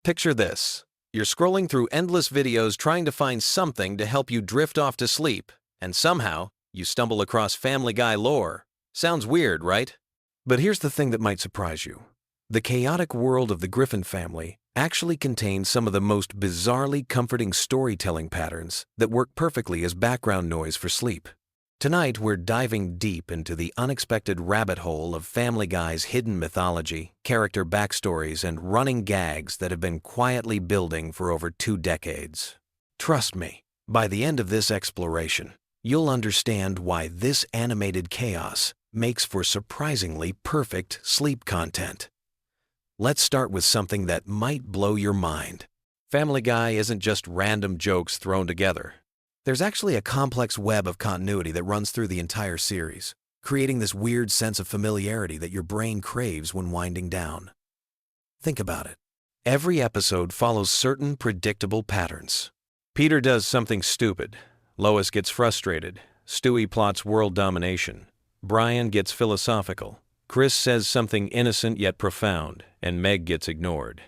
Picture this. You're scrolling through endless videos trying to find something to help you drift off to sleep, and somehow you stumble across Family Guy lore. Sounds weird, right? But here's the thing that might surprise you. The chaotic world of the Griffin family actually contains some of the most bizarrely comforting storytelling patterns that work perfectly as background noise for sleep. Tonight, we're diving deep into the unexpected rabbit hole of Family Guy's hidden mythology, character backstories, and running gags that have been quietly building for over 2 decades. Trust me, by the end of this exploration, you'll understand why this animated chaos makes for surprisingly perfect sleep content. Let's start with something that might blow your mind. Family Guy isn't just random jokes thrown together. There's actually a complex web of continuity that runs through the entire series, creating this weird sense of familiarity that your brain craves when winding down. Think about it. Every episode follows certain predictable patterns. Peter does something stupid. Lois gets frustrated. Stewie plots world domination. Brian gets philosophical. Chris says something innocent yet profound, and Meg gets ignored.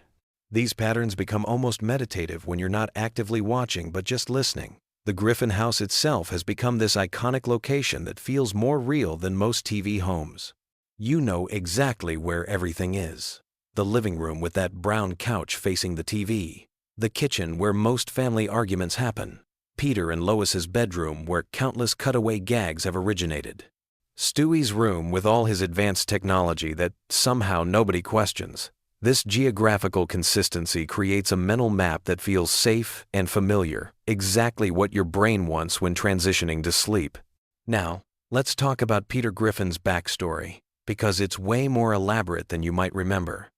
These patterns become almost meditative when you're not actively watching but just listening. The Griffin house itself has become this iconic location that feels more real than most TV homes. You know exactly where everything is. The living room with that brown couch facing the TV. The kitchen where most family arguments happen. Peter and Lois's bedroom where countless cutaway gags have originated. Stewie's room with all his advanced technology that somehow nobody questions. This geographical consistency creates a mental map that feels safe and familiar, exactly what your brain wants when transitioning to sleep. Now, let's talk about Peter Griffin's backstory, because it's way more elaborate than you might remember.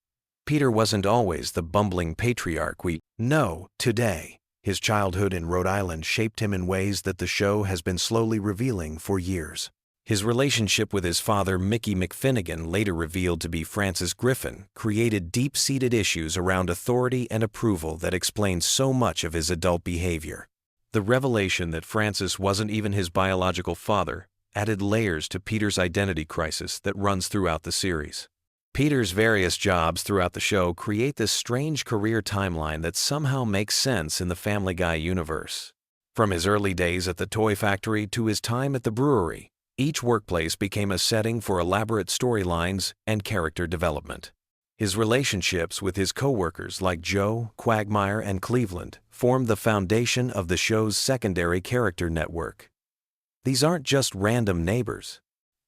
Peter wasn't always the bumbling patriarch we know today. His childhood in Rhode Island shaped him in ways that the show has been slowly revealing for years. His relationship with his father, Mickey McFinnigan, later revealed to be Francis Griffin, created deep-seated issues around authority and approval that explained so much of his adult behavior. The revelation that Francis wasn't even his biological father added layers to Peter's identity crisis that runs throughout the series. Peter's various jobs throughout the show create this strange career timeline that somehow makes sense in the Family Guy universe. From his early days at the toy factory to his time at the brewery, each workplace became a setting for elaborate storylines and character development. His relationships with his co-workers like Joe, Quagmire, and Cleveland formed the foundation of the show's secondary character network. These aren't just random neighbors.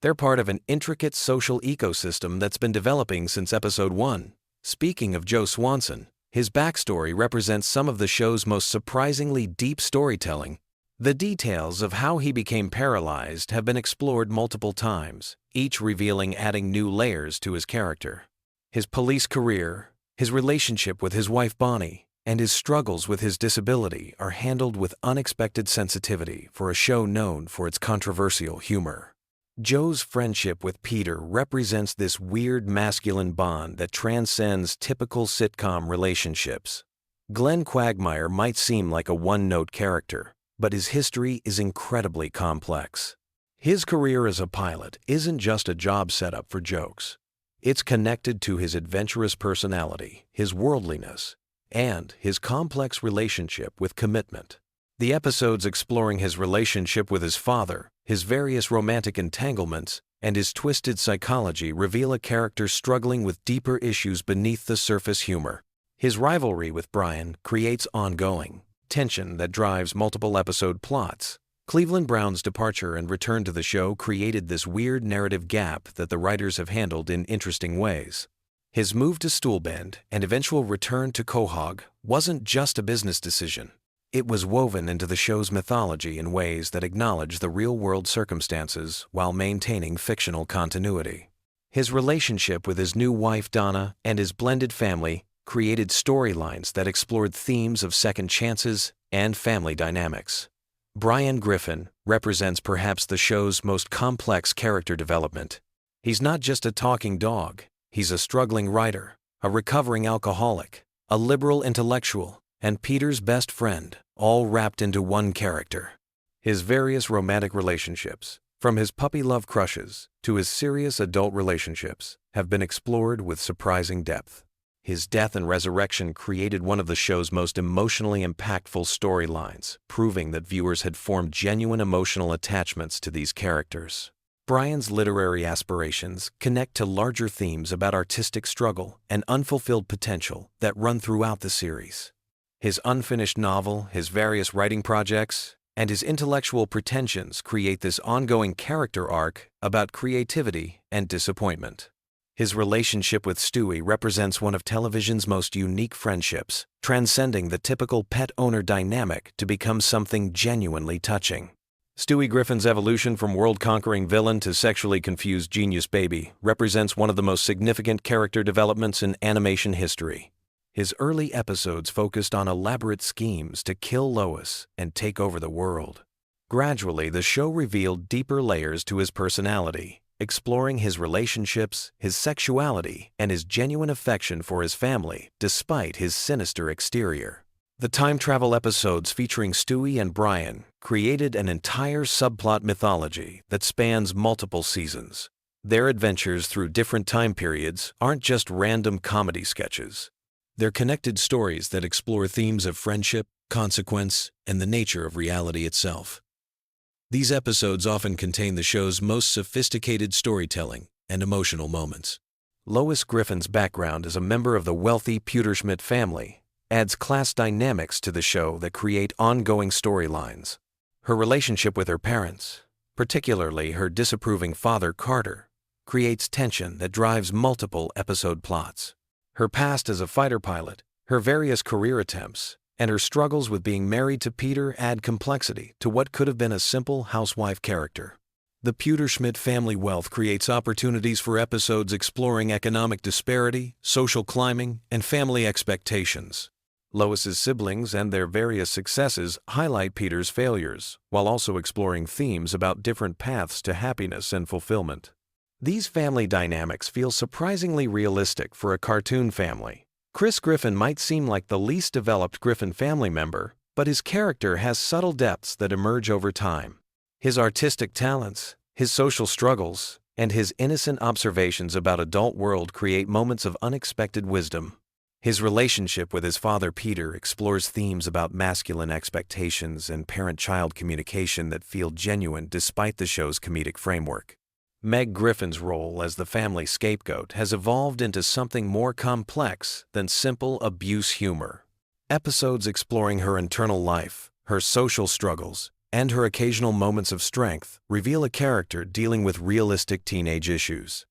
They're part of an intricate social ecosystem that's been developing since episode 1. Speaking of Joe Swanson, his backstory represents some of the show's most surprisingly deep storytelling. The details of how he became paralyzed have been explored multiple times, each revealing adding new layers to his character. His police career, his relationship with his wife Bonnie, and his struggles with his disability are handled with unexpected sensitivity for a show known for its controversial humor. Joe's friendship with Peter represents this weird masculine bond that transcends typical sitcom relationships. Glenn Quagmire might seem like a one-note character, but his history is incredibly complex. His career as a pilot isn't just a job setup for jokes. It's connected to his adventurous personality, his worldliness, and his complex relationship with commitment. The episodes exploring his relationship with his father, his various romantic entanglements, and his twisted psychology reveal a character struggling with deeper issues beneath the surface humor. His rivalry with Brian creates ongoing tension that drives multiple episode plots. Cleveland Brown's departure and return to the show created this weird narrative gap that the writers have handled in interesting ways. His move to Stoolbend and eventual return to Quahog wasn't just a business decision. It was woven into the show's mythology in ways that acknowledge the real-world circumstances while maintaining fictional continuity. His relationship with his new wife Donna and his blended family created storylines that explored themes of second chances and family dynamics. Brian Griffin represents perhaps the show's most complex character development. He's not just a talking dog, he's a struggling writer, a recovering alcoholic, a liberal intellectual, and Peter's best friend, all wrapped into one character. His various romantic relationships, from his puppy love crushes to his serious adult relationships, have been explored with surprising depth. His death and resurrection created one of the show's most emotionally impactful storylines, proving that viewers had formed genuine emotional attachments to these characters. Brian's literary aspirations connect to larger themes about artistic struggle and unfulfilled potential that run throughout the series. His unfinished novel, his various writing projects, and his intellectual pretensions create this ongoing character arc about creativity and disappointment. His relationship with Stewie represents one of television's most unique friendships, transcending the typical pet-owner dynamic to become something genuinely touching. Stewie Griffin's evolution from world-conquering villain to sexually confused genius baby represents one of the most significant character developments in animation history. His early episodes focused on elaborate schemes to kill Lois and take over the world. Gradually, the show revealed deeper layers to his personality, exploring his relationships, his sexuality, and his genuine affection for his family, despite his sinister exterior. The time travel episodes featuring Stewie and Brian created an entire subplot mythology that spans multiple seasons. Their adventures through different time periods aren't just random comedy sketches. They're connected stories that explore themes of friendship, consequence, and the nature of reality itself. These episodes often contain the show's most sophisticated storytelling and emotional moments. Lois Griffin's background as a member of the wealthy Pewterschmidt family adds class dynamics to the show that create ongoing storylines. Her relationship with her parents, particularly her disapproving father Carter, creates tension that drives multiple episode plots. Her past as a fighter pilot, her various career attempts, and her struggles with being married to Peter add complexity to what could have been a simple housewife character. The Pewterschmidt family wealth creates opportunities for episodes exploring economic disparity, social climbing, and family expectations. Lois's siblings and their various successes highlight Peter's failures, while also exploring themes about different paths to happiness and fulfillment. These family dynamics feel surprisingly realistic for a cartoon family. Chris Griffin might seem like the least developed Griffin family member, but his character has subtle depths that emerge over time. His artistic talents, his social struggles, and his innocent observations about adult world create moments of unexpected wisdom. His relationship with his father Peter explores themes about masculine expectations and parent-child communication that feel genuine despite the show's comedic framework. Meg Griffin's role as the family scapegoat has evolved into something more complex than simple abuse humor. Episodes exploring her internal life, her social struggles, and her occasional moments of strength reveal a character dealing with realistic teenage issues.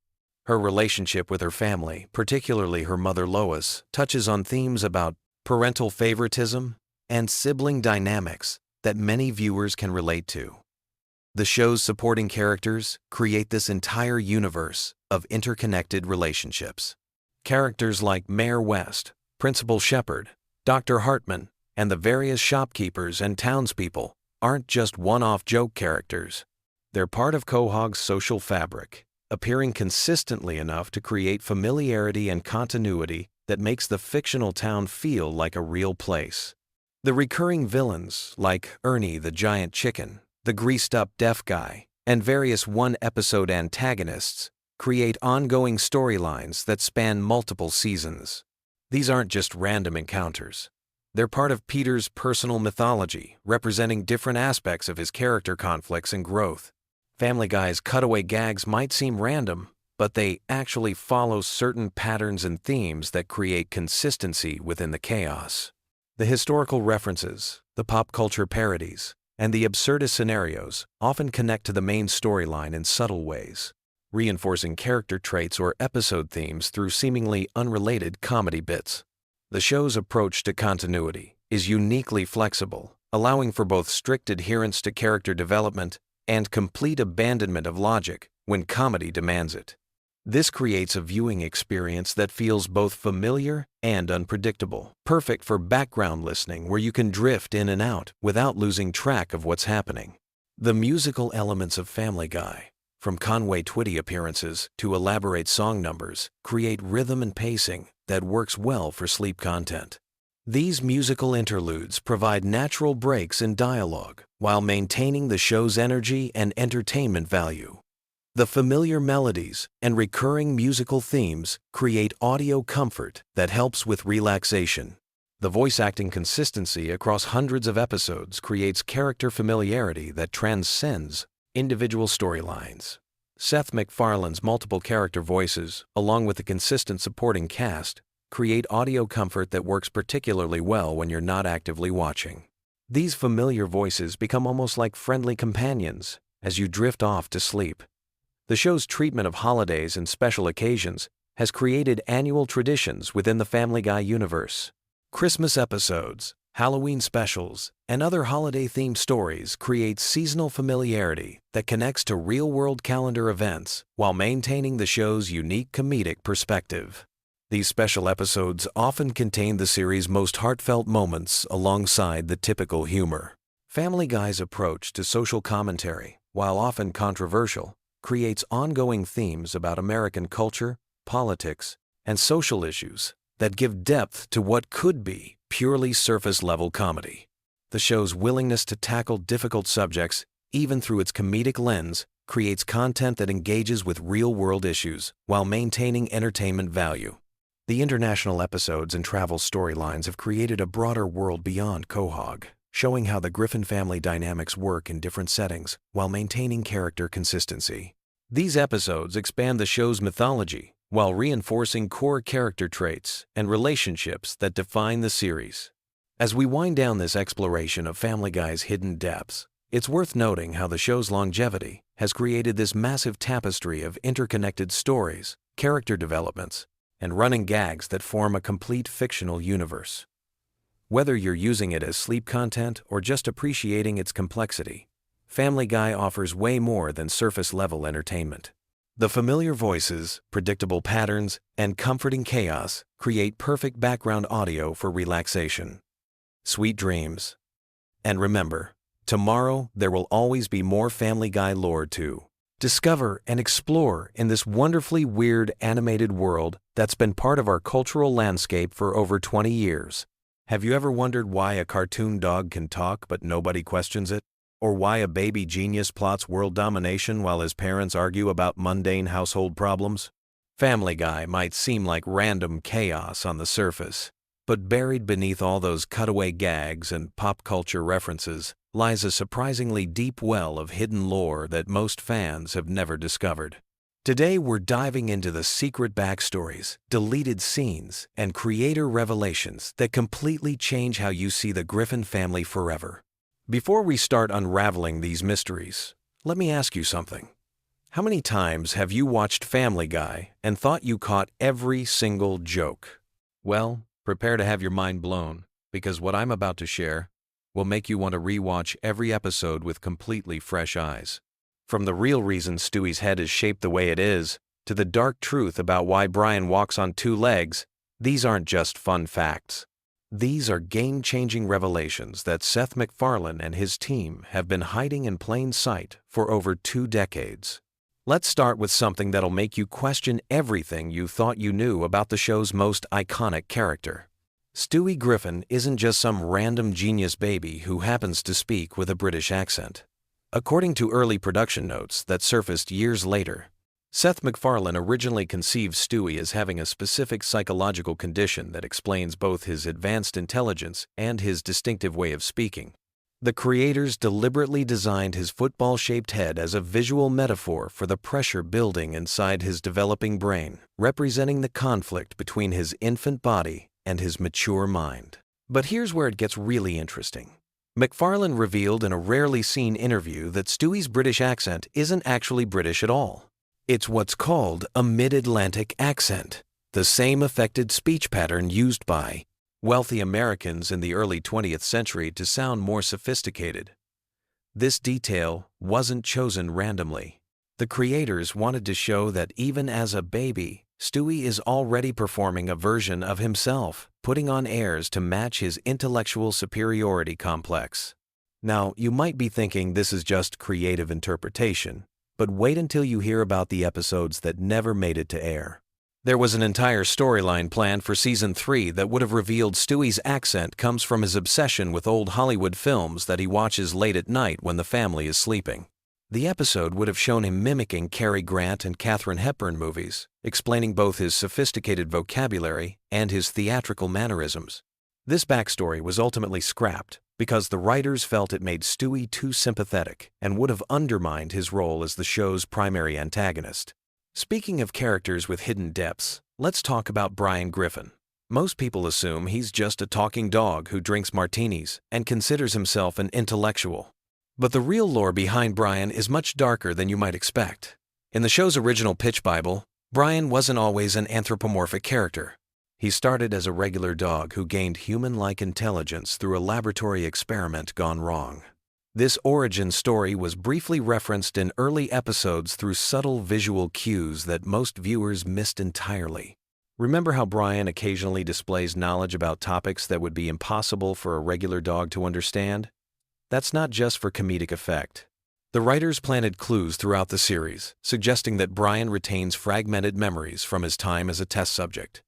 Her relationship with her family, particularly her mother Lois, touches on themes about parental favoritism and sibling dynamics that many viewers can relate to. The show's supporting characters create this entire universe of interconnected relationships. Characters like Mayor West, Principal Shepard, Dr. Hartman, and the various shopkeepers and townspeople aren't just one-off joke characters. They're part of Quahog's social fabric, appearing consistently enough to create familiarity and continuity that makes the fictional town feel like a real place. The recurring villains, like Ernie the giant chicken, the greased-up deaf guy, and various one-episode antagonists, create ongoing storylines that span multiple seasons. These aren't just random encounters. They're part of Peter's personal mythology, representing different aspects of his character conflicts and growth. Family Guy's cutaway gags might seem random, but they actually follow certain patterns and themes that create consistency within the chaos. The historical references, the pop culture parodies, and the absurdist scenarios often connect to the main storyline in subtle ways, reinforcing character traits or episode themes through seemingly unrelated comedy bits. The show's approach to continuity is uniquely flexible, allowing for both strict adherence to character development and complete abandonment of logic when comedy demands it. This creates a viewing experience that feels both familiar and unpredictable, perfect for background listening where you can drift in and out without losing track of what's happening. The musical elements of Family Guy, from Conway Twitty appearances to elaborate song numbers, create rhythm and pacing that works well for sleep content. These musical interludes provide natural breaks in dialogue while maintaining the show's energy and entertainment value. The familiar melodies and recurring musical themes create audio comfort that helps with relaxation. The voice acting consistency across hundreds of episodes creates character familiarity that transcends individual storylines. Seth MacFarlane's multiple character voices, along with the consistent supporting cast, create audio comfort that works particularly well when you're not actively watching. These familiar voices become almost like friendly companions as you drift off to sleep. The show's treatment of holidays and special occasions has created annual traditions within the Family Guy universe. Christmas episodes, Halloween specials, and other holiday-themed stories create seasonal familiarity that connects to real-world calendar events while maintaining the show's unique comedic perspective. These special episodes often contain the series' most heartfelt moments alongside the typical humor. Family Guy's approach to social commentary, while often controversial, creates ongoing themes about American culture, politics, and social issues that give depth to what could be purely surface-level comedy. The show's willingness to tackle difficult subjects, even through its comedic lens, creates content that engages with real-world issues while maintaining entertainment value. The international episodes and travel storylines have created a broader world beyond Quahog, showing how the Griffin family dynamics work in different settings while maintaining character consistency. These episodes expand the show's mythology while reinforcing core character traits and relationships that define the series. As we wind down this exploration of Family Guy's hidden depths, it's worth noting how the show's longevity has created this massive tapestry of interconnected stories, character developments, and running gags that form a complete fictional universe. Whether you're using it as sleep content or just appreciating its complexity, Family Guy offers way more than surface-level entertainment. The familiar voices, predictable patterns, and comforting chaos create perfect background audio for relaxation. Sweet dreams. And remember, tomorrow there will always be more Family Guy lore to discover and explore in this wonderfully weird animated world that's been part of our cultural landscape for over 20 years. Have you ever wondered why a cartoon dog can talk but nobody questions it? Or why a baby genius plots world domination while his parents argue about mundane household problems? Family Guy might seem like random chaos on the surface, but buried beneath all those cutaway gags and pop culture references lies a surprisingly deep well of hidden lore that most fans have never discovered. Today we're diving into the secret backstories, deleted scenes, and creator revelations that completely change how you see the Griffin family forever. Before we start unraveling these mysteries, let me ask you something. How many times have you watched Family Guy and thought you caught every single joke? Well, prepare to have your mind blown, because what I'm about to share will make you want to rewatch every episode with completely fresh eyes. From the real reason Stewie's head is shaped the way it is, to the dark truth about why Brian walks on two legs, these aren't just fun facts. These are game-changing revelations that Seth MacFarlane and his team have been hiding in plain sight for over 2 decades. Let's start with something that'll make you question everything you thought you knew about the show's most iconic character. Stewie Griffin isn't just some random genius baby who happens to speak with a British accent. According to early production notes that surfaced years later, Seth MacFarlane originally conceived Stewie as having a specific psychological condition that explains both his advanced intelligence and his distinctive way of speaking. The creators deliberately designed his football-shaped head as a visual metaphor for the pressure building inside his developing brain, representing the conflict between his infant body and his mature mind. But here's where it gets really interesting. MacFarlane revealed in a rarely seen interview that Stewie's British accent isn't actually British at all. It's what's called a mid-Atlantic accent, the same affected speech pattern used by wealthy Americans in the early 20th century to sound more sophisticated. This detail wasn't chosen randomly. The creators wanted to show that even as a baby, Stewie is already performing a version of himself, putting on airs to match his intellectual superiority complex. Now, you might be thinking this is just creative interpretation, but wait until you hear about the episodes that never made it to air. There was an entire storyline planned for Season 3 that would have revealed Stewie's accent comes from his obsession with old Hollywood films that he watches late at night when the family is sleeping. The episode would have shown him mimicking Cary Grant and Katharine Hepburn movies, explaining both his sophisticated vocabulary and his theatrical mannerisms. This backstory was ultimately scrapped because the writers felt it made Stewie too sympathetic and would have undermined his role as the show's primary antagonist. Speaking of characters with hidden depths, let's talk about Brian Griffin. Most people assume he's just a talking dog who drinks martinis and considers himself an intellectual. But the real lore behind Brian is much darker than you might expect. In the show's original pitch Bible, Brian wasn't always an anthropomorphic character. He started as a regular dog who gained human-like intelligence through a laboratory experiment gone wrong. This origin story was briefly referenced in early episodes through subtle visual cues that most viewers missed entirely. Remember how Brian occasionally displays knowledge about topics that would be impossible for a regular dog to understand? That's not just for comedic effect. The writers planted clues throughout the series, suggesting that Brian retains fragmented memories from his time as a test subject.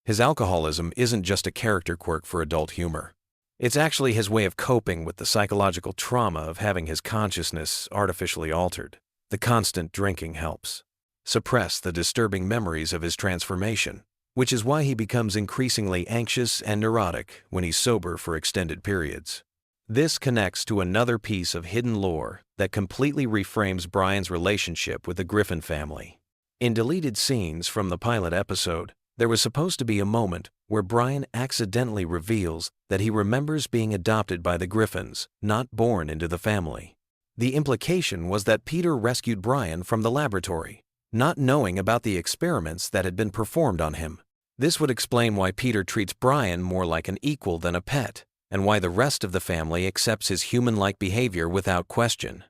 His alcoholism isn't just a character quirk for adult humor. It's actually his way of coping with the psychological trauma of having his consciousness artificially altered. The constant drinking helps suppress the disturbing memories of his transformation, which is why he becomes increasingly anxious and neurotic when he's sober for extended periods. This connects to another piece of hidden lore that completely reframes Brian's relationship with the Griffin family. In deleted scenes from the pilot episode, there was supposed to be a moment where Brian accidentally reveals that he remembers being adopted by the Griffins, not born into the family. The implication was that Peter rescued Brian from the laboratory, not knowing about the experiments that had been performed on him. This would explain why Peter treats Brian more like an equal than a pet, and why the rest of the family accepts his human-like behavior without question.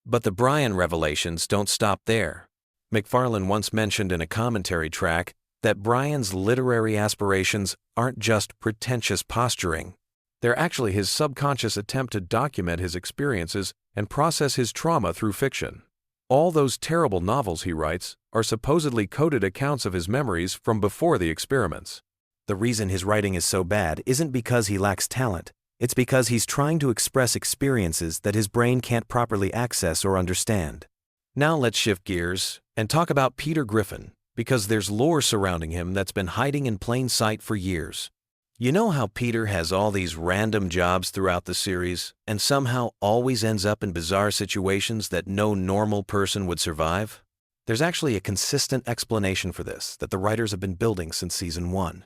But the Brian revelations don't stop there. McFarlane once mentioned in a commentary track that Brian's literary aspirations aren't just pretentious posturing. They're actually his subconscious attempt to document his experiences and process his trauma through fiction. All those terrible novels he writes are supposedly coded accounts of his memories from before the experiments. The reason his writing is so bad isn't because he lacks talent. It's because he's trying to express experiences that his brain can't properly access or understand. Now let's shift gears and talk about Peter Griffin, because there's lore surrounding him that's been hiding in plain sight for years. You know how Peter has all these random jobs throughout the series and somehow always ends up in bizarre situations that no normal person would survive? There's actually a consistent explanation for this that the writers have been building since season 1.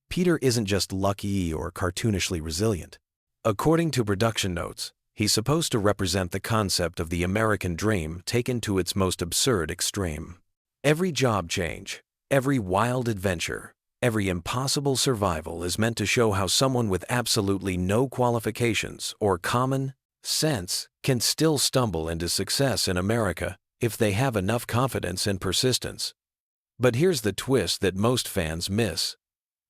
Peter isn't just lucky or cartoonishly resilient. According to production notes, he's supposed to represent the concept of the American dream taken to its most absurd extreme. Every job change, every wild adventure, every impossible survival is meant to show how someone with absolutely no qualifications or common sense can still stumble into success in America if they have enough confidence and persistence. But here's the twist that most fans miss.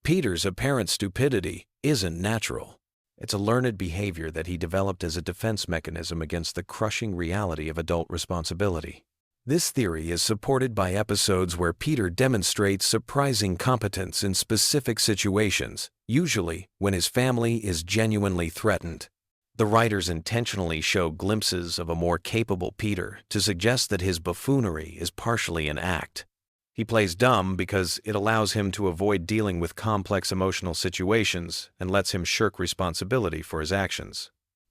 Peter's apparent stupidity isn't natural. It's a learned behavior that he developed as a defense mechanism against the crushing reality of adult responsibility. This theory is supported by episodes where Peter demonstrates surprising competence in specific situations, usually when his family is genuinely threatened. The writers intentionally show glimpses of a more capable Peter to suggest that his buffoonery is partially an act. He plays dumb because it allows him to avoid dealing with complex emotional situations and lets him shirk responsibility for his actions.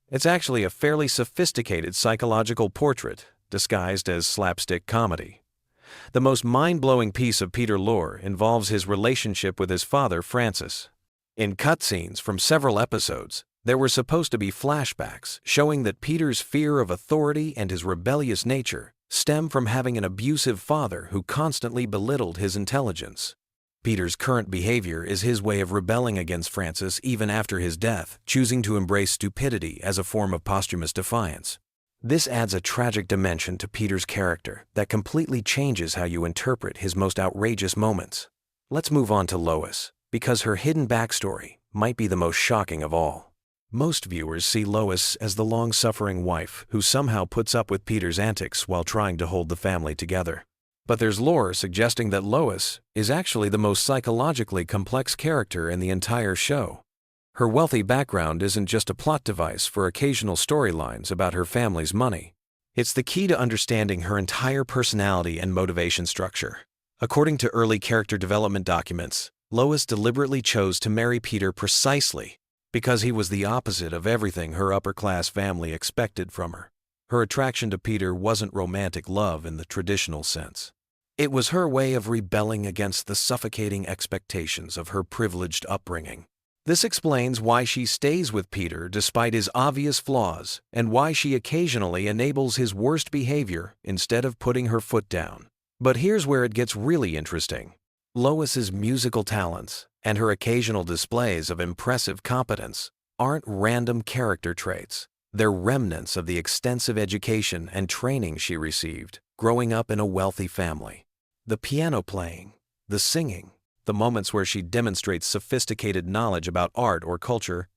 It's actually a fairly sophisticated psychological portrait, disguised as slapstick comedy. The most mind-blowing piece of Peter lore involves his relationship with his father, Francis. In cutscenes from several episodes, there were supposed to be flashbacks showing that Peter's fear of authority and his rebellious nature stem from having an abusive father who constantly belittled his intelligence. Peter's current behavior is his way of rebelling against Francis even after his death, choosing to embrace stupidity as a form of posthumous defiance. This adds a tragic dimension to Peter's character that completely changes how you interpret his most outrageous moments. Let's move on to Lois, because her hidden backstory might be the most shocking of all. Most viewers see Lois as the long-suffering wife who somehow puts up with Peter's antics while trying to hold the family together. But there's lore suggesting that Lois is actually the most psychologically complex character in the entire show. Her wealthy background isn't just a plot device for occasional storylines about her family's money. It's the key to understanding her entire personality and motivation structure. According to early character development documents, Lois deliberately chose to marry Peter precisely because he was the opposite of everything her upper-class family expected from her. Her attraction to Peter wasn't romantic love in the traditional sense. It was her way of rebelling against the suffocating expectations of her privileged upbringing. This explains why she stays with Peter despite his obvious flaws and why she occasionally enables his worst behavior instead of putting her foot down. But here's where it gets really interesting. Lois's musical talents and her occasional displays of impressive competence aren't random character traits. They're remnants of the extensive education and training she received growing up in a wealthy family. The piano playing, the singing, the moments where she demonstrates sophisticated knowledge about art or culture,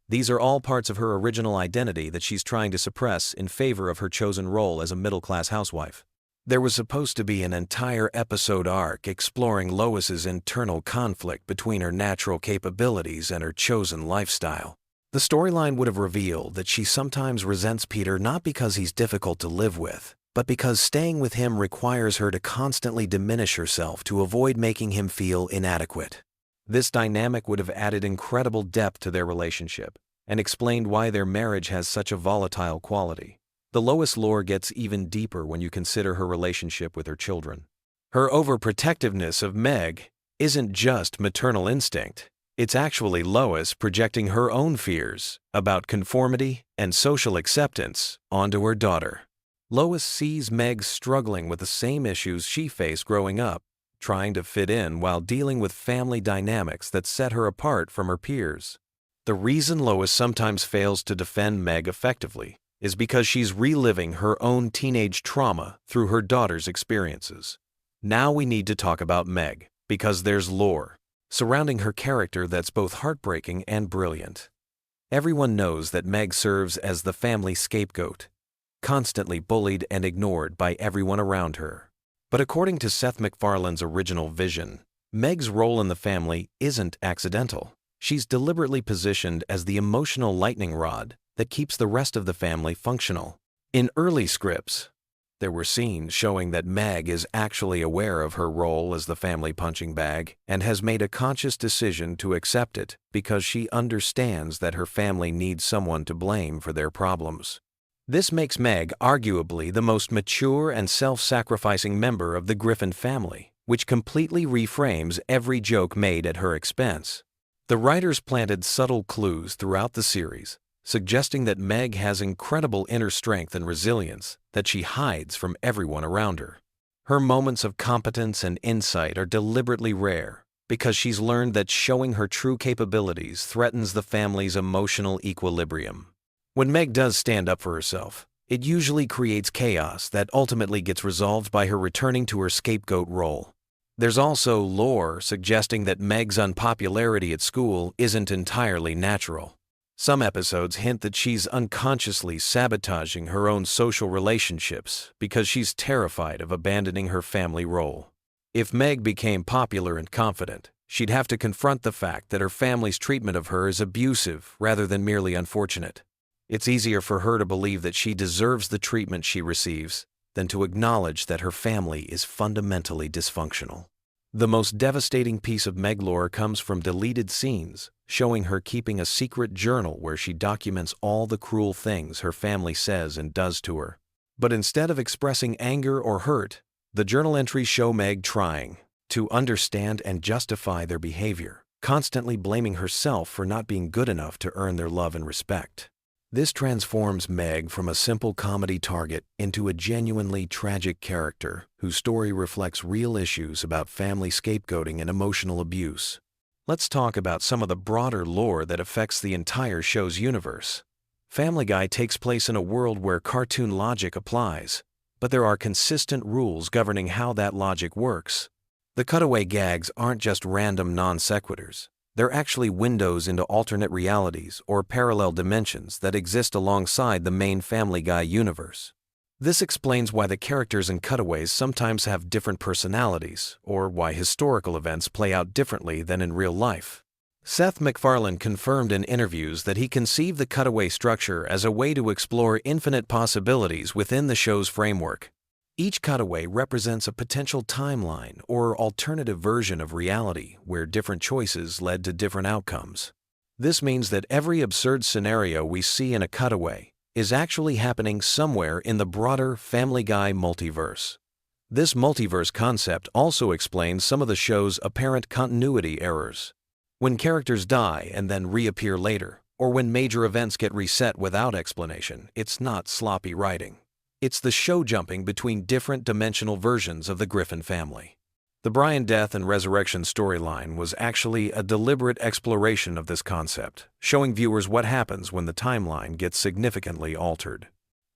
these are all parts of her original identity that she's trying to suppress in favor of her chosen role as a middle-class housewife. There was supposed to be an entire episode arc exploring Lois's internal conflict between her natural capabilities and her chosen lifestyle. The storyline would have revealed that she sometimes resents Peter not because he's difficult to live with, but because staying with him requires her to constantly diminish herself to avoid making him feel inadequate. This dynamic would have added incredible depth to their relationship and explained why their marriage has such a volatile quality. The Lois lore gets even deeper when you consider her relationship with her children. Her overprotectiveness of Meg isn't just maternal instinct. It's actually Lois projecting her own fears about conformity and social acceptance onto her daughter. Lois sees Meg struggling with the same issues she faced growing up, trying to fit in while dealing with family dynamics that set her apart from her peers. The reason Lois sometimes fails to defend Meg effectively is because she's reliving her own teenage trauma through her daughter's experiences. Now we need to talk about Meg, because there's lore surrounding her character that's both heartbreaking and brilliant. Everyone knows that Meg serves as the family scapegoat, constantly bullied and ignored by everyone around her. But according to Seth MacFarlane's original vision, Meg's role in the family isn't accidental. She's deliberately positioned as the emotional lightning rod that keeps the rest of the family functional. In early scripts, there were scenes showing that Meg is actually aware of her role as the family punching bag and has made a conscious decision to accept it because she understands that her family needs someone to blame for their problems. This makes Meg arguably the most mature and self-sacrificing member of the Griffin family, which completely reframes every joke made at her expense. The writers planted subtle clues throughout the series, suggesting that Meg has incredible inner strength and resilience that she hides from everyone around her. Her moments of competence and insight are deliberately rare because she's learned that showing her true capabilities threatens the family's emotional equilibrium. When Meg does stand up for herself, it usually creates chaos that ultimately gets resolved by her returning to her scapegoat role. There's also lore suggesting that Meg's unpopularity at school isn't entirely natural. Some episodes hint that she's unconsciously sabotaging her own social relationships because she's terrified of abandoning her family role. If Meg became popular and confident, she'd have to confront the fact that her family's treatment of her is abusive rather than merely unfortunate. It's easier for her to believe that she deserves the treatment she receives than to acknowledge that her family is fundamentally dysfunctional. The most devastating piece of Meg lore comes from deleted scenes, showing her keeping a secret journal where she documents all the cruel things her family says and does to her. But instead of expressing anger or hurt, the journal entries show Meg trying to understand and justify their behavior, constantly blaming herself for not being good enough to earn their love and respect. This transforms Meg from a simple comedy target into a genuinely tragic character whose story reflects real issues about family scapegoating and emotional abuse. Let's talk about some of the broader lore that affects the entire show's universe. Family Guy takes place in a world where cartoon logic applies, but there are consistent rules governing how that logic works. The cutaway gags aren't just random non sequiturs. They're actually windows into alternate realities or parallel dimensions that exist alongside the main Family Guy universe. This explains why the characters in cutaways sometimes have different personalities, or why historical events play out differently than in real life. Seth MacFarlane confirmed in interviews that he conceived the cutaway structure as a way to explore infinite possibilities within the show's framework. Each cutaway represents a potential timeline or alternative version of reality where different choices led to different outcomes. This means that every absurd scenario we see in a cutaway is actually happening somewhere in the broader Family Guy multiverse. This multiverse concept also explains some of the show's apparent continuity errors. When characters die and then reappear later, or when major events get reset without explanation, it's not sloppy writing. It's the show jumping between different dimensional versions of the Griffin family. The Brian death and resurrection storyline was actually a deliberate exploration of this concept, showing viewers what happens when the timeline gets significantly altered.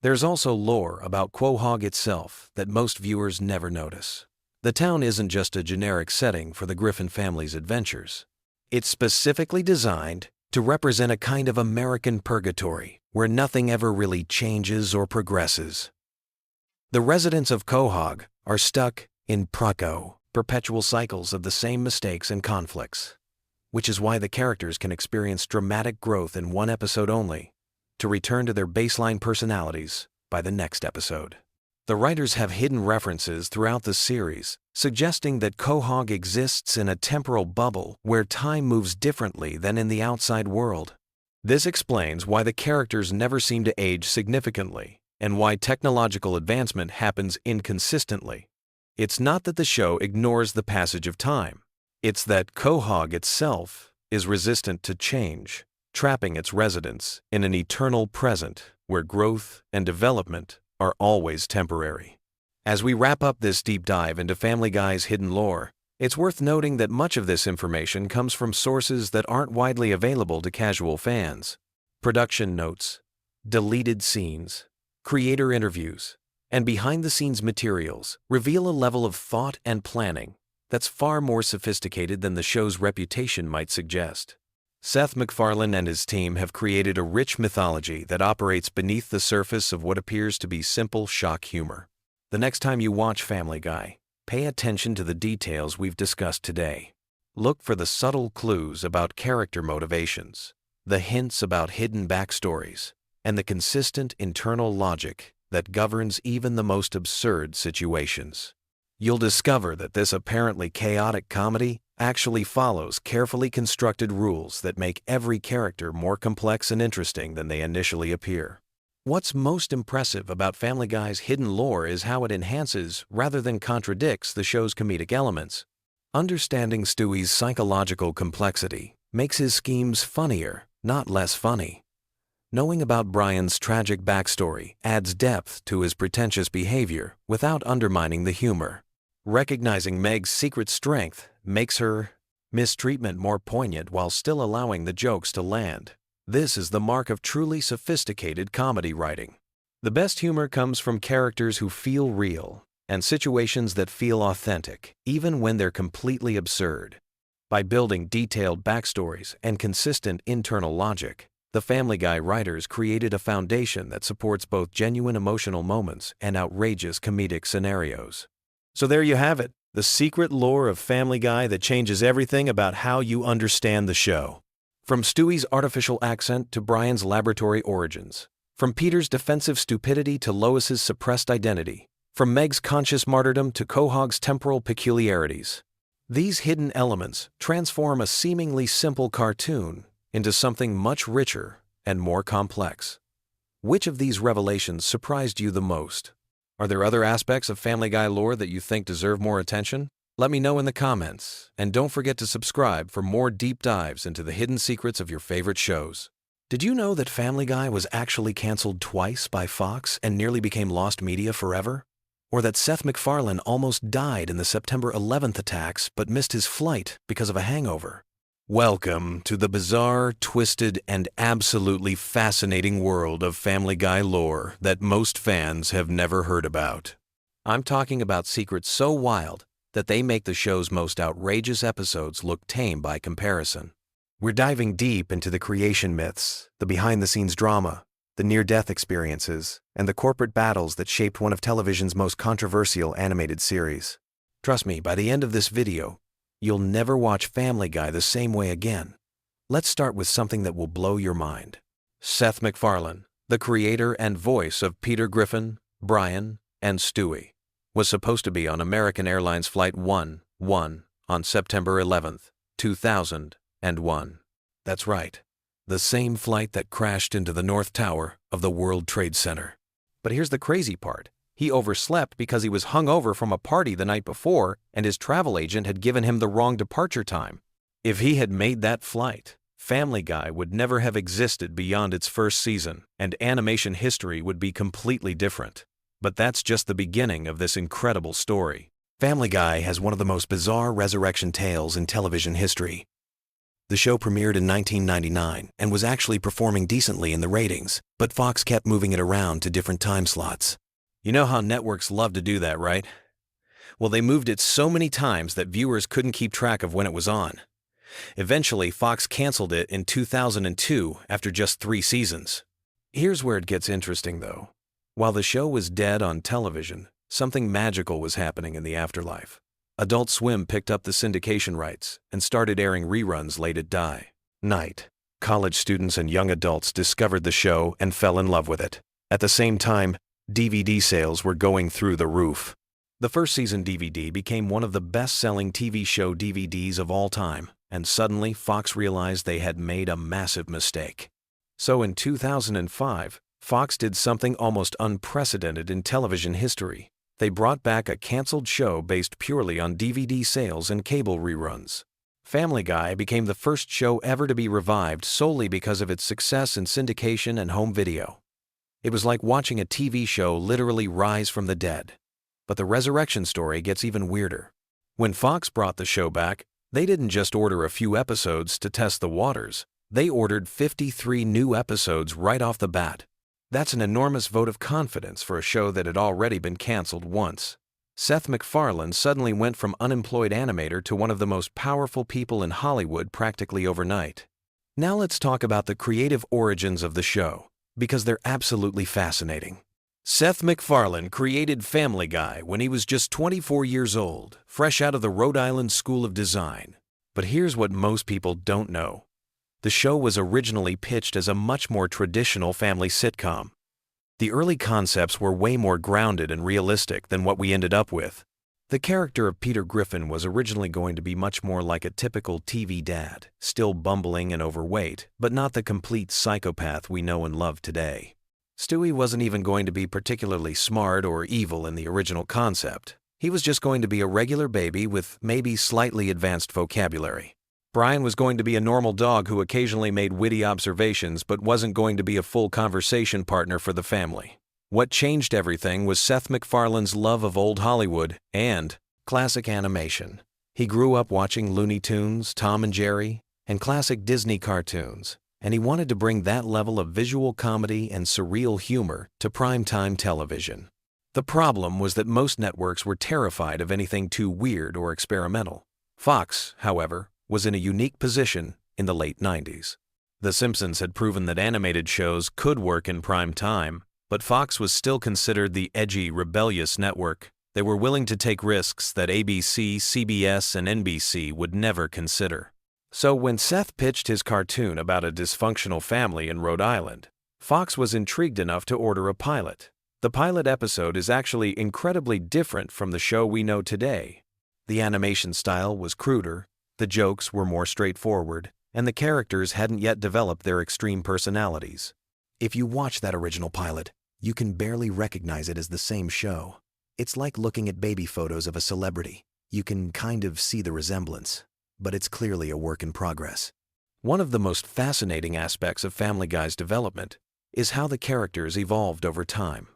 There's also lore about Quahog itself that most viewers never notice. The town isn't just a generic setting for the Griffin family's adventures. It's specifically designed to represent a kind of American purgatory where nothing ever really changes or progresses. The residents of Quahog are stuck in perpetual cycles of the same mistakes and conflicts, which is why the characters can experience dramatic growth in one episode only, to return to their baseline personalities by the next episode. The writers have hidden references throughout the series, suggesting that Quahog exists in a temporal bubble where time moves differently than in the outside world. This explains why the characters never seem to age significantly, and why technological advancement happens inconsistently. It's not that the show ignores the passage of time. It's that Quahog itself is resistant to change, trapping its residents in an eternal present where growth and development are always temporary. As we wrap up this deep dive into Family Guy's hidden lore, it's worth noting that much of this information comes from sources that aren't widely available to casual fans. Production notes, deleted scenes, creator interviews, and behind-the-scenes materials reveal a level of thought and planning that's far more sophisticated than the show's reputation might suggest. Seth MacFarlane and his team have created a rich mythology that operates beneath the surface of what appears to be simple shock humor. The next time you watch Family Guy, pay attention to the details we've discussed today. Look for the subtle clues about character motivations, the hints about hidden backstories, and the consistent internal logic that governs even the most absurd situations. You'll discover that this apparently chaotic comedy actually follows carefully constructed rules that make every character more complex and interesting than they initially appear. What's most impressive about Family Guy's hidden lore is how it enhances rather than contradicts the show's comedic elements. Understanding Stewie's psychological complexity makes his schemes funnier, not less funny. Knowing about Brian's tragic backstory adds depth to his pretentious behavior without undermining the humor. Recognizing Meg's secret strength makes her mistreatment more poignant while still allowing the jokes to land. This is the mark of truly sophisticated comedy writing. The best humor comes from characters who feel real and situations that feel authentic, even when they're completely absurd. By building detailed backstories and consistent internal logic, the Family Guy writers created a foundation that supports both genuine emotional moments and outrageous comedic scenarios. So there you have it, the secret lore of Family Guy that changes everything about how you understand the show. From Stewie's artificial accent to Brian's laboratory origins, from Peter's defensive stupidity to Lois's suppressed identity, from Meg's conscious martyrdom to Quahog's temporal peculiarities. These hidden elements transform a seemingly simple cartoon into something much richer and more complex. Which of these revelations surprised you the most? Are there other aspects of Family Guy lore that you think deserve more attention? Let me know in the comments, and don't forget to subscribe for more deep dives into the hidden secrets of your favorite shows. Did you know that Family Guy was actually canceled twice by Fox and nearly became lost media forever? Or that Seth MacFarlane almost died in the September 11th attacks but missed his flight because of a hangover? Welcome to the bizarre, twisted, and absolutely fascinating world of Family Guy lore that most fans have never heard about. I'm talking about secrets so wild that they make the show's most outrageous episodes look tame by comparison. We're diving deep into the creation myths, the behind-the-scenes drama, the near-death experiences, and the corporate battles that shaped one of television's most controversial animated series. Trust me, by the end of this video, you'll never watch Family Guy the same way again. Let's start with something that will blow your mind. Seth MacFarlane, the creator and voice of Peter Griffin, Brian, and Stewie, was supposed to be on American Airlines Flight 1-1 on September 11th, 2001. That's right, the same flight that crashed into the North Tower of the World Trade Center. But here's the crazy part. He overslept because he was hungover from a party the night before and his travel agent had given him the wrong departure time. If he had made that flight, Family Guy would never have existed beyond its first season, and animation history would be completely different. But that's just the beginning of this incredible story. Family Guy has one of the most bizarre resurrection tales in television history. The show premiered in 1999 and was actually performing decently in the ratings, but Fox kept moving it around to different time slots. You know how networks love to do that, right? Well, they moved it so many times that viewers couldn't keep track of when it was on. Eventually, Fox canceled it in 2002 after just 3 seasons. Here's where it gets interesting, though. While the show was dead on television, something magical was happening in the afterlife. Adult Swim picked up the syndication rights and started airing reruns late at night. College students and young adults discovered the show and fell in love with it. At the same time, DVD sales were going through the roof. The first season DVD became one of the best-selling TV show DVDs of all time, and suddenly Fox realized they had made a massive mistake. So in 2005, Fox did something almost unprecedented in television history. They brought back a canceled show based purely on DVD sales and cable reruns. Family Guy became the first show ever to be revived solely because of its success in syndication and home video. It was like watching a TV show literally rise from the dead. But the resurrection story gets even weirder. When Fox brought the show back, they didn't just order a few episodes to test the waters. They ordered 53 new episodes right off the bat. That's an enormous vote of confidence for a show that had already been canceled once. Seth MacFarlane suddenly went from unemployed animator to one of the most powerful people in Hollywood practically overnight. Now let's talk about the creative origins of the show, because they're absolutely fascinating. Seth MacFarlane created Family Guy when he was just 24 years old, fresh out of the Rhode Island School of Design. But here's what most people don't know. The show was originally pitched as a much more traditional family sitcom. The early concepts were way more grounded and realistic than what we ended up with. The character of Peter Griffin was originally going to be much more like a typical TV dad, still bumbling and overweight, but not the complete psychopath we know and love today. Stewie wasn't even going to be particularly smart or evil in the original concept. He was just going to be a regular baby with maybe slightly advanced vocabulary. Brian was going to be a normal dog who occasionally made witty observations but wasn't going to be a full conversation partner for the family. What changed everything was Seth MacFarlane's love of old Hollywood and classic animation. He grew up watching Looney Tunes, Tom and Jerry, and classic Disney cartoons, and he wanted to bring that level of visual comedy and surreal humor to primetime television. The problem was that most networks were terrified of anything too weird or experimental. Fox, however, was in a unique position in the late 90s. The Simpsons had proven that animated shows could work in prime time, but Fox was still considered the edgy, rebellious network. They were willing to take risks that ABC, CBS, and NBC would never consider. So when Seth pitched his cartoon about a dysfunctional family in Rhode Island, Fox was intrigued enough to order a pilot. The pilot episode is actually incredibly different from the show we know today. The animation style was cruder, the jokes were more straightforward, and the characters hadn't yet developed their extreme personalities. If you watch that original pilot, you can barely recognize it as the same show. It's like looking at baby photos of a celebrity. You can kind of see the resemblance, but it's clearly a work in progress. One of the most fascinating aspects of Family Guy's development is how the characters evolved over time.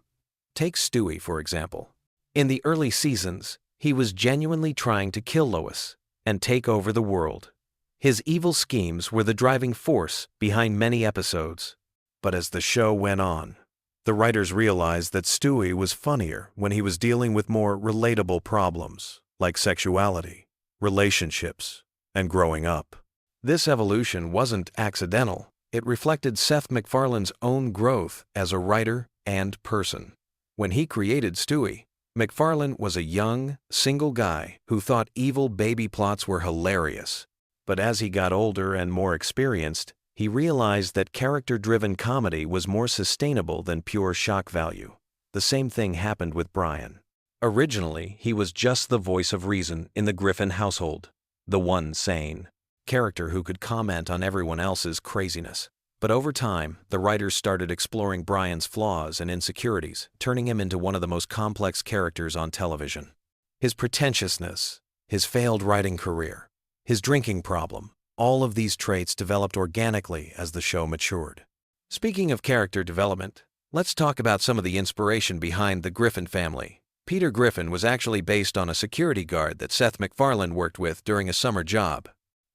Take Stewie, for example. In the early seasons, he was genuinely trying to kill Lois and take over the world. His evil schemes were the driving force behind many episodes. But as the show went on, the writers realized that Stewie was funnier when he was dealing with more relatable problems, like sexuality, relationships, and growing up. This evolution wasn't accidental. It reflected Seth MacFarlane's own growth as a writer and person. When he created Stewie, MacFarlane was a young, single guy who thought evil baby plots were hilarious. But as he got older and more experienced, he realized that character-driven comedy was more sustainable than pure shock value. The same thing happened with Brian. Originally, he was just the voice of reason in the Griffin household, the one sane character who could comment on everyone else's craziness. But over time, the writers started exploring Brian's flaws and insecurities, turning him into one of the most complex characters on television. His pretentiousness, his failed writing career, his drinking problem, all of these traits developed organically as the show matured. Speaking of character development, let's talk about some of the inspiration behind the Griffin family. Peter Griffin was actually based on a security guard that Seth MacFarlane worked with during a summer job.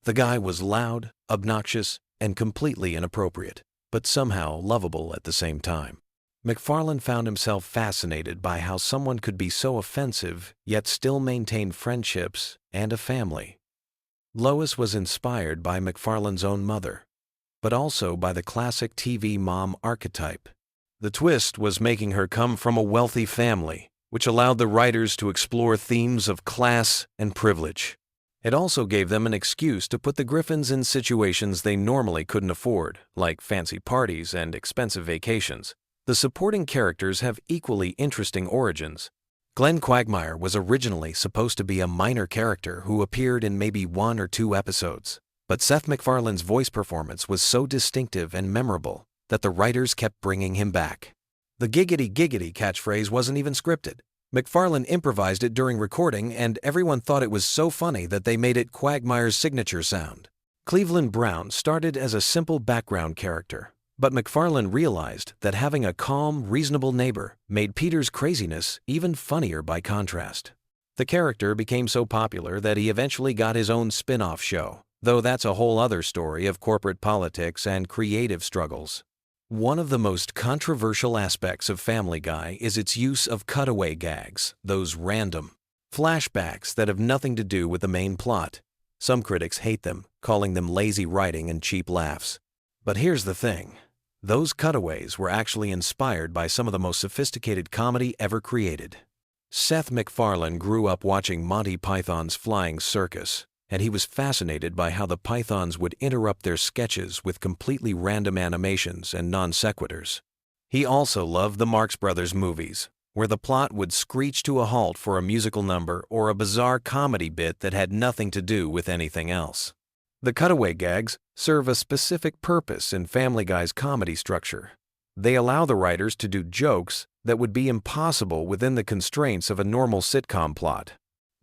The guy was loud, obnoxious, and completely inappropriate, but somehow lovable at the same time. MacFarlane found himself fascinated by how someone could be so offensive yet still maintain friendships and a family. Lois was inspired by MacFarlane's own mother, but also by the classic TV mom archetype. The twist was making her come from a wealthy family, which allowed the writers to explore themes of class and privilege. It also gave them an excuse to put the Griffins in situations they normally couldn't afford, like fancy parties and expensive vacations. The supporting characters have equally interesting origins. Glenn Quagmire was originally supposed to be a minor character who appeared in maybe 1 or 2 episodes, but Seth MacFarlane's voice performance was so distinctive and memorable that the writers kept bringing him back. The giggity giggity catchphrase wasn't even scripted. MacFarlane improvised it during recording, and everyone thought it was so funny that they made it Quagmire's signature sound. Cleveland Brown started as a simple background character, but MacFarlane realized that having a calm, reasonable neighbor made Peter's craziness even funnier by contrast. The character became so popular that he eventually got his own spin-off show, though that's a whole other story of corporate politics and creative struggles. One of the most controversial aspects of Family Guy is its use of cutaway gags, those random flashbacks that have nothing to do with the main plot. Some critics hate them, calling them lazy writing and cheap laughs. But here's the thing. Those cutaways were actually inspired by some of the most sophisticated comedy ever created. Seth MacFarlane grew up watching Monty Python's Flying Circus, and he was fascinated by how the Pythons would interrupt their sketches with completely random animations and non-sequiturs. He also loved the Marx Brothers movies, where the plot would screech to a halt for a musical number or a bizarre comedy bit that had nothing to do with anything else. The cutaway gags serve a specific purpose in Family Guy's comedy structure. They allow the writers to do jokes that would be impossible within the constraints of a normal sitcom plot.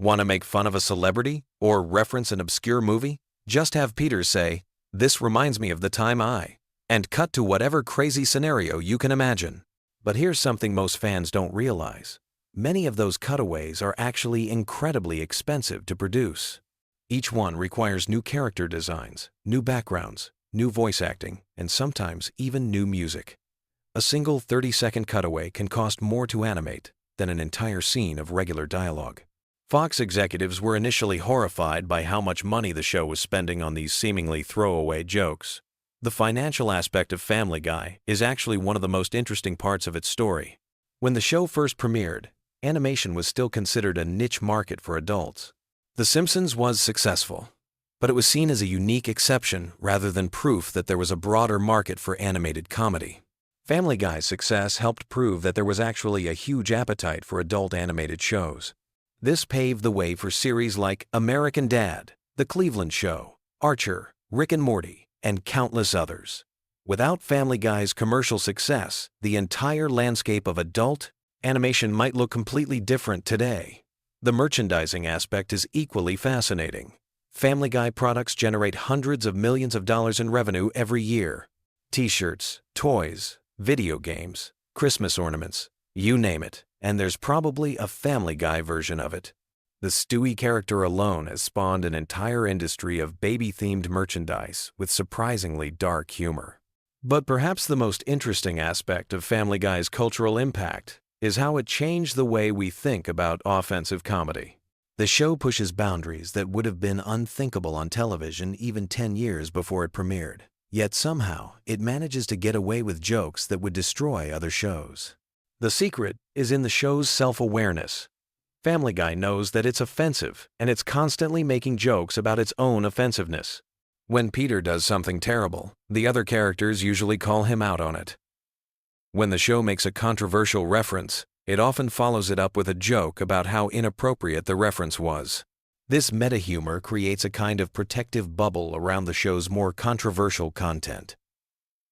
Want to make fun of a celebrity or reference an obscure movie? Just have Peter say, "This reminds me of the time I," and cut to whatever crazy scenario you can imagine. But here's something most fans don't realize. Many of those cutaways are actually incredibly expensive to produce. Each one requires new character designs, new backgrounds, new voice acting, and sometimes even new music. A single 30-second cutaway can cost more to animate than an entire scene of regular dialogue. Fox executives were initially horrified by how much money the show was spending on these seemingly throwaway jokes. The financial aspect of Family Guy is actually one of the most interesting parts of its story. When the show first premiered, animation was still considered a niche market for adults. The Simpsons was successful, but it was seen as a unique exception rather than proof that there was a broader market for animated comedy. Family Guy's success helped prove that there was actually a huge appetite for adult animated shows. This paved the way for series like American Dad, The Cleveland Show, Archer, Rick and Morty, and countless others. Without Family Guy's commercial success, the entire landscape of adult animation might look completely different today. The merchandising aspect is equally fascinating. Family Guy products generate hundreds of millions of dollars in revenue every year. T-shirts, toys, video games, Christmas ornaments, you name it, and there's probably a Family Guy version of it. The Stewie character alone has spawned an entire industry of baby-themed merchandise with surprisingly dark humor. But perhaps the most interesting aspect of Family Guy's cultural impact is how it changed the way we think about offensive comedy. The show pushes boundaries that would have been unthinkable on television even 10 years before it premiered. Yet somehow, it manages to get away with jokes that would destroy other shows. The secret is in the show's self-awareness. Family Guy knows that it's offensive, and it's constantly making jokes about its own offensiveness. When Peter does something terrible, the other characters usually call him out on it. When the show makes a controversial reference, it often follows it up with a joke about how inappropriate the reference was. This meta-humor creates a kind of protective bubble around the show's more controversial content.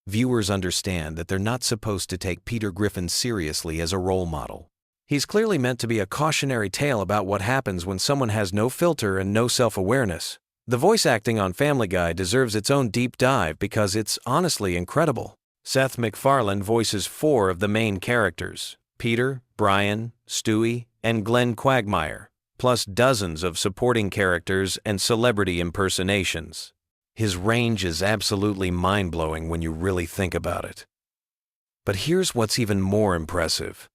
Viewers understand that they're not supposed to take Peter Griffin seriously as a role model. He's clearly meant to be a cautionary tale about what happens when someone has no filter and no self-awareness. The voice acting on Family Guy deserves its own deep dive because it's honestly incredible. Seth MacFarlane voices 4 of the main characters: Peter, Brian, Stewie, and Glenn Quagmire, plus dozens of supporting characters and celebrity impersonations. His range is absolutely mind-blowing when you really think about it. But here's what's even more impressive.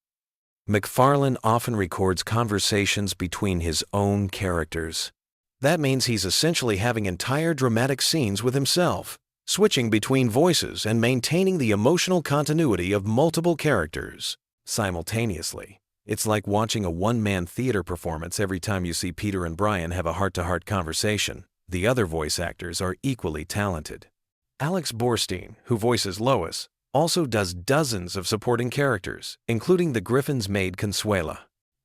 MacFarlane often records conversations between his own characters. That means he's essentially having entire dramatic scenes with himself, switching between voices and maintaining the emotional continuity of multiple characters simultaneously. It's like watching a one-man theater performance every time you see Peter and Brian have a heart-to-heart conversation. The other voice actors are equally talented. Alex Borstein, who voices Lois, also does dozens of supporting characters, including the Griffin's maid Consuela.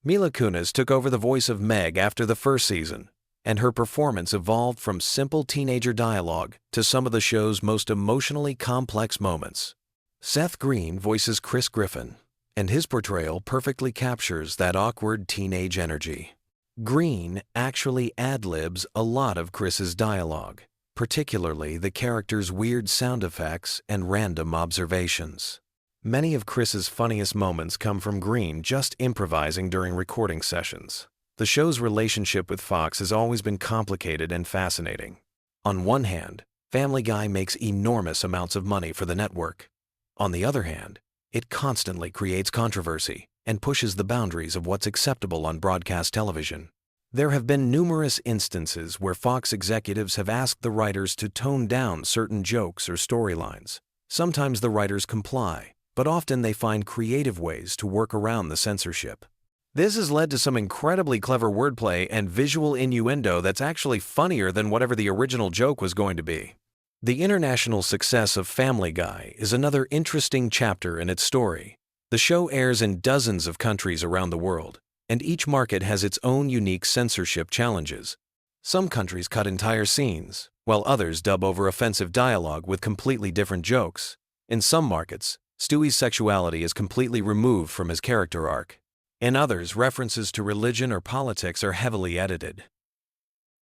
Mila Kunis took over the voice of Meg after the first season, and her performance evolved from simple teenager dialogue to some of the show's most emotionally complex moments. Seth Green voices Chris Griffin, and his portrayal perfectly captures that awkward teenage energy. Green actually ad-libs a lot of Chris's dialogue, particularly the character's weird sound effects and random observations. Many of Chris's funniest moments come from Green just improvising during recording sessions. The show's relationship with Fox has always been complicated and fascinating. On one hand, Family Guy makes enormous amounts of money for the network. On the other hand, it constantly creates controversy and pushes the boundaries of what's acceptable on broadcast television. There have been numerous instances where Fox executives have asked the writers to tone down certain jokes or storylines. Sometimes the writers comply, but often they find creative ways to work around the censorship. This has led to some incredibly clever wordplay and visual innuendo that's actually funnier than whatever the original joke was going to be. The international success of Family Guy is another interesting chapter in its story. The show airs in dozens of countries around the world, and each market has its own unique censorship challenges. Some countries cut entire scenes, while others dub over offensive dialogue with completely different jokes. In some markets, Stewie's sexuality is completely removed from his character arc. In others, references to religion or politics are heavily edited.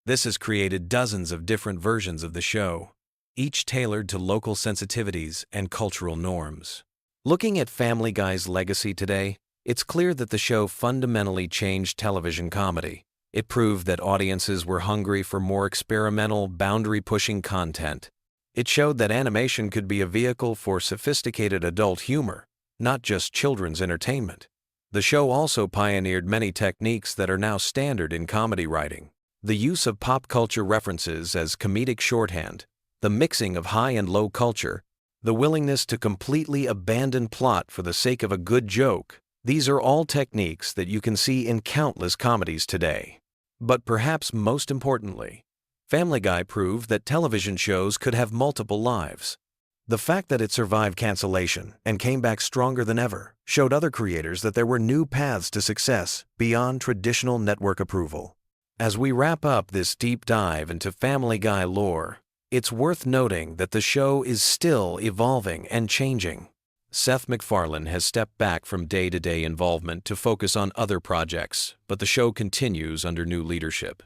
This has created dozens of different versions of the show, each tailored to local sensitivities and cultural norms. Looking at Family Guy's legacy today, it's clear that the show fundamentally changed television comedy. It proved that audiences were hungry for more experimental, boundary-pushing content. It showed that animation could be a vehicle for sophisticated adult humor, not just children's entertainment. The show also pioneered many techniques that are now standard in comedy writing. The use of pop culture references as comedic shorthand, the mixing of high and low culture, the willingness to completely abandon plot for the sake of a good joke. These are all techniques that you can see in countless comedies today. But perhaps most importantly, Family Guy proved that television shows could have multiple lives. The fact that it survived cancellation and came back stronger than ever showed other creators that there were new paths to success beyond traditional network approval. As we wrap up this deep dive into Family Guy lore, it's worth noting that the show is still evolving and changing. Seth MacFarlane has stepped back from day-to-day involvement to focus on other projects, but the show continues under new leadership.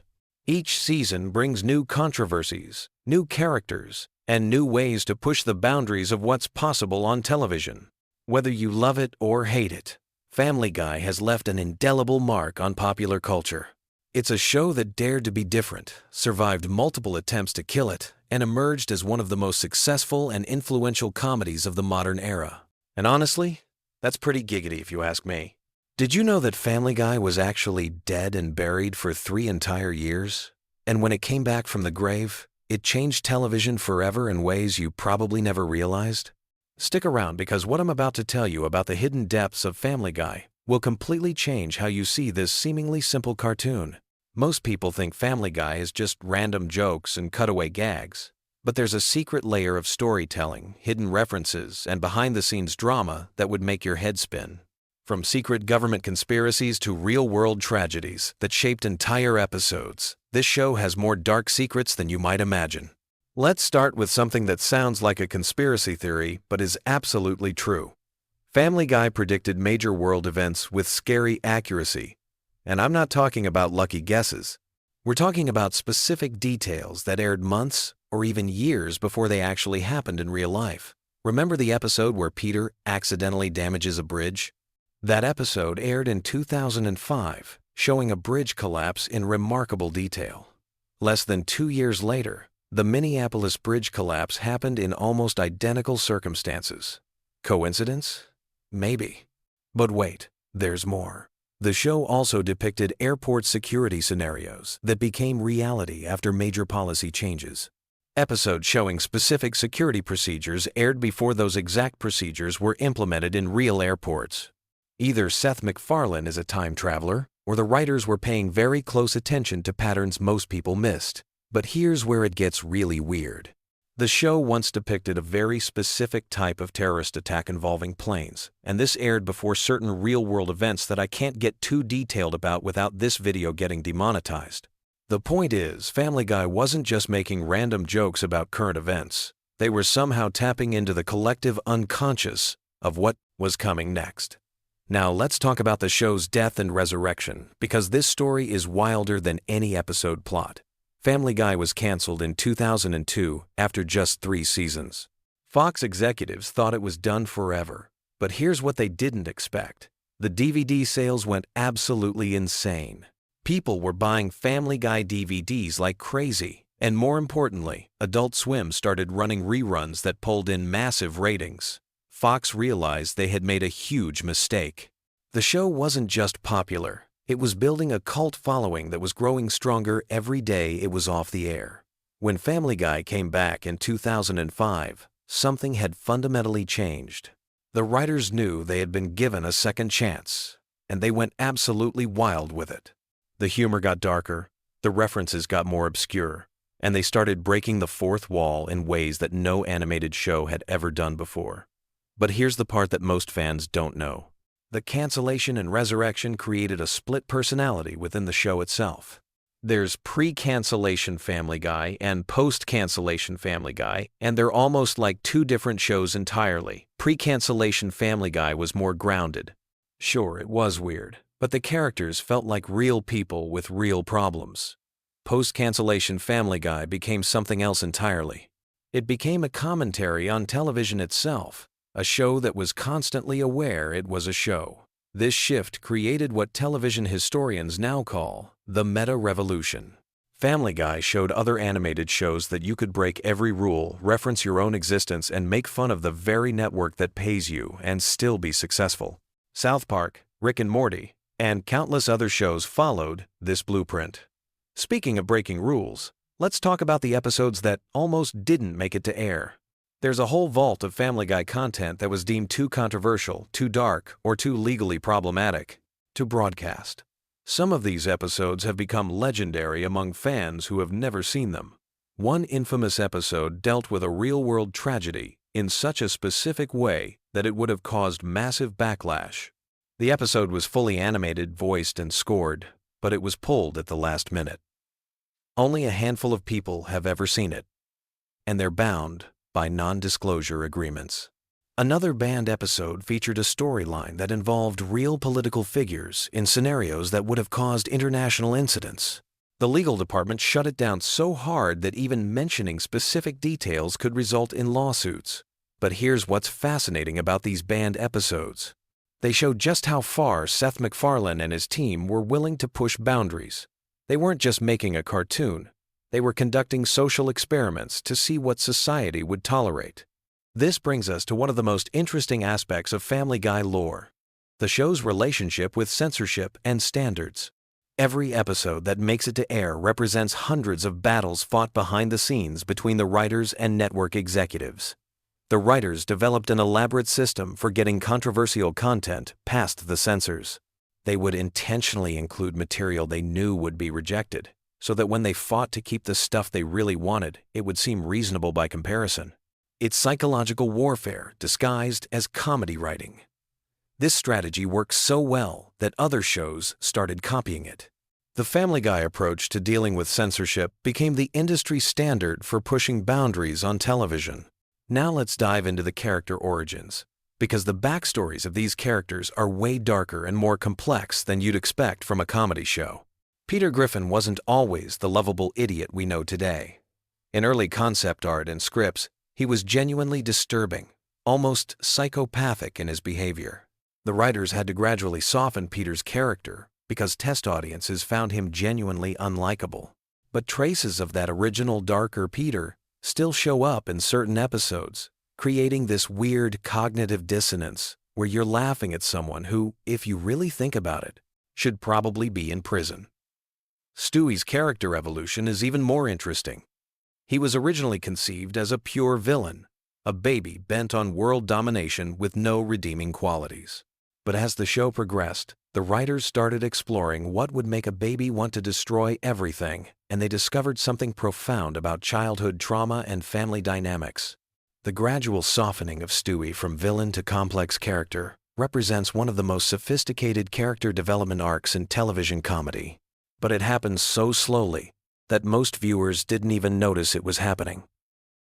Each season brings new controversies, new characters, and new ways to push the boundaries of what's possible on television. Whether you love it or hate it, Family Guy has left an indelible mark on popular culture. It's a show that dared to be different, survived multiple attempts to kill it, and emerged as one of the most successful and influential comedies of the modern era. And honestly, that's pretty giggity if you ask me. Did you know that Family Guy was actually dead and buried for 3 entire years? And when it came back from the grave, it changed television forever in ways you probably never realized? Stick around because what I'm about to tell you about the hidden depths of Family Guy will completely change how you see this seemingly simple cartoon. Most people think Family Guy is just random jokes and cutaway gags. But there's a secret layer of storytelling, hidden references, and behind-the-scenes drama that would make your head spin. From secret government conspiracies to real-world tragedies that shaped entire episodes, this show has more dark secrets than you might imagine. Let's start with something that sounds like a conspiracy theory, but is absolutely true. Family Guy predicted major world events with scary accuracy. And I'm not talking about lucky guesses. We're talking about specific details that aired months or even years before they actually happened in real life. Remember the episode where Peter accidentally damages a bridge? That episode aired in 2005, showing a bridge collapse in remarkable detail. Less than 2 years later, the Minneapolis bridge collapse happened in almost identical circumstances. Coincidence? Maybe. But wait, there's more. The show also depicted airport security scenarios that became reality after major policy changes. Episodes showing specific security procedures aired before those exact procedures were implemented in real airports. Either Seth MacFarlane is a time traveler, or the writers were paying very close attention to patterns most people missed. But here's where it gets really weird. The show once depicted a very specific type of terrorist attack involving planes, and this aired before certain real-world events that I can't get too detailed about without this video getting demonetized. The point is, Family Guy wasn't just making random jokes about current events. They were somehow tapping into the collective unconscious of what was coming next. Now let's talk about the show's death and resurrection, because this story is wilder than any episode plot. Family Guy was canceled in 2002 after just 3 seasons. Fox executives thought it was done forever, but here's what they didn't expect. The DVD sales went absolutely insane. People were buying Family Guy DVDs like crazy, and more importantly, Adult Swim started running reruns that pulled in massive ratings. Fox realized they had made a huge mistake. The show wasn't just popular. It was building a cult following that was growing stronger every day it was off the air. When Family Guy came back in 2005, something had fundamentally changed. The writers knew they had been given a second chance, and they went absolutely wild with it. The humor got darker, the references got more obscure, and they started breaking the fourth wall in ways that no animated show had ever done before. But here's the part that most fans don't know. The cancellation and resurrection created a split personality within the show itself. There's pre-cancellation Family Guy and post-cancellation Family Guy, and they're almost like 2 different shows entirely. Pre-cancellation Family Guy was more grounded. Sure, it was weird, but the characters felt like real people with real problems. Post-cancellation Family Guy became something else entirely. It became a commentary on television itself. A show that was constantly aware it was a show. This shift created what television historians now call the meta-revolution. Family Guy showed other animated shows that you could break every rule, reference your own existence, and make fun of the very network that pays you and still be successful. South Park, Rick and Morty, and countless other shows followed this blueprint. Speaking of breaking rules, let's talk about the episodes that almost didn't make it to air. There's a whole vault of Family Guy content that was deemed too controversial, too dark, or too legally problematic to broadcast. Some of these episodes have become legendary among fans who have never seen them. One infamous episode dealt with a real-world tragedy in such a specific way that it would have caused massive backlash. The episode was fully animated, voiced, and scored, but it was pulled at the last minute. Only a handful of people have ever seen it, and they're bound by non-disclosure agreements. Another banned episode featured a storyline that involved real political figures in scenarios that would have caused international incidents. The legal department shut it down so hard that even mentioning specific details could result in lawsuits. But here's what's fascinating about these banned episodes. They show just how far Seth MacFarlane and his team were willing to push boundaries. They weren't just making a cartoon. They were conducting social experiments to see what society would tolerate. This brings us to one of the most interesting aspects of Family Guy lore: the show's relationship with censorship and standards. Every episode that makes it to air represents hundreds of battles fought behind the scenes between the writers and network executives. The writers developed an elaborate system for getting controversial content past the censors. They would intentionally include material they knew would be rejected, so that when they fought to keep the stuff they really wanted, it would seem reasonable by comparison. It's psychological warfare disguised as comedy writing. This strategy worked so well that other shows started copying it. The Family Guy approach to dealing with censorship became the industry standard for pushing boundaries on television. Now let's dive into the character origins, because the backstories of these characters are way darker and more complex than you'd expect from a comedy show. Peter Griffin wasn't always the lovable idiot we know today. In early concept art and scripts, he was genuinely disturbing, almost psychopathic in his behavior. The writers had to gradually soften Peter's character because test audiences found him genuinely unlikable. But traces of that original darker Peter still show up in certain episodes, creating this weird cognitive dissonance where you're laughing at someone who, if you really think about it, should probably be in prison. Stewie's character evolution is even more interesting. He was originally conceived as a pure villain, a baby bent on world domination with no redeeming qualities. But as the show progressed, the writers started exploring what would make a baby want to destroy everything, and they discovered something profound about childhood trauma and family dynamics. The gradual softening of Stewie from villain to complex character represents one of the most sophisticated character development arcs in television comedy. But it happened so slowly that most viewers didn't even notice it was happening.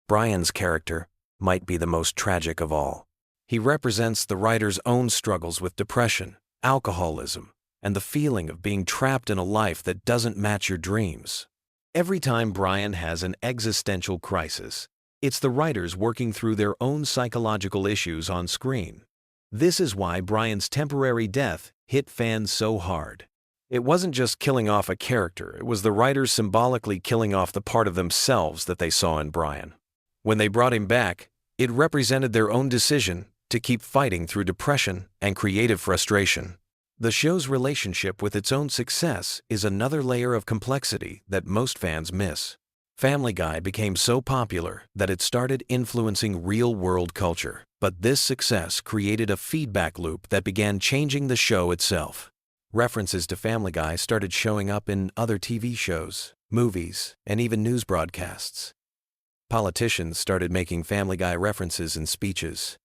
Brian's character might be the most tragic of all. He represents the writer's own struggles with depression, alcoholism, and the feeling of being trapped in a life that doesn't match your dreams. Every time Brian has an existential crisis, it's the writers working through their own psychological issues on screen. This is why Brian's temporary death hit fans so hard. It wasn't just killing off a character, it was the writers symbolically killing off the part of themselves that they saw in Brian. When they brought him back, it represented their own decision to keep fighting through depression and creative frustration. The show's relationship with its own success is another layer of complexity that most fans miss. Family Guy became so popular that it started influencing real-world culture, but this success created a feedback loop that began changing the show itself. References to Family Guy started showing up in other TV shows, movies, and even news broadcasts. Politicians started making Family Guy references in speeches.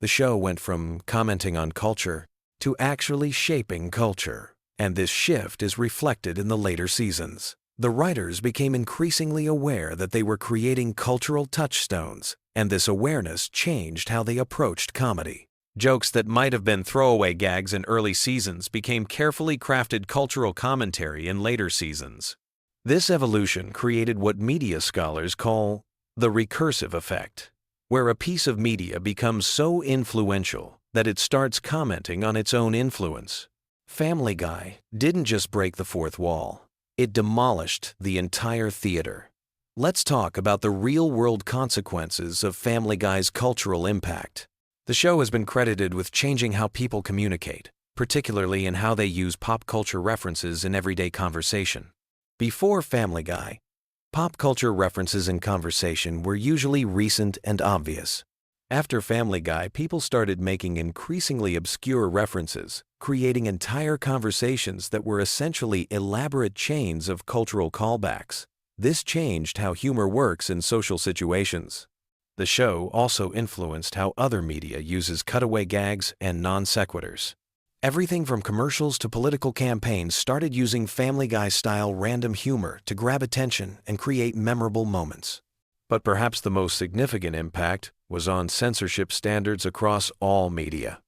The show went from commenting on culture to actually shaping culture, and this shift is reflected in the later seasons. The writers became increasingly aware that they were creating cultural touchstones, and this awareness changed how they approached comedy. Jokes that might have been throwaway gags in early seasons became carefully crafted cultural commentary in later seasons. This evolution created what media scholars call the recursive effect, where a piece of media becomes so influential that it starts commenting on its own influence. Family Guy didn't just break the fourth wall, it demolished the entire theater. Let's talk about the real-world consequences of Family Guy's cultural impact. The show has been credited with changing how people communicate, particularly in how they use pop culture references in everyday conversation. Before Family Guy, pop culture references in conversation were usually recent and obvious. After Family Guy, people started making increasingly obscure references, creating entire conversations that were essentially elaborate chains of cultural callbacks. This changed how humor works in social situations. The show also influenced how other media uses cutaway gags and non sequiturs. Everything from commercials to political campaigns started using Family Guy-style random humor to grab attention and create memorable moments. But perhaps the most significant impact was on censorship standards across all media.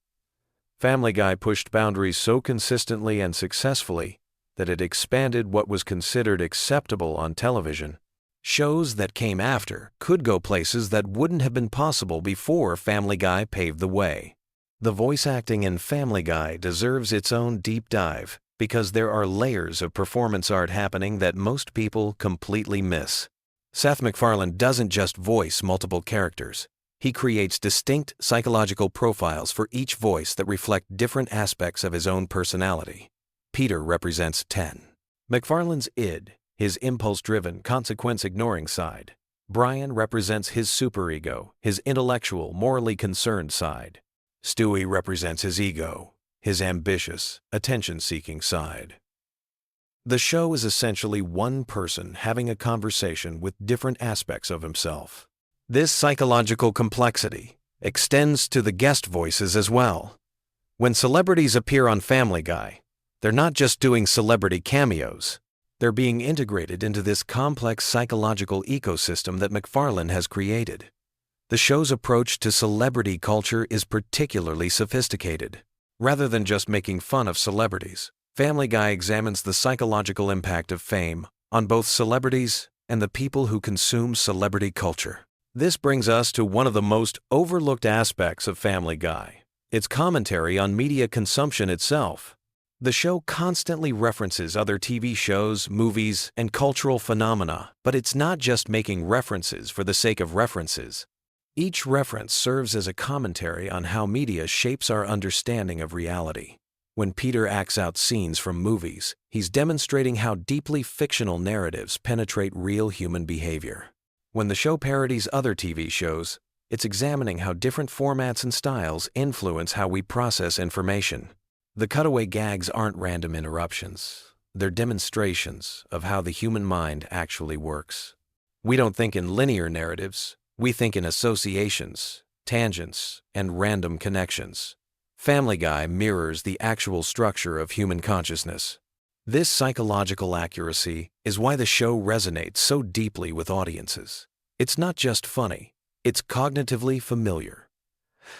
Family Guy pushed boundaries so consistently and successfully that it expanded what was considered acceptable on television. Shows that came after could go places that wouldn't have been possible before Family Guy paved the way. The voice acting in Family Guy deserves its own deep dive because there are layers of performance art happening that most people completely miss. Seth MacFarlane doesn't just voice multiple characters. He creates distinct psychological profiles for each voice that reflect different aspects of his own personality. Peter represents 10. MacFarlane's id, his impulse-driven, consequence-ignoring side. Brian represents his superego, his intellectual, morally concerned side. Stewie represents his ego, his ambitious, attention-seeking side. The show is essentially one person having a conversation with different aspects of himself. This psychological complexity extends to the guest voices as well. When celebrities appear on Family Guy, they're not just doing celebrity cameos. They're being integrated into this complex psychological ecosystem that MacFarlane has created. The show's approach to celebrity culture is particularly sophisticated. Rather than just making fun of celebrities, Family Guy examines the psychological impact of fame on both celebrities and the people who consume celebrity culture. This brings us to one of the most overlooked aspects of Family Guy: its commentary on media consumption itself. The show constantly references other TV shows, movies, and cultural phenomena, but it's not just making references for the sake of references. Each reference serves as a commentary on how media shapes our understanding of reality. When Peter acts out scenes from movies, he's demonstrating how deeply fictional narratives penetrate real human behavior. When the show parodies other TV shows, it's examining how different formats and styles influence how we process information. The cutaway gags aren't random interruptions. They're demonstrations of how the human mind actually works. We don't think in linear narratives. We think in associations, tangents, and random connections. Family Guy mirrors the actual structure of human consciousness. This psychological accuracy is why the show resonates so deeply with audiences. It's not just funny, it's cognitively familiar.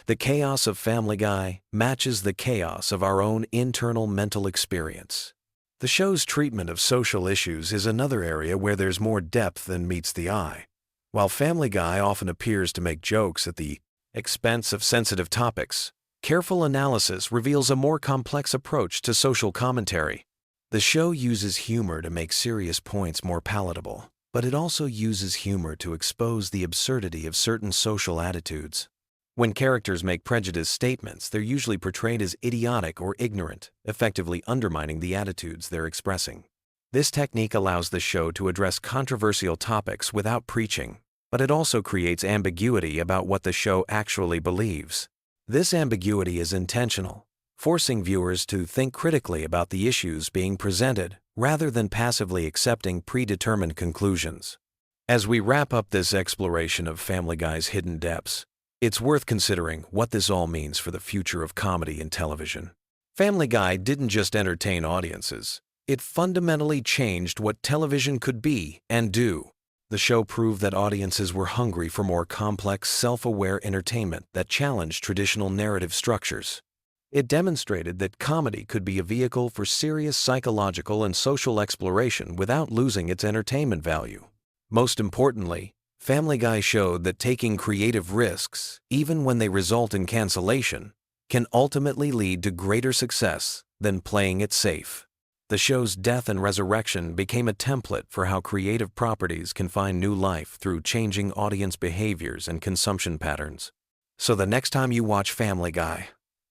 The chaos of Family Guy matches the chaos of our own internal mental experience. The show's treatment of social issues is another area where there's more depth than meets the eye. While Family Guy often appears to make jokes at the expense of sensitive topics, careful analysis reveals a more complex approach to social commentary. The show uses humor to make serious points more palatable, but it also uses humor to expose the absurdity of certain social attitudes. When characters make prejudiced statements, they're usually portrayed as idiotic or ignorant, effectively undermining the attitudes they're expressing. This technique allows the show to address controversial topics without preaching, but it also creates ambiguity about what the show actually believes. This ambiguity is intentional, forcing viewers to think critically about the issues being presented rather than passively accepting predetermined conclusions. As we wrap up this exploration of Family Guy's hidden depths, it's worth considering what this all means for the future of comedy in television. Family Guy didn't just entertain audiences. It fundamentally changed what television could be and do. The show proved that audiences were hungry for more complex, self-aware entertainment that challenged traditional narrative structures. It demonstrated that comedy could be a vehicle for serious psychological and social exploration without losing its entertainment value. Most importantly, Family Guy showed that taking creative risks, even when they result in cancellation, can ultimately lead to greater success than playing it safe. The show's death and resurrection became a template for how creative properties can find new life through changing audience behaviors and consumption patterns. So the next time you watch Family Guy,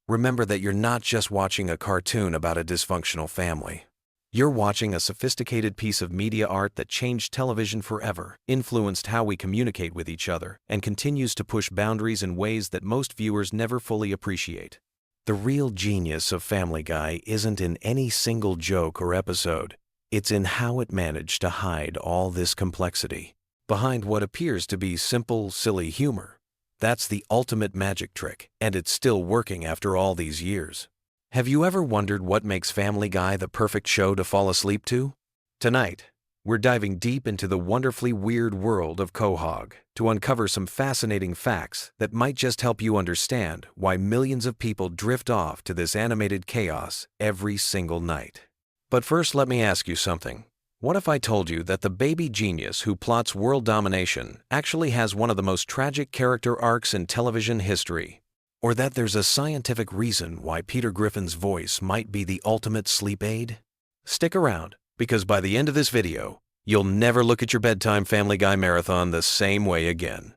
remember that you're not just watching a cartoon about a dysfunctional family. You're watching a sophisticated piece of media art that changed television forever, influenced how we communicate with each other, and continues to push boundaries in ways that most viewers never fully appreciate. The real genius of Family Guy isn't in any single joke or episode. It's in how it managed to hide all this complexity behind what appears to be simple, silly humor. That's the ultimate magic trick, and it's still working after all these years. Have you ever wondered what makes Family Guy the perfect show to fall asleep to? Tonight, we're diving deep into the wonderfully weird world of Quahog to uncover some fascinating facts that might just help you understand why millions of people drift off to this animated chaos every single night. But first, let me ask you something. What if I told you that the baby genius who plots world domination actually has one of the most tragic character arcs in television history? Or that there's a scientific reason why Peter Griffin's voice might be the ultimate sleep aid? Stick around, because by the end of this video, you'll never look at your bedtime Family Guy marathon the same way again.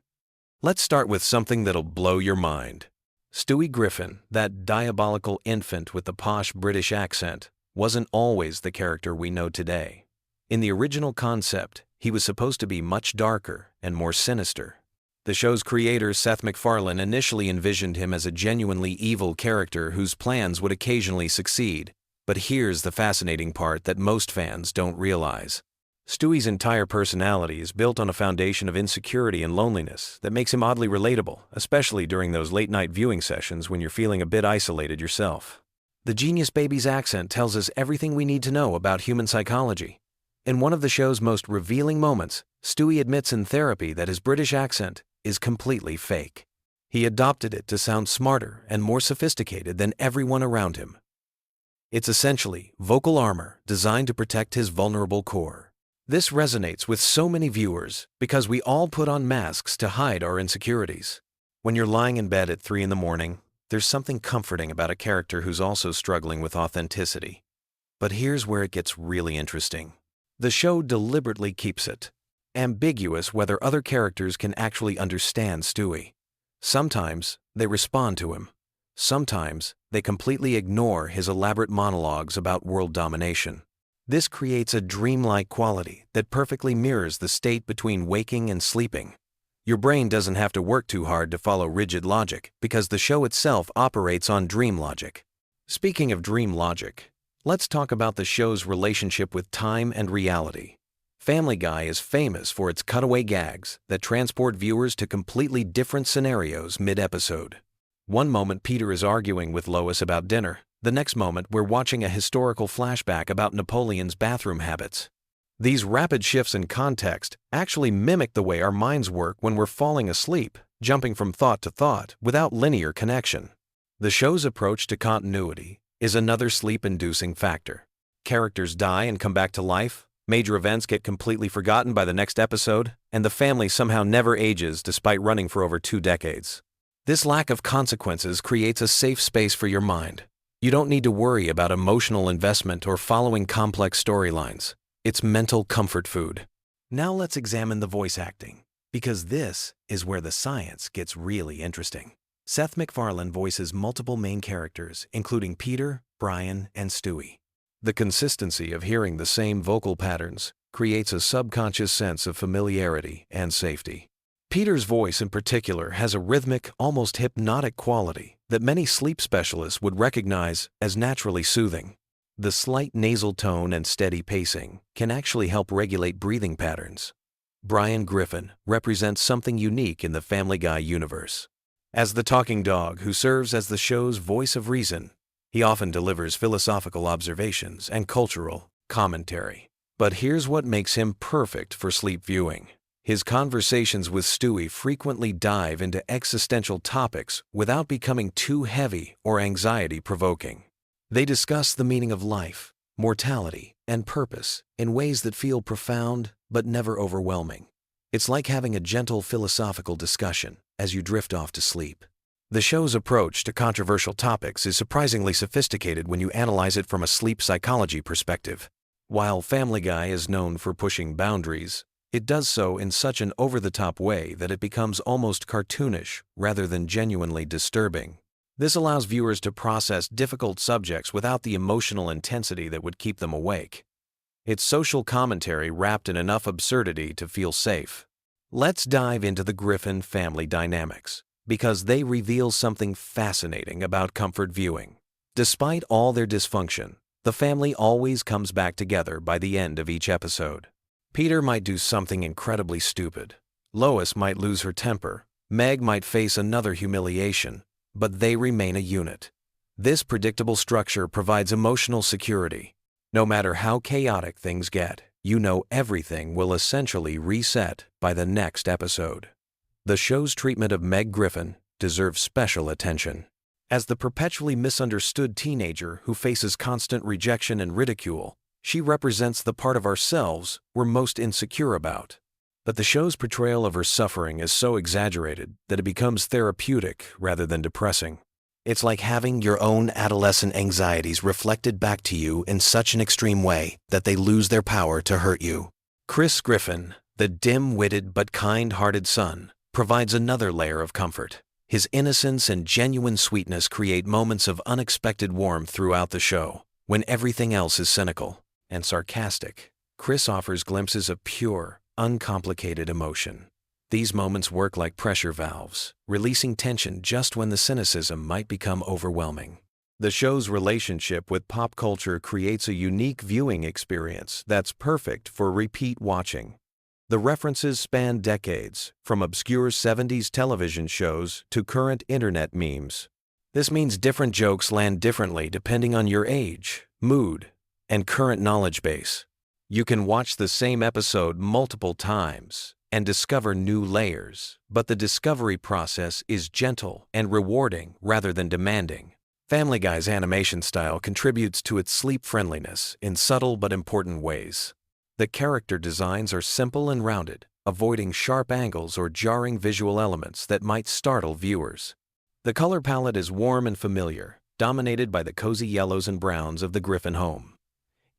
Let's start with something that'll blow your mind. Stewie Griffin, that diabolical infant with the posh British accent, wasn't always the character we know today. In the original concept, he was supposed to be much darker and more sinister. The show's creator, Seth MacFarlane, initially envisioned him as a genuinely evil character whose plans would occasionally succeed. But here's the fascinating part that most fans don't realize. Stewie's entire personality is built on a foundation of insecurity and loneliness that makes him oddly relatable, especially during those late-night viewing sessions when you're feeling a bit isolated yourself. The genius baby's accent tells us everything we need to know about human psychology. In one of the show's most revealing moments, Stewie admits in therapy that his British accent is completely fake. He adopted it to sound smarter and more sophisticated than everyone around him. It's essentially vocal armor designed to protect his vulnerable core. This resonates with so many viewers because we all put on masks to hide our insecurities. When you're lying in bed at 3 in the morning, there's something comforting about a character who's also struggling with authenticity. But here's where it gets really interesting. The show deliberately keeps it ambiguous whether other characters can actually understand Stewie. Sometimes they respond to him. Sometimes they completely ignore his elaborate monologues about world domination. This creates a dreamlike quality that perfectly mirrors the state between waking and sleeping. Your brain doesn't have to work too hard to follow rigid logic because the show itself operates on dream logic. Speaking of dream logic, let's talk about the show's relationship with time and reality. Family Guy is famous for its cutaway gags that transport viewers to completely different scenarios mid-episode. One moment Peter is arguing with Lois about dinner. The next moment we're watching a historical flashback about Napoleon's bathroom habits. These rapid shifts in context actually mimic the way our minds work when we're falling asleep, jumping from thought to thought without linear connection. The show's approach to continuity is another sleep-inducing factor. Characters die and come back to life, major events get completely forgotten by the next episode, and the family somehow never ages despite running for over 2 decades. This lack of consequences creates a safe space for your mind. You don't need to worry about emotional investment or following complex storylines. It's mental comfort food. Now let's examine the voice acting, because this is where the science gets really interesting. Seth MacFarlane voices multiple main characters, including Peter, Brian, and Stewie. The consistency of hearing the same vocal patterns creates a subconscious sense of familiarity and safety. Peter's voice in particular has a rhythmic, almost hypnotic quality that many sleep specialists would recognize as naturally soothing. The slight nasal tone and steady pacing can actually help regulate breathing patterns. Brian Griffin represents something unique in the Family Guy universe. As the talking dog who serves as the show's voice of reason, he often delivers philosophical observations and cultural commentary. But here's what makes him perfect for sleep viewing. His conversations with Stewie frequently dive into existential topics without becoming too heavy or anxiety-provoking. They discuss the meaning of life, mortality, and purpose in ways that feel profound but never overwhelming. It's like having a gentle philosophical discussion as you drift off to sleep. The show's approach to controversial topics is surprisingly sophisticated when you analyze it from a sleep psychology perspective. While Family Guy is known for pushing boundaries, it does so in such an over-the-top way that it becomes almost cartoonish rather than genuinely disturbing. This allows viewers to process difficult subjects without the emotional intensity that would keep them awake. It's social commentary wrapped in enough absurdity to feel safe. Let's dive into the Griffin family dynamics, because they reveal something fascinating about comfort viewing. Despite all their dysfunction, the family always comes back together by the end of each episode. Peter might do something incredibly stupid. Lois might lose her temper. Meg might face another humiliation, but they remain a unit. This predictable structure provides emotional security. No matter how chaotic things get, you know everything will essentially reset by the next episode. The show's treatment of Meg Griffin deserves special attention. As the perpetually misunderstood teenager who faces constant rejection and ridicule, she represents the part of ourselves we're most insecure about. But the show's portrayal of her suffering is so exaggerated that it becomes therapeutic rather than depressing. It's like having your own adolescent anxieties reflected back to you in such an extreme way that they lose their power to hurt you. Chris Griffin, the dim-witted but kind-hearted son, provides another layer of comfort. His innocence and genuine sweetness create moments of unexpected warmth throughout the show, when everything else is cynical and sarcastic. Chris offers glimpses of pure, uncomplicated emotion. These moments work like pressure valves, releasing tension just when the cynicism might become overwhelming. The show's relationship with pop culture creates a unique viewing experience that's perfect for repeat watching. The references span decades, from obscure 70s television shows to current internet memes. This means different jokes land differently depending on your age, mood, and current knowledge base. You can watch the same episode multiple times and discover new layers, but the discovery process is gentle and rewarding rather than demanding. Family Guy's animation style contributes to its sleep-friendliness in subtle but important ways. The character designs are simple and rounded, avoiding sharp angles or jarring visual elements that might startle viewers. The color palette is warm and familiar, dominated by the cozy yellows and browns of the Griffin home.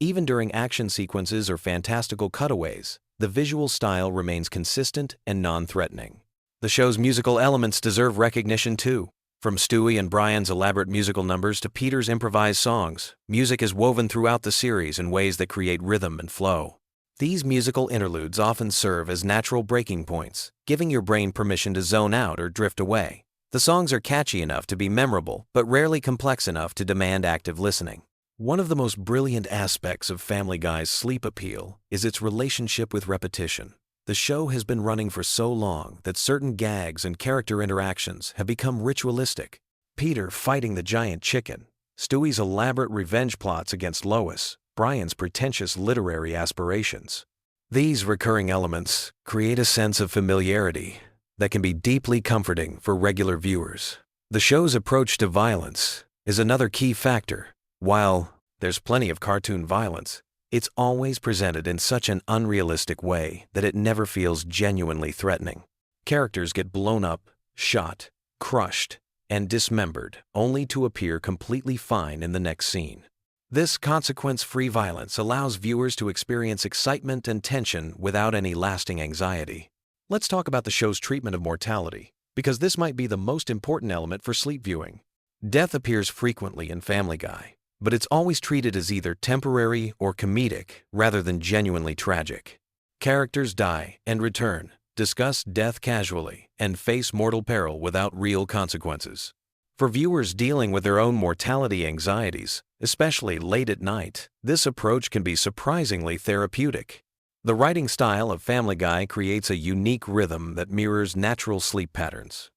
Even during action sequences or fantastical cutaways, the visual style remains consistent and non-threatening. The show's musical elements deserve recognition too. From Stewie and Brian's elaborate musical numbers to Peter's improvised songs, music is woven throughout the series in ways that create rhythm and flow. These musical interludes often serve as natural breaking points, giving your brain permission to zone out or drift away. The songs are catchy enough to be memorable, but rarely complex enough to demand active listening. One of the most brilliant aspects of Family Guy's sleep appeal is its relationship with repetition. The show has been running for so long that certain gags and character interactions have become ritualistic. Peter fighting the giant chicken, Stewie's elaborate revenge plots against Lois, Brian's pretentious literary aspirations. These recurring elements create a sense of familiarity that can be deeply comforting for regular viewers. The show's approach to violence is another key factor. While there's plenty of cartoon violence, it's always presented in such an unrealistic way that it never feels genuinely threatening. Characters get blown up, shot, crushed, and dismembered, only to appear completely fine in the next scene. This consequence-free violence allows viewers to experience excitement and tension without any lasting anxiety. Let's talk about the show's treatment of mortality, because this might be the most important element for sleep viewing. Death appears frequently in Family Guy, but it's always treated as either temporary or comedic rather than genuinely tragic. Characters die and return, discuss death casually, and face mortal peril without real consequences. For viewers dealing with their own mortality anxieties, especially late at night, this approach can be surprisingly therapeutic. The writing style of Family Guy creates a unique rhythm that mirrors natural sleep patterns.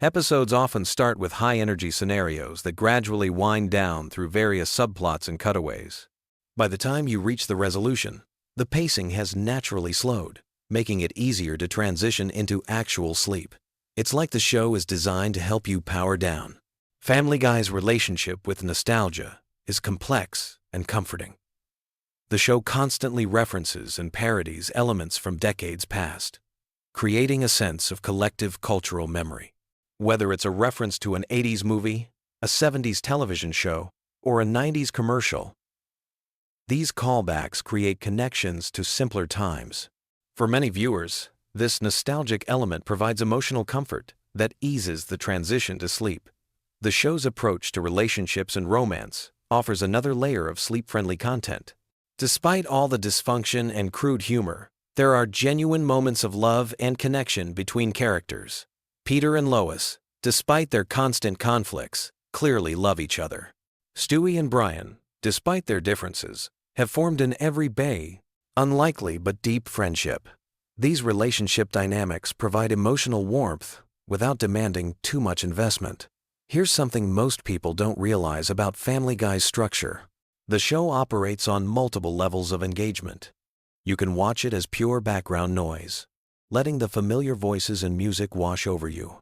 Episodes often start with high-energy scenarios that gradually wind down through various subplots and cutaways. By the time you reach the resolution, the pacing has naturally slowed, making it easier to transition into actual sleep. It's like the show is designed to help you power down. Family Guy's relationship with nostalgia is complex and comforting. The show constantly references and parodies elements from decades past, creating a sense of collective cultural memory. Whether it's a reference to an 80s movie, a 70s television show, or a 90s commercial, these callbacks create connections to simpler times. For many viewers, this nostalgic element provides emotional comfort that eases the transition to sleep. The show's approach to relationships and romance offers another layer of sleep-friendly content. Despite all the dysfunction and crude humor, there are genuine moments of love and connection between characters. Peter and Lois, despite their constant conflicts, clearly love each other. Stewie and Brian, despite their differences, have formed an everyday, unlikely but deep friendship. These relationship dynamics provide emotional warmth without demanding too much investment. Here's something most people don't realize about Family Guy's structure. The show operates on multiple levels of engagement. You can watch it as pure background noise, letting the familiar voices and music wash over you.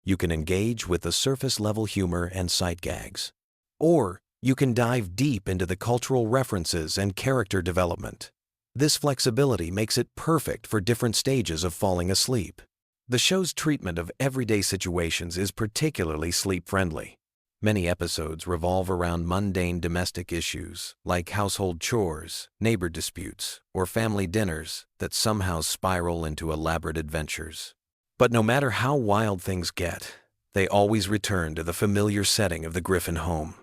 You can engage with the surface-level humor and sight gags. Or you can dive deep into the cultural references and character development. This flexibility makes it perfect for different stages of falling asleep. The show's treatment of everyday situations is particularly sleep-friendly. Many episodes revolve around mundane domestic issues like household chores, neighbor disputes, or family dinners that somehow spiral into elaborate adventures. But no matter how wild things get, they always return to the familiar setting of the Griffin home.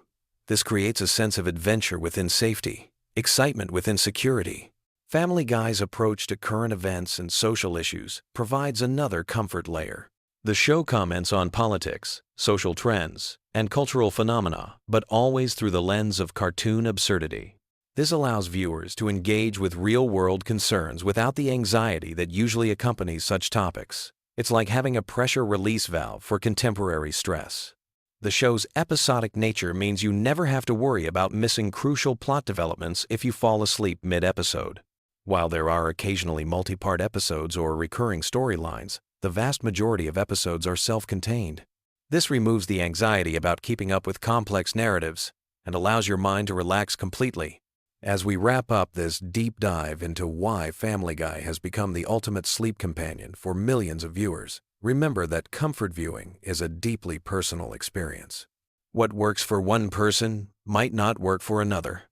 This creates a sense of adventure within safety, excitement within security. Family Guy's approach to current events and social issues provides another comfort layer. The show comments on politics, social trends, and cultural phenomena, but always through the lens of cartoon absurdity. This allows viewers to engage with real-world concerns without the anxiety that usually accompanies such topics. It's like having a pressure release valve for contemporary stress. The show's episodic nature means you never have to worry about missing crucial plot developments if you fall asleep mid-episode. While there are occasionally multi-part episodes or recurring storylines, the vast majority of episodes are self-contained. This removes the anxiety about keeping up with complex narratives and allows your mind to relax completely. As we wrap up this deep dive into why Family Guy has become the ultimate sleep companion for millions of viewers, remember that comfort viewing is a deeply personal experience. What works for one person might not work for another,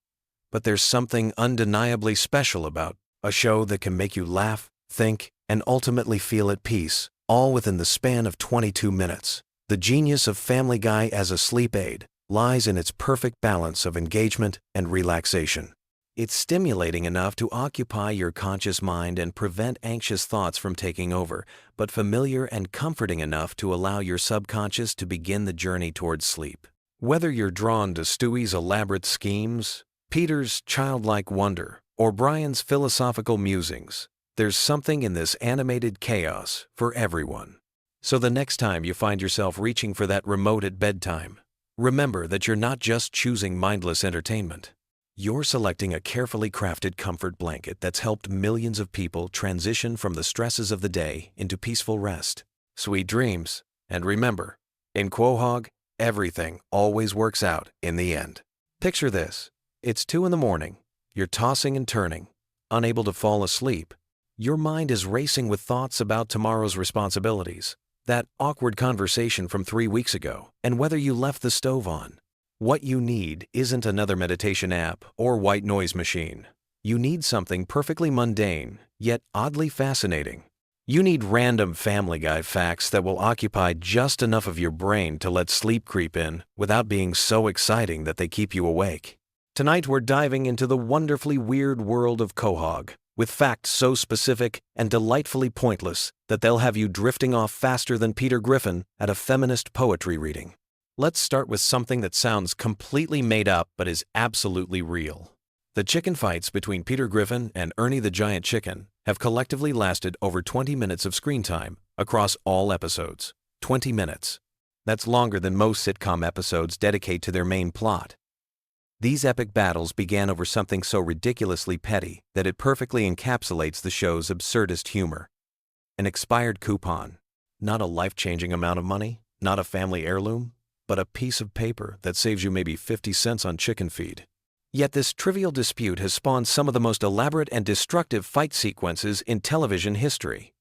but there's something undeniably special about a show that can make you laugh, think, and ultimately feel at peace, all within the span of 22 minutes. The genius of Family Guy as a sleep aid lies in its perfect balance of engagement and relaxation. It's stimulating enough to occupy your conscious mind and prevent anxious thoughts from taking over, but familiar and comforting enough to allow your subconscious to begin the journey towards sleep. Whether you're drawn to Stewie's elaborate schemes, Peter's childlike wonder, or Brian's philosophical musings, there's something in this animated chaos for everyone. So the next time you find yourself reaching for that remote at bedtime, remember that you're not just choosing mindless entertainment. You're selecting a carefully crafted comfort blanket that's helped millions of people transition from the stresses of the day into peaceful rest. Sweet dreams, and remember, in Quahog, everything always works out in the end. Picture this. It's 2 a.m. You're tossing and turning, unable to fall asleep. Your mind is racing with thoughts about tomorrow's responsibilities, that awkward conversation from 3 weeks ago, and whether you left the stove on. What you need isn't another meditation app or white noise machine. You need something perfectly mundane, yet oddly fascinating. You need random Family Guy facts that will occupy just enough of your brain to let sleep creep in without being so exciting that they keep you awake. Tonight we're diving into the wonderfully weird world of Quahog, with facts so specific and delightfully pointless that they'll have you drifting off faster than Peter Griffin at a feminist poetry reading. Let's start with something that sounds completely made up but is absolutely real. The chicken fights between Peter Griffin and Ernie the Giant Chicken have collectively lasted over 20 minutes of screen time across all episodes. 20 minutes. That's longer than most sitcom episodes dedicate to their main plot. These epic battles began over something so ridiculously petty that it perfectly encapsulates the show's absurdist humor. An expired coupon. Not a life-changing amount of money, not a family heirloom, but a piece of paper that saves you maybe 50 cents on chicken feed. Yet this trivial dispute has spawned some of the most elaborate and destructive fight sequences in television history.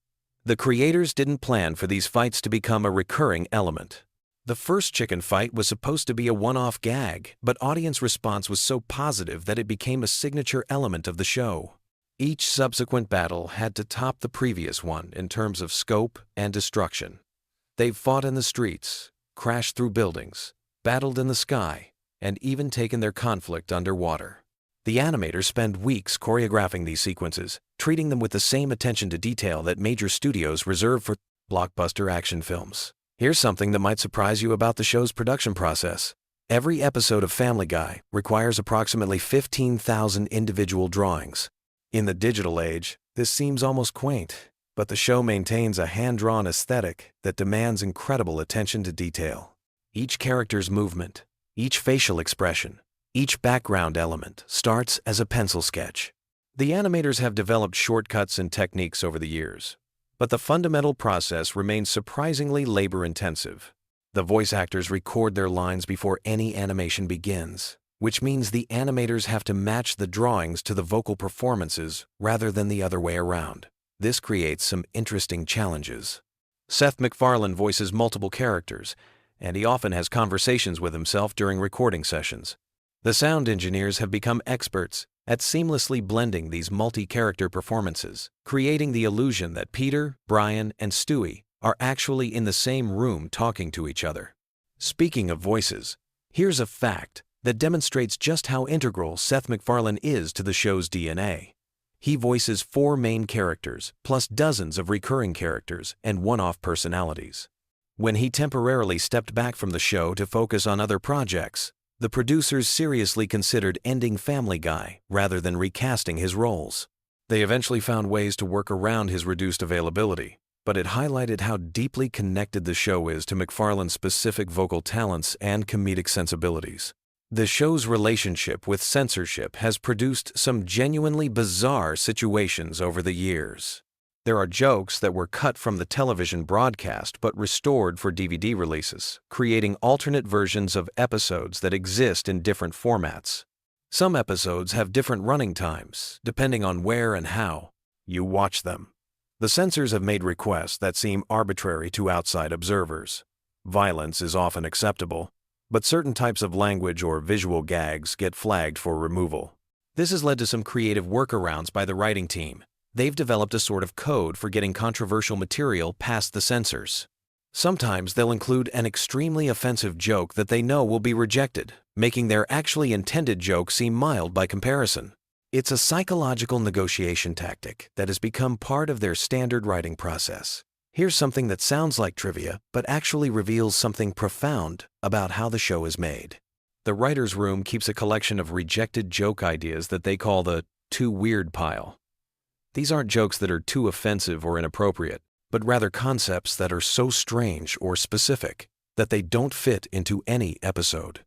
The creators didn't plan for these fights to become a recurring element. The first chicken fight was supposed to be a one-off gag, but audience response was so positive that it became a signature element of the show. Each subsequent battle had to top the previous one in terms of scope and destruction. They've fought in the streets, crashed through buildings, battled in the sky, and even taken their conflict underwater. The animators spend weeks choreographing these sequences, treating them with the same attention to detail that major studios reserve for blockbuster action films. Here's something that might surprise you about the show's production process. Every episode of Family Guy requires approximately 15,000 individual drawings. In the digital age, this seems almost quaint, but the show maintains a hand-drawn aesthetic that demands incredible attention to detail. Each character's movement, each facial expression, each background element starts as a pencil sketch. The animators have developed shortcuts and techniques over the years, but the fundamental process remains surprisingly labor-intensive. The voice actors record their lines before any animation begins, which means the animators have to match the drawings to the vocal performances rather than the other way around. This creates some interesting challenges. Seth MacFarlane voices multiple characters, and he often has conversations with himself during recording sessions. The sound engineers have become experts at seamlessly blending these multi-character performances, creating the illusion that Peter, Brian, and Stewie are actually in the same room talking to each other. Speaking of voices, here's a fact that demonstrates just how integral Seth MacFarlane is to the show's DNA. He voices 4 main characters, plus dozens of recurring characters and one-off personalities. When he temporarily stepped back from the show to focus on other projects, the producers seriously considered ending Family Guy rather than recasting his roles. They eventually found ways to work around his reduced availability, but it highlighted how deeply connected the show is to MacFarlane's specific vocal talents and comedic sensibilities. The show's relationship with censorship has produced some genuinely bizarre situations over the years. There are jokes that were cut from the television broadcast but restored for DVD releases, creating alternate versions of episodes that exist in different formats. Some episodes have different running times, depending on where and how you watch them. The censors have made requests that seem arbitrary to outside observers. Violence is often acceptable, but certain types of language or visual gags get flagged for removal. This has led to some creative workarounds by the writing team. They've developed a sort of code for getting controversial material past the censors. Sometimes they'll include an extremely offensive joke that they know will be rejected, making their actually intended joke seem mild by comparison. It's a psychological negotiation tactic that has become part of their standard writing process. Here's something that sounds like trivia, but actually reveals something profound about how the show is made. The writer's room keeps a collection of rejected joke ideas that they call the too weird pile. These aren't jokes that are too offensive or inappropriate, but rather concepts that are so strange or specific that they don't fit into any episode.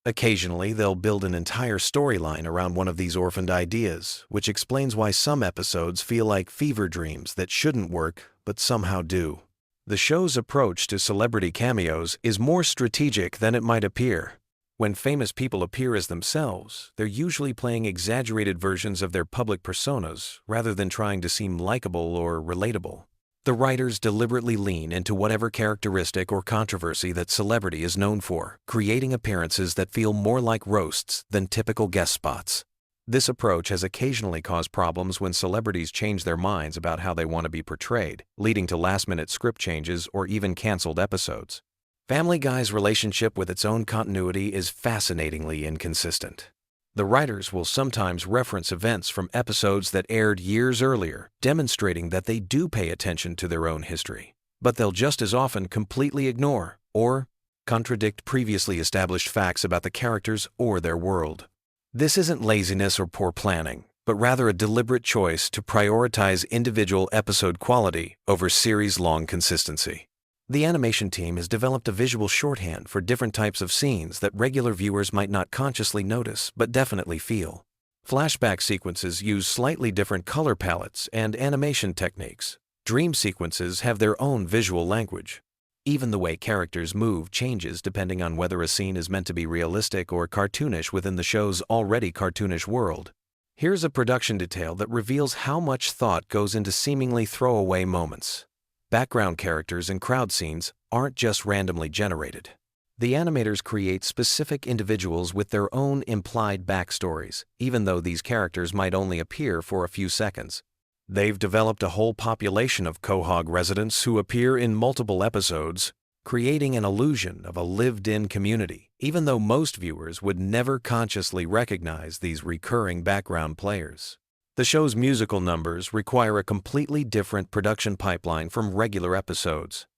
Occasionally, they'll build an entire storyline around one of these orphaned ideas, which explains why some episodes feel like fever dreams that shouldn't work but somehow do. The show's approach to celebrity cameos is more strategic than it might appear. When famous people appear as themselves, they're usually playing exaggerated versions of their public personas rather than trying to seem likable or relatable. The writers deliberately lean into whatever characteristic or controversy that celebrity is known for, creating appearances that feel more like roasts than typical guest spots. This approach has occasionally caused problems when celebrities change their minds about how they want to be portrayed, leading to last-minute script changes or even canceled episodes. Family Guy's relationship with its own continuity is fascinatingly inconsistent. The writers will sometimes reference events from episodes that aired years earlier, demonstrating that they do pay attention to their own history. But they'll just as often completely ignore or contradict previously established facts about the characters or their world. This isn't laziness or poor planning, but rather a deliberate choice to prioritize individual episode quality over series-long consistency. The animation team has developed a visual shorthand for different types of scenes that regular viewers might not consciously notice but definitely feel. Flashback sequences use slightly different color palettes and animation techniques. Dream sequences have their own visual language. Even the way characters move changes depending on whether a scene is meant to be realistic or cartoonish within the show's already cartoonish world. Here's a production detail that reveals how much thought goes into seemingly throwaway moments. Background characters and crowd scenes aren't just randomly generated. The animators create specific individuals with their own implied backstories, even though these characters might only appear for a few seconds. They've developed a whole population of Quahog residents who appear in multiple episodes, creating an illusion of a lived-in community, even though most viewers would never consciously recognize these recurring background players. The show's musical numbers require a completely different production pipeline from regular episodes.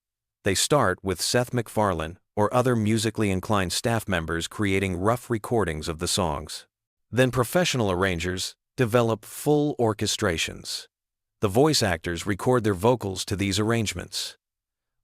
They start with Seth MacFarlane or other musically inclined staff members creating rough recordings of the songs. Then professional arrangers develop full orchestrations. The voice actors record their vocals to these arrangements.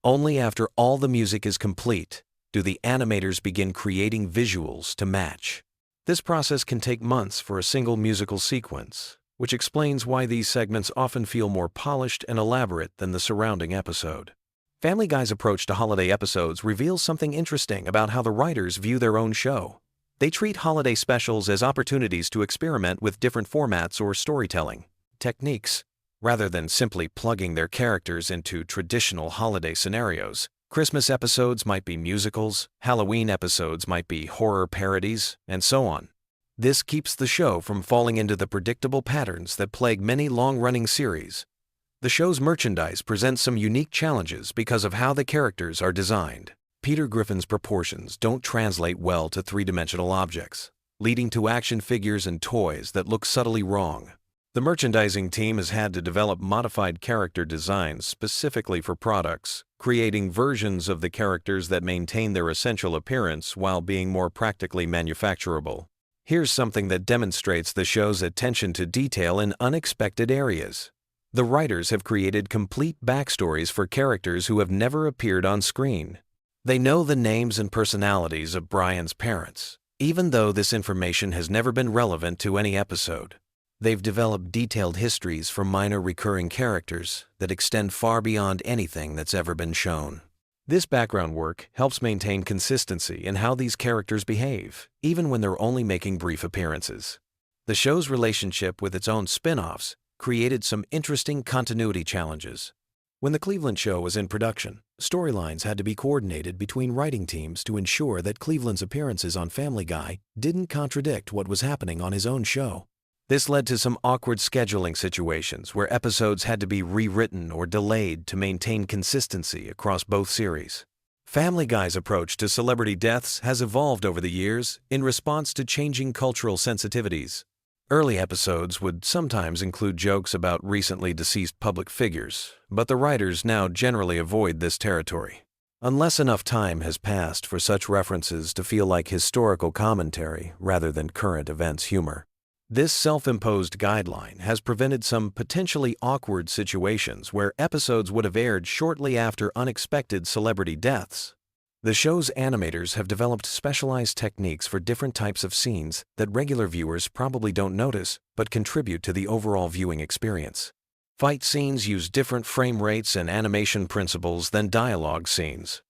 Only after all the music is complete do the animators begin creating visuals to match. This process can take months for a single musical sequence, which explains why these segments often feel more polished and elaborate than the surrounding episode. Family Guy's approach to holiday episodes reveals something interesting about how the writers view their own show. They treat holiday specials as opportunities to experiment with different formats or storytelling techniques. Rather than simply plugging their characters into traditional holiday scenarios, Christmas episodes might be musicals, Halloween episodes might be horror parodies, and so on. This keeps the show from falling into the predictable patterns that plague many long-running series. The show's merchandise presents some unique challenges because of how the characters are designed. Peter Griffin's proportions don't translate well to three-dimensional objects, leading to action figures and toys that look subtly wrong. The merchandising team has had to develop modified character designs specifically for products, creating versions of the characters that maintain their essential appearance while being more practically manufacturable. Here's something that demonstrates the show's attention to detail in unexpected areas. The writers have created complete backstories for characters who have never appeared on screen. They know the names and personalities of Brian's parents, even though this information has never been relevant to any episode. They've developed detailed histories for minor recurring characters that extend far beyond anything that's ever been shown. This background work helps maintain consistency in how these characters behave, even when they're only making brief appearances. The show's relationship with its own spin-offs created some interesting continuity challenges. When the Cleveland show was in production, storylines had to be coordinated between writing teams to ensure that Cleveland's appearances on Family Guy didn't contradict what was happening on his own show. This led to some awkward scheduling situations where episodes had to be rewritten or delayed to maintain consistency across both series. Family Guy's approach to celebrity deaths has evolved over the years in response to changing cultural sensitivities. Early episodes would sometimes include jokes about recently deceased public figures, but the writers now generally avoid this territory. Unless enough time has passed for such references to feel like historical commentary rather than current events humor. This self-imposed guideline has prevented some potentially awkward situations where episodes would have aired shortly after unexpected celebrity deaths. The show's animators have developed specialized techniques for different types of scenes that regular viewers probably don't notice but contribute to the overall viewing experience. Fight scenes use different frame rates and animation principles than dialogue scenes.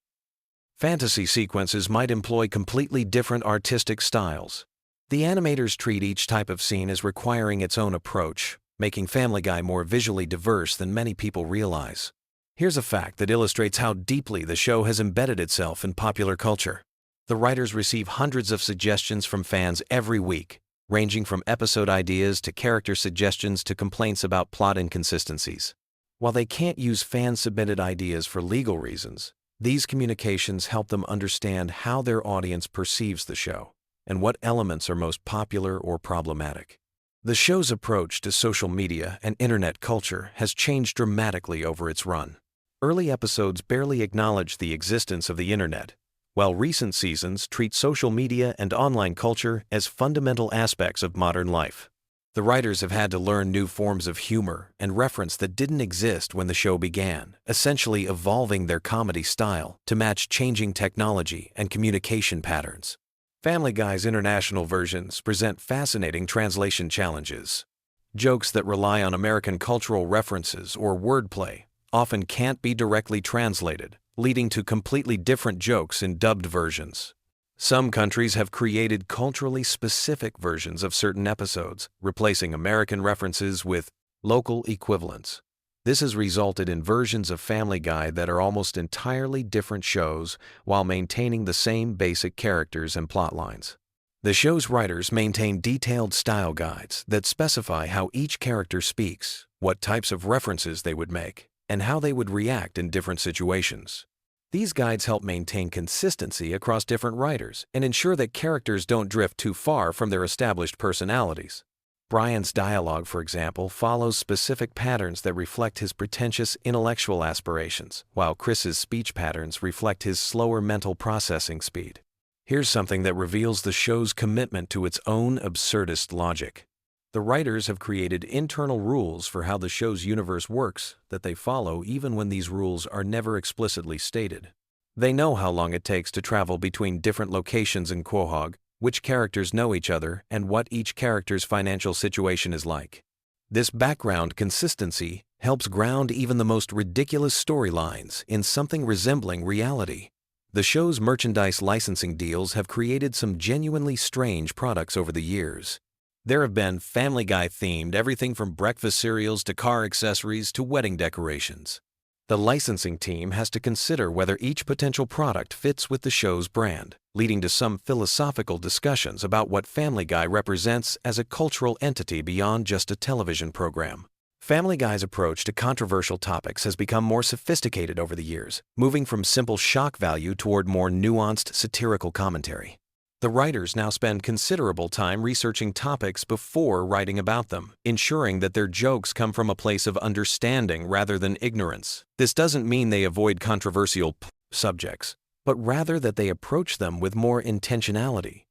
Fantasy sequences might employ completely different artistic styles. The animators treat each type of scene as requiring its own approach, making Family Guy more visually diverse than many people realize. Here's a fact that illustrates how deeply the show has embedded itself in popular culture. The writers receive hundreds of suggestions from fans every week, ranging from episode ideas to character suggestions to complaints about plot inconsistencies. While they can't use fan-submitted ideas for legal reasons, these communications help them understand how their audience perceives the show and what elements are most popular or problematic. The show's approach to social media and internet culture has changed dramatically over its run. Early episodes barely acknowledge the existence of the internet, while recent seasons treat social media and online culture as fundamental aspects of modern life. The writers have had to learn new forms of humor and reference that didn't exist when the show began, essentially evolving their comedy style to match changing technology and communication patterns. Family Guy's international versions present fascinating translation challenges. Jokes that rely on American cultural references or wordplay often can't be directly translated, leading to completely different jokes in dubbed versions. Some countries have created culturally specific versions of certain episodes, replacing American references with local equivalents. This has resulted in versions of Family Guy that are almost entirely different shows while maintaining the same basic characters and plot lines. The show's writers maintain detailed style guides that specify how each character speaks, what types of references they would make, and how they would react in different situations. These guides help maintain consistency across different writers and ensure that characters don't drift too far from their established personalities. Brian's dialogue, for example, follows specific patterns that reflect his pretentious intellectual aspirations, while Chris's speech patterns reflect his slower mental processing speed. Here's something that reveals the show's commitment to its own absurdist logic. The writers have created internal rules for how the show's universe works that they follow even when these rules are never explicitly stated. They know how long it takes to travel between different locations in Quahog, which characters know each other, and what each character's financial situation is like. This background consistency helps ground even the most ridiculous storylines in something resembling reality. The show's merchandise licensing deals have created some genuinely strange products over the years. There have been Family Guy-themed everything from breakfast cereals to car accessories to wedding decorations. The licensing team has to consider whether each potential product fits with the show's brand, leading to some philosophical discussions about what Family Guy represents as a cultural entity beyond just a television program. Family Guy's approach to controversial topics has become more sophisticated over the years, moving from simple shock value toward more nuanced satirical commentary. The writers now spend considerable time researching topics before writing about them, ensuring that their jokes come from a place of understanding rather than ignorance. This doesn't mean they avoid controversial subjects, but rather that they approach them with more intentionality.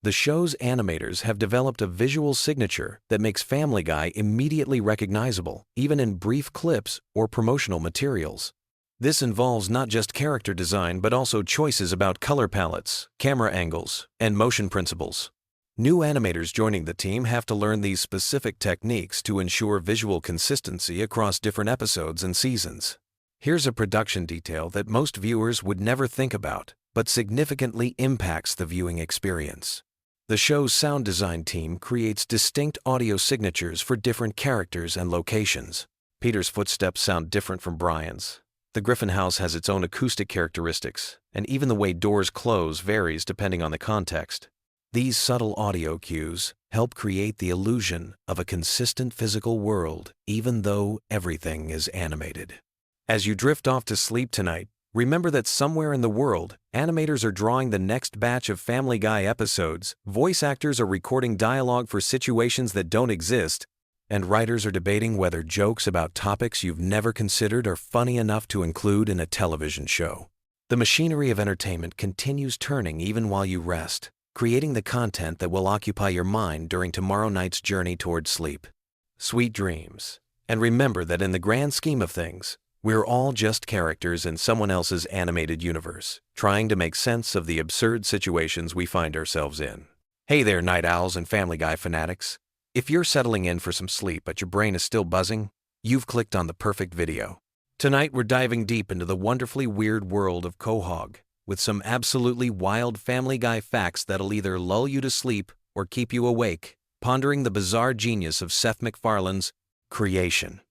The show's animators have developed a visual signature that makes Family Guy immediately recognizable, even in brief clips or promotional materials. This involves not just character design but also choices about color palettes, camera angles, and motion principles. New animators joining the team have to learn these specific techniques to ensure visual consistency across different episodes and seasons. Here's a production detail that most viewers would never think about, but significantly impacts the viewing experience. The show's sound design team creates distinct audio signatures for different characters and locations. Peter's footsteps sound different from Brian's. The Griffin house has its own acoustic characteristics, and even the way doors close varies depending on the context. These subtle audio cues help create the illusion of a consistent physical world, even though everything is animated. As you drift off to sleep tonight, remember that somewhere in the world, animators are drawing the next batch of Family Guy episodes, voice actors are recording dialogue for situations that don't exist, and writers are debating whether jokes about topics you've never considered are funny enough to include in a television show. The machinery of entertainment continues turning even while you rest, creating the content that will occupy your mind during tomorrow night's journey toward sleep. Sweet dreams. And remember that in the grand scheme of things, we're all just characters in someone else's animated universe, trying to make sense of the absurd situations we find ourselves in. Hey there, night owls and Family Guy fanatics. If you're settling in for some sleep but your brain is still buzzing, you've clicked on the perfect video. Tonight we're diving deep into the wonderfully weird world of Quahog, with some absolutely wild Family Guy facts that'll either lull you to sleep or keep you awake, pondering the bizarre genius of Seth MacFarlane's creation.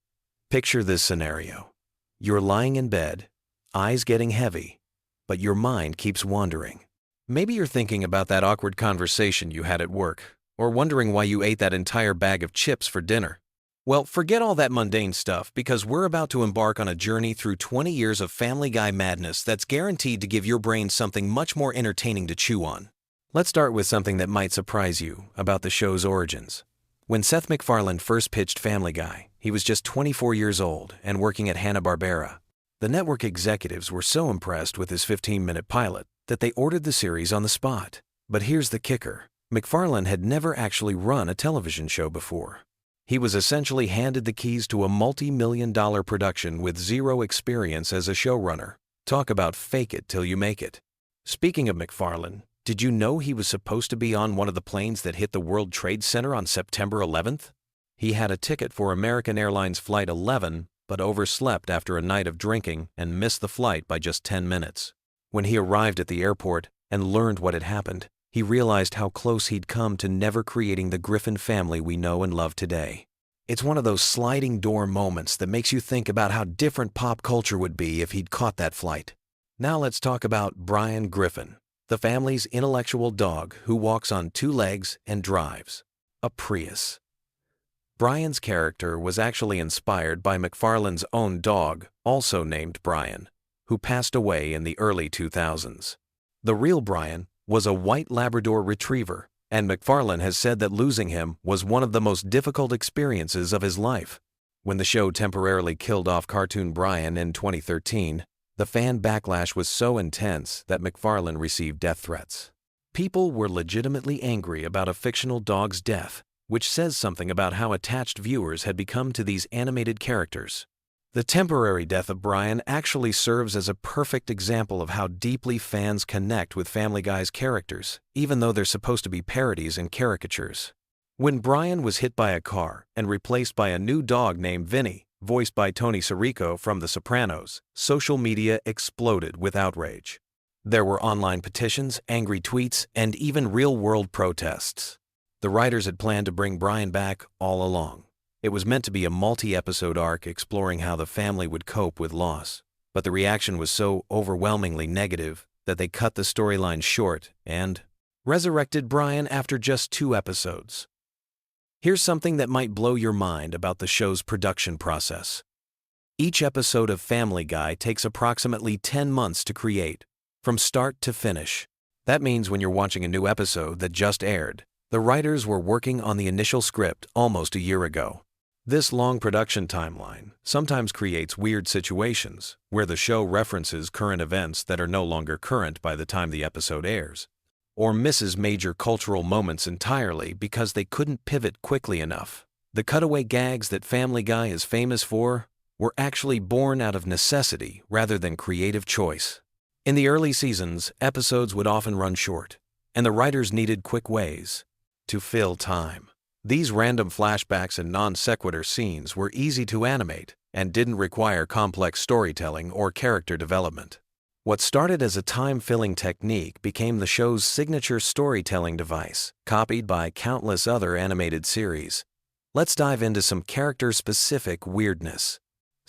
Picture this scenario. You're lying in bed, eyes getting heavy, but your mind keeps wandering. Maybe you're thinking about that awkward conversation you had at work, or wondering why you ate that entire bag of chips for dinner. Well, forget all that mundane stuff because we're about to embark on a journey through 20 years of Family Guy madness that's guaranteed to give your brain something much more entertaining to chew on. Let's start with something that might surprise you about the show's origins. When Seth MacFarlane first pitched Family Guy, he was just 24 years old and working at Hanna-Barbera. The network executives were so impressed with his 15-minute pilot that they ordered the series on the spot. But here's the kicker. MacFarlane had never actually run a television show before. He was essentially handed the keys to a multi-million-dollar production with zero experience as a showrunner. Talk about fake it till you make it. Speaking of MacFarlane, did you know he was supposed to be on one of the planes that hit the World Trade Center on September 11th? He had a ticket for American Airlines Flight 11, but overslept after a night of drinking and missed the flight by just 10 minutes. When he arrived at the airport and learned what had happened, he realized how close he'd come to never creating the Griffin family we know and love today. It's one of those sliding door moments that makes you think about how different pop culture would be if he'd caught that flight. Now let's talk about Brian Griffin, the family's intellectual dog who walks on two legs and drives a Prius. Brian's character was actually inspired by MacFarlane's own dog, also named Brian, who passed away in the early 2000s. The real Brian was a white Labrador retriever, and MacFarlane has said that losing him was one of the most difficult experiences of his life. When the show temporarily killed off cartoon Brian in 2013, the fan backlash was so intense that MacFarlane received death threats. People were legitimately angry about a fictional dog's death, which says something about how attached viewers had become to these animated characters. The temporary death of Brian actually serves as a perfect example of how deeply fans connect with Family Guy's characters, even though they're supposed to be parodies and caricatures. When Brian was hit by a car and replaced by a new dog named Vinny, voiced by Tony Sirico from The Sopranos, social media exploded with outrage. There were online petitions, angry tweets, and even real-world protests. The writers had planned to bring Brian back all along. It was meant to be a multi-episode arc exploring how the family would cope with loss, but the reaction was so overwhelmingly negative that they cut the storyline short and resurrected Brian after just 2 episodes. Here's something that might blow your mind about the show's production process. Each episode of Family Guy takes approximately 10 months to create, from start to finish. That means when you're watching a new episode that just aired, the writers were working on the initial script almost a year ago. This long production timeline sometimes creates weird situations where the show references current events that are no longer current by the time the episode airs, or misses major cultural moments entirely because they couldn't pivot quickly enough. The cutaway gags that Family Guy is famous for were actually born out of necessity rather than creative choice. In the early seasons, episodes would often run short, and the writers needed quick ways to fill time. These random flashbacks and non-sequitur scenes were easy to animate and didn't require complex storytelling or character development. What started as a time-filling technique became the show's signature storytelling device, copied by countless other animated series. Let's dive into some character-specific weirdness.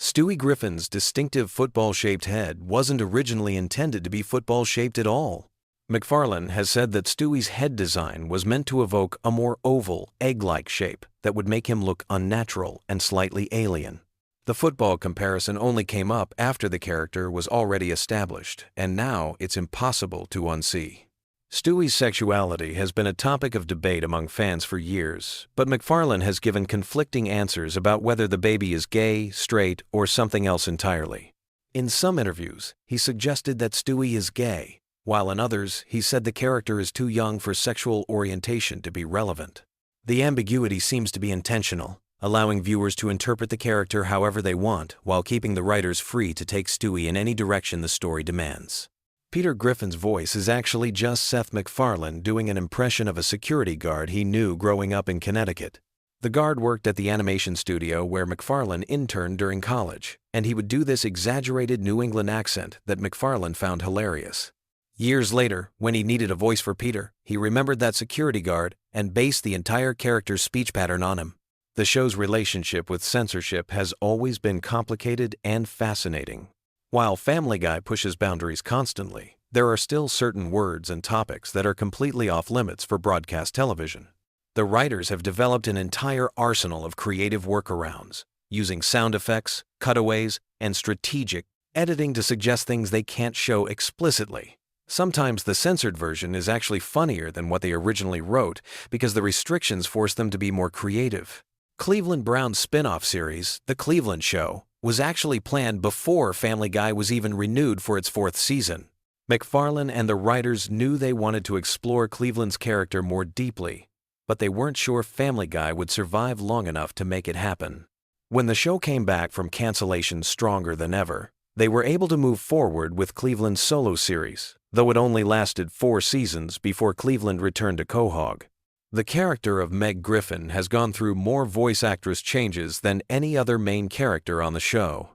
Stewie Griffin's distinctive football-shaped head wasn't originally intended to be football-shaped at all. McFarlane has said that Stewie's head design was meant to evoke a more oval, egg-like shape that would make him look unnatural and slightly alien. The football comparison only came up after the character was already established, and now it's impossible to unsee. Stewie's sexuality has been a topic of debate among fans for years, but McFarlane has given conflicting answers about whether the baby is gay, straight, or something else entirely. In some interviews, he suggested that Stewie is gay, while in others, he said the character is too young for sexual orientation to be relevant. The ambiguity seems to be intentional, allowing viewers to interpret the character however they want while keeping the writers free to take Stewie in any direction the story demands. Peter Griffin's voice is actually just Seth MacFarlane doing an impression of a security guard he knew growing up in Connecticut. The guard worked at the animation studio where MacFarlane interned during college, and he would do this exaggerated New England accent that MacFarlane found hilarious. Years later, when he needed a voice for Peter, he remembered that security guard and based the entire character's speech pattern on him. The show's relationship with censorship has always been complicated and fascinating. While Family Guy pushes boundaries constantly, there are still certain words and topics that are completely off limits for broadcast television. The writers have developed an entire arsenal of creative workarounds, using sound effects, cutaways, and strategic editing to suggest things they can't show explicitly. Sometimes the censored version is actually funnier than what they originally wrote because the restrictions force them to be more creative. Cleveland Brown's spin-off series, The Cleveland Show, was actually planned before Family Guy was even renewed for its 4th season. MacFarlane and the writers knew they wanted to explore Cleveland's character more deeply, but they weren't sure Family Guy would survive long enough to make it happen. When the show came back from cancellation stronger than ever, they were able to move forward with Cleveland's solo series, though it only lasted 4 seasons before Cleveland returned to Quahog. The character of Meg Griffin has gone through more voice actress changes than any other main character on the show.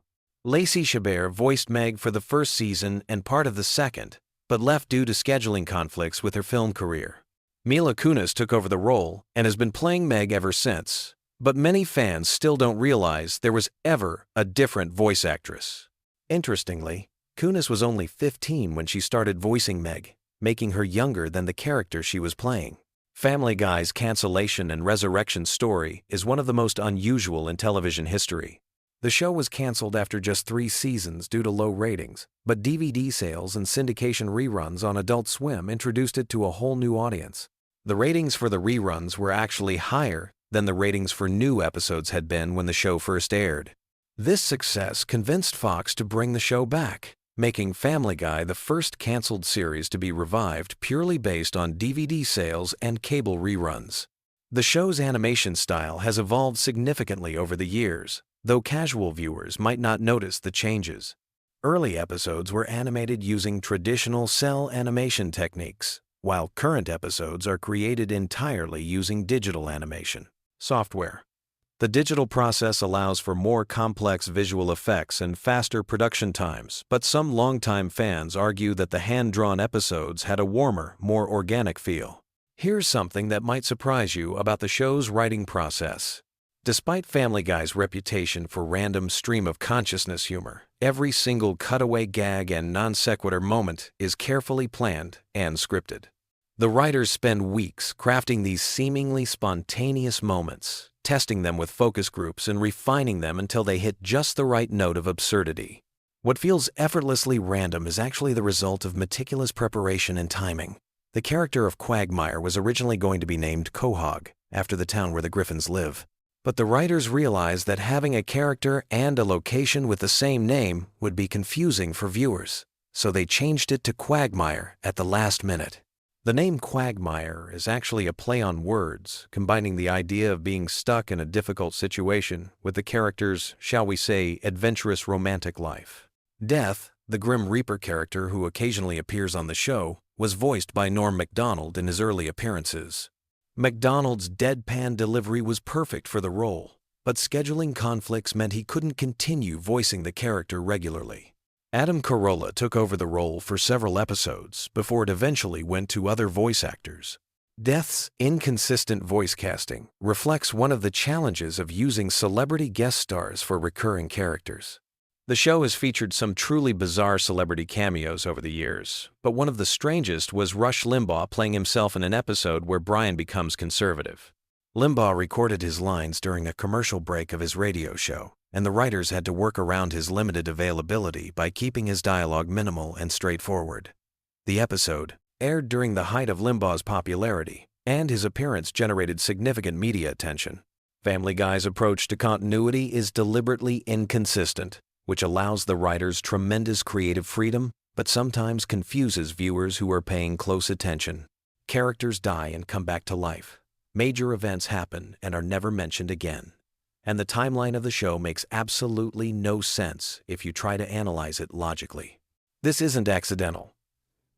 Lacey Chabert voiced Meg for the 1st season and part of the 2nd, but left due to scheduling conflicts with her film career. Mila Kunis took over the role and has been playing Meg ever since, but many fans still don't realize there was ever a different voice actress. Interestingly, Kunis was only 15 when she started voicing Meg, making her younger than the character she was playing. Family Guy's cancellation and resurrection story is one of the most unusual in television history. The show was canceled after just 3 seasons due to low ratings, but DVD sales and syndication reruns on Adult Swim introduced it to a whole new audience. The ratings for the reruns were actually higher than the ratings for new episodes had been when the show first aired. This success convinced Fox to bring the show back, making Family Guy the first canceled series to be revived purely based on DVD sales and cable reruns. The show's animation style has evolved significantly over the years, though casual viewers might not notice the changes. Early episodes were animated using traditional cell animation techniques, while current episodes are created entirely using digital animation software. The digital process allows for more complex visual effects and faster production times, but some longtime fans argue that the hand-drawn episodes had a warmer, more organic feel. Here's something that might surprise you about the show's writing process. Despite Family Guy's reputation for random stream-of-consciousness humor, every single cutaway gag and non-sequitur moment is carefully planned and scripted. The writers spend weeks crafting these seemingly spontaneous moments, testing them with focus groups and refining them until they hit just the right note of absurdity. What feels effortlessly random is actually the result of meticulous preparation and timing. The character of Quagmire was originally going to be named Quahog, after the town where the Griffins live. But the writers realized that having a character and a location with the same name would be confusing for viewers, so they changed it to Quagmire at the last minute. The name Quagmire is actually a play on words, combining the idea of being stuck in a difficult situation with the character's, shall we say, adventurous romantic life. Death, the Grim Reaper character who occasionally appears on the show, was voiced by Norm Macdonald in his early appearances. Macdonald's deadpan delivery was perfect for the role, but scheduling conflicts meant he couldn't continue voicing the character regularly. Adam Carolla took over the role for several episodes before it eventually went to other voice actors. Death's inconsistent voice casting reflects one of the challenges of using celebrity guest stars for recurring characters. The show has featured some truly bizarre celebrity cameos over the years, but one of the strangest was Rush Limbaugh playing himself in an episode where Brian becomes conservative. Limbaugh recorded his lines during a commercial break of his radio show, and the writers had to work around his limited availability by keeping his dialogue minimal and straightforward. The episode aired during the height of Limbaugh's popularity, and his appearance generated significant media attention. Family Guy's approach to continuity is deliberately inconsistent, which allows the writers tremendous creative freedom, but sometimes confuses viewers who are paying close attention. Characters die and come back to life. Major events happen and are never mentioned again. And the timeline of the show makes absolutely no sense if you try to analyze it logically. This isn't accidental.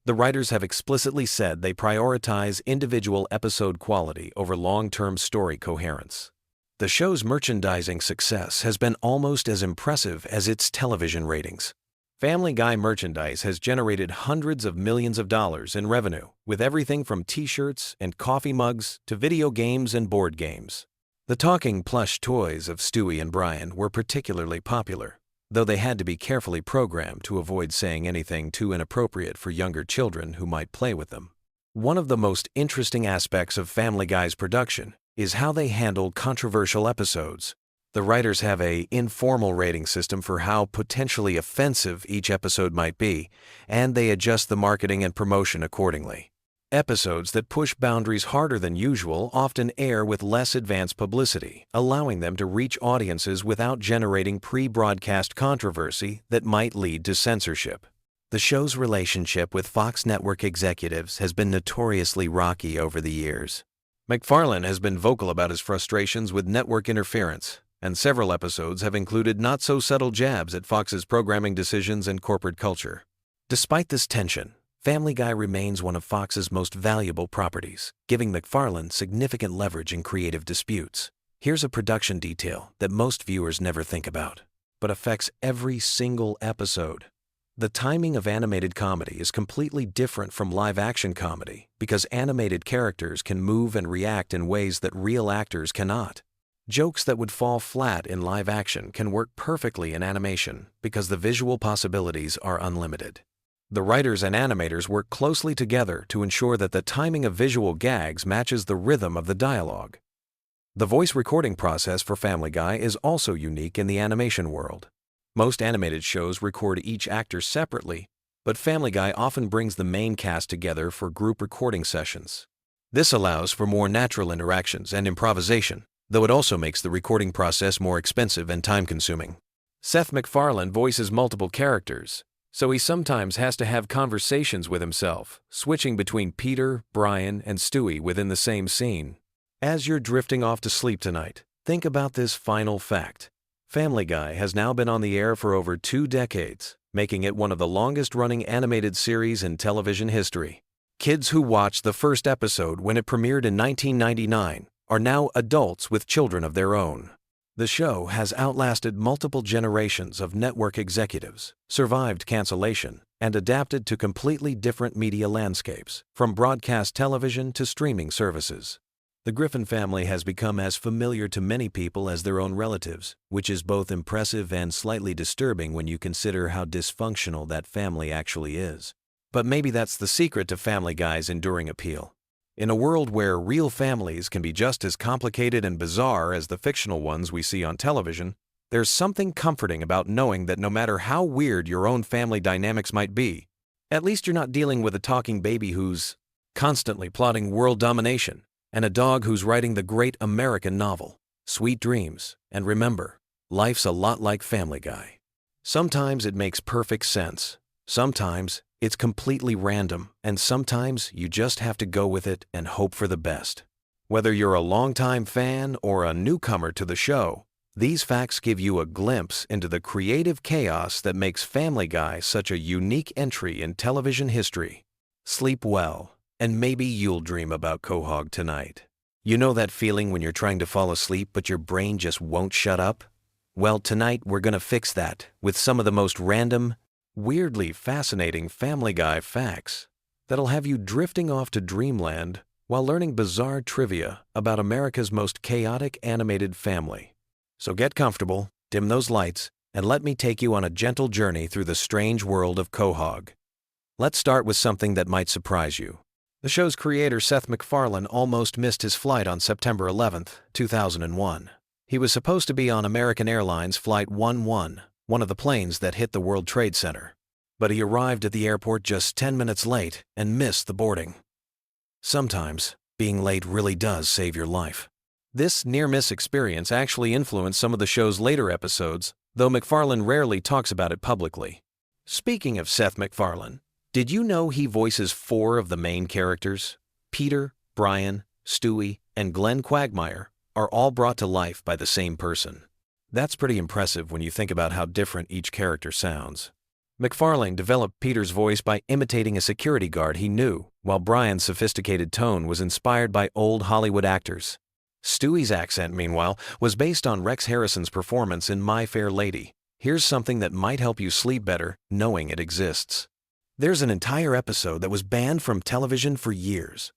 The writers have explicitly said they prioritize individual episode quality over long-term story coherence. The show's merchandising success has been almost as impressive as its television ratings. Family Guy merchandise has generated hundreds of millions of dollars in revenue, with everything from t-shirts and coffee mugs to video games and board games. The talking plush toys of Stewie and Brian were particularly popular, though they had to be carefully programmed to avoid saying anything too inappropriate for younger children who might play with them. One of the most interesting aspects of Family Guy's production is how they handle controversial episodes. The writers have an informal rating system for how potentially offensive each episode might be, and they adjust the marketing and promotion accordingly. Episodes that push boundaries harder than usual often air with less advanced publicity, allowing them to reach audiences without generating pre-broadcast controversy that might lead to censorship. The show's relationship with Fox Network executives has been notoriously rocky over the years. MacFarlane has been vocal about his frustrations with network interference, and several episodes have included not-so-subtle jabs at Fox's programming decisions and corporate culture. Despite this tension, Family Guy remains one of Fox's most valuable properties, giving MacFarlane significant leverage in creative disputes. Here's a production detail that most viewers never think about, but affects every single episode. The timing of animated comedy is completely different from live-action comedy because animated characters can move and react in ways that real actors cannot. Jokes that would fall flat in live action can work perfectly in animation because the visual possibilities are unlimited. The writers and animators work closely together to ensure that the timing of visual gags matches the rhythm of the dialogue. The voice recording process for Family Guy is also unique in the animation world. Most animated shows record each actor separately, but Family Guy often brings the main cast together for group recording sessions. This allows for more natural interactions and improvisation, though it also makes the recording process more expensive and time-consuming. Seth MacFarlane voices multiple characters, so he sometimes has to have conversations with himself, switching between Peter, Brian, and Stewie within the same scene. As you're drifting off to sleep tonight, think about this final fact. Family Guy has now been on the air for over 2 decades, making it one of the longest-running animated series in television history. Kids who watched the first episode when it premiered in 1999 are now adults with children of their own. The show has outlasted multiple generations of network executives, survived cancellation, and adapted to completely different media landscapes, from broadcast television to streaming services. The Griffin family has become as familiar to many people as their own relatives, which is both impressive and slightly disturbing when you consider how dysfunctional that family actually is. But maybe that's the secret to Family Guy's enduring appeal. In a world where real families can be just as complicated and bizarre as the fictional ones we see on television, there's something comforting about knowing that no matter how weird your own family dynamics might be, at least you're not dealing with a talking baby who's constantly plotting world domination, and a dog who's writing the great American novel, Sweet Dreams. And remember, life's a lot like Family Guy. Sometimes it makes perfect sense. Sometimes it's completely random, and sometimes you just have to go with it and hope for the best. Whether you're a longtime fan or a newcomer to the show, these facts give you a glimpse into the creative chaos that makes Family Guy such a unique entry in television history. Sleep well, and maybe you'll dream about Quahog tonight. You know that feeling when you're trying to fall asleep but your brain just won't shut up? Well, tonight we're gonna fix that with some of the most random, weirdly fascinating Family Guy facts that'll have you drifting off to dreamland while learning bizarre trivia about America's most chaotic animated family. So get comfortable, dim those lights, and let me take you on a gentle journey through the strange world of Quahog. Let's start with something that might surprise you. The show's creator Seth MacFarlane almost missed his flight on September 11, 2001. He was supposed to be on American Airlines Flight 11, one of the planes that hit the World Trade Center. But he arrived at the airport just 10 minutes late and missed the boarding. Sometimes, being late really does save your life. This near-miss experience actually influenced some of the show's later episodes, though MacFarlane rarely talks about it publicly. Speaking of Seth MacFarlane, did you know he voices 4 of the main characters? Peter, Brian, Stewie, and Glenn Quagmire are all brought to life by the same person. That's pretty impressive when you think about how different each character sounds. MacFarlane developed Peter's voice by imitating a security guard he knew, while Brian's sophisticated tone was inspired by old Hollywood actors. Stewie's accent, meanwhile, was based on Rex Harrison's performance in My Fair Lady. Here's something that might help you sleep better knowing it exists. There's an entire episode that was banned from television for years.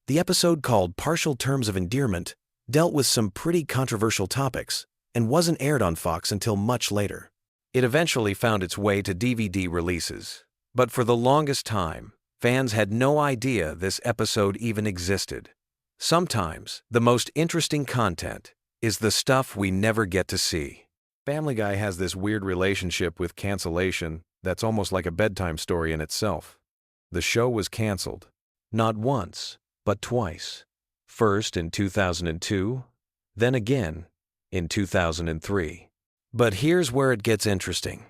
The episode, called Partial Terms of Endearment, dealt with some pretty controversial topics and wasn't aired on Fox until much later. It eventually found its way to DVD releases, but for the longest time, fans had no idea this episode even existed. Sometimes, the most interesting content is the stuff we never get to see. Family Guy has this weird relationship with cancellation that's almost like a bedtime story in itself. The show was canceled, not once, but twice. First in 2002, then again in 2003. But here's where it gets interesting.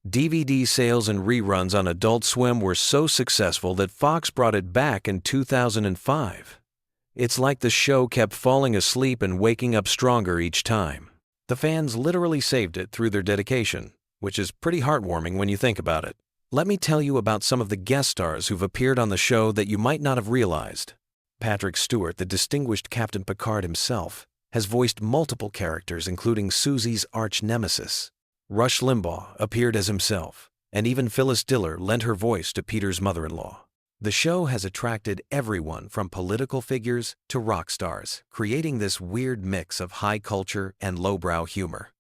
DVD sales and reruns on Adult Swim were so successful that Fox brought it back in 2005. It's like the show kept falling asleep and waking up stronger each time. The fans literally saved it through their dedication, which is pretty heartwarming when you think about it. Let me tell you about some of the guest stars who've appeared on the show that you might not have realized. Patrick Stewart, the distinguished Captain Picard himself, has voiced multiple characters, including Susie's arch-nemesis. Rush Limbaugh appeared as himself, and even Phyllis Diller lent her voice to Peter's mother-in-law. The show has attracted everyone from political figures to rock stars, creating this weird mix of high culture and lowbrow humor.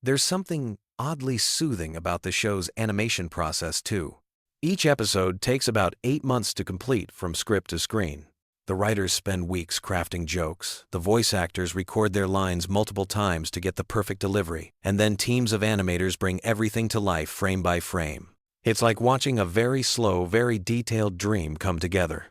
There's something oddly soothing about the show's animation process, too. Each episode takes about 8 months to complete from script to screen. The writers spend weeks crafting jokes, the voice actors record their lines multiple times to get the perfect delivery, and then teams of animators bring everything to life frame by frame. It's like watching a very slow, very detailed dream come together.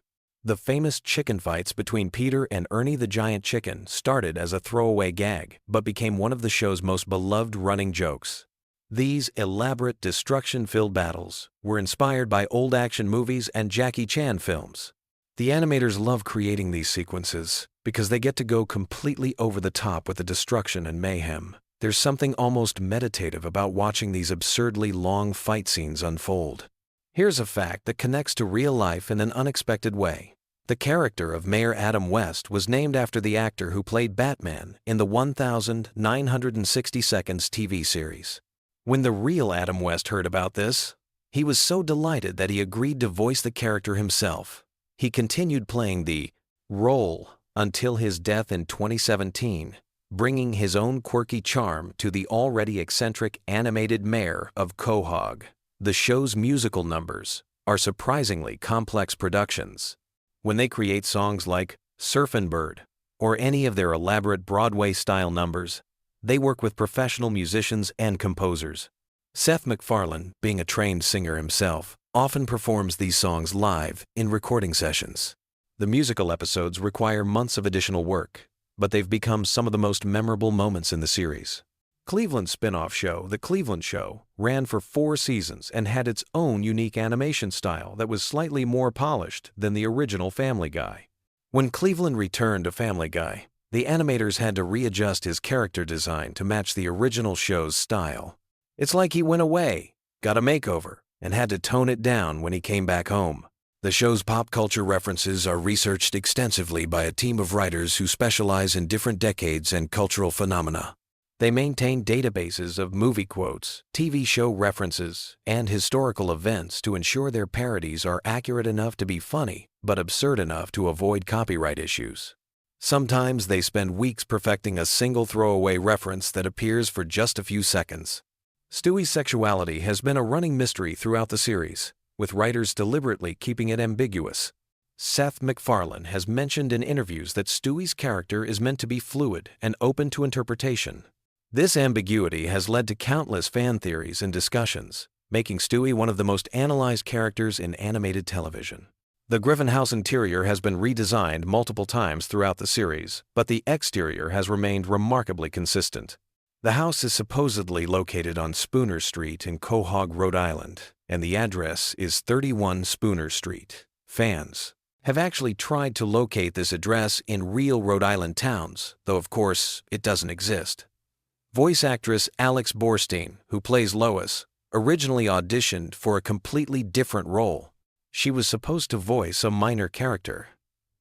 The famous chicken fights between Peter and Ernie the Giant Chicken started as a throwaway gag, but became one of the show's most beloved running jokes. These elaborate, destruction-filled battles were inspired by old action movies and Jackie Chan films. The animators love creating these sequences because they get to go completely over the top with the destruction and mayhem. There's something almost meditative about watching these absurdly long fight scenes unfold. Here's a fact that connects to real life in an unexpected way. The character of Mayor Adam West was named after the actor who played Batman in the 1960 Seconds TV series. When the real Adam West heard about this, he was so delighted that he agreed to voice the character himself. He continued playing the role until his death in 2017, bringing his own quirky charm to the already eccentric animated mayor of Quahog. The show's musical numbers are surprisingly complex productions. When they create songs like Surfin' Bird or any of their elaborate Broadway-style numbers, they work with professional musicians and composers. Seth MacFarlane, being a trained singer himself, often performs these songs live in recording sessions. The musical episodes require months of additional work, but they've become some of the most memorable moments in the series. Cleveland's spin-off show, The Cleveland Show, ran for 4 seasons and had its own unique animation style that was slightly more polished than the original Family Guy. When Cleveland returned to Family Guy, the animators had to readjust his character design to match the original show's style. It's like he went away, got a makeover, and had to tone it down when he came back home. The show's pop culture references are researched extensively by a team of writers who specialize in different decades and cultural phenomena. They maintain databases of movie quotes, TV show references, and historical events to ensure their parodies are accurate enough to be funny, but absurd enough to avoid copyright issues. Sometimes they spend weeks perfecting a single throwaway reference that appears for just a few seconds. Stewie's sexuality has been a running mystery throughout the series, with writers deliberately keeping it ambiguous. Seth MacFarlane has mentioned in interviews that Stewie's character is meant to be fluid and open to interpretation. This ambiguity has led to countless fan theories and discussions, making Stewie one of the most analyzed characters in animated television. The Griffin house interior has been redesigned multiple times throughout the series, but the exterior has remained remarkably consistent. The house is supposedly located on Spooner Street in Quahog, Rhode Island, and the address is 31 Spooner Street. Fans have actually tried to locate this address in real Rhode Island towns, though of course it doesn't exist. Voice actress Alex Borstein, who plays Lois, originally auditioned for a completely different role. She was supposed to voice a minor character,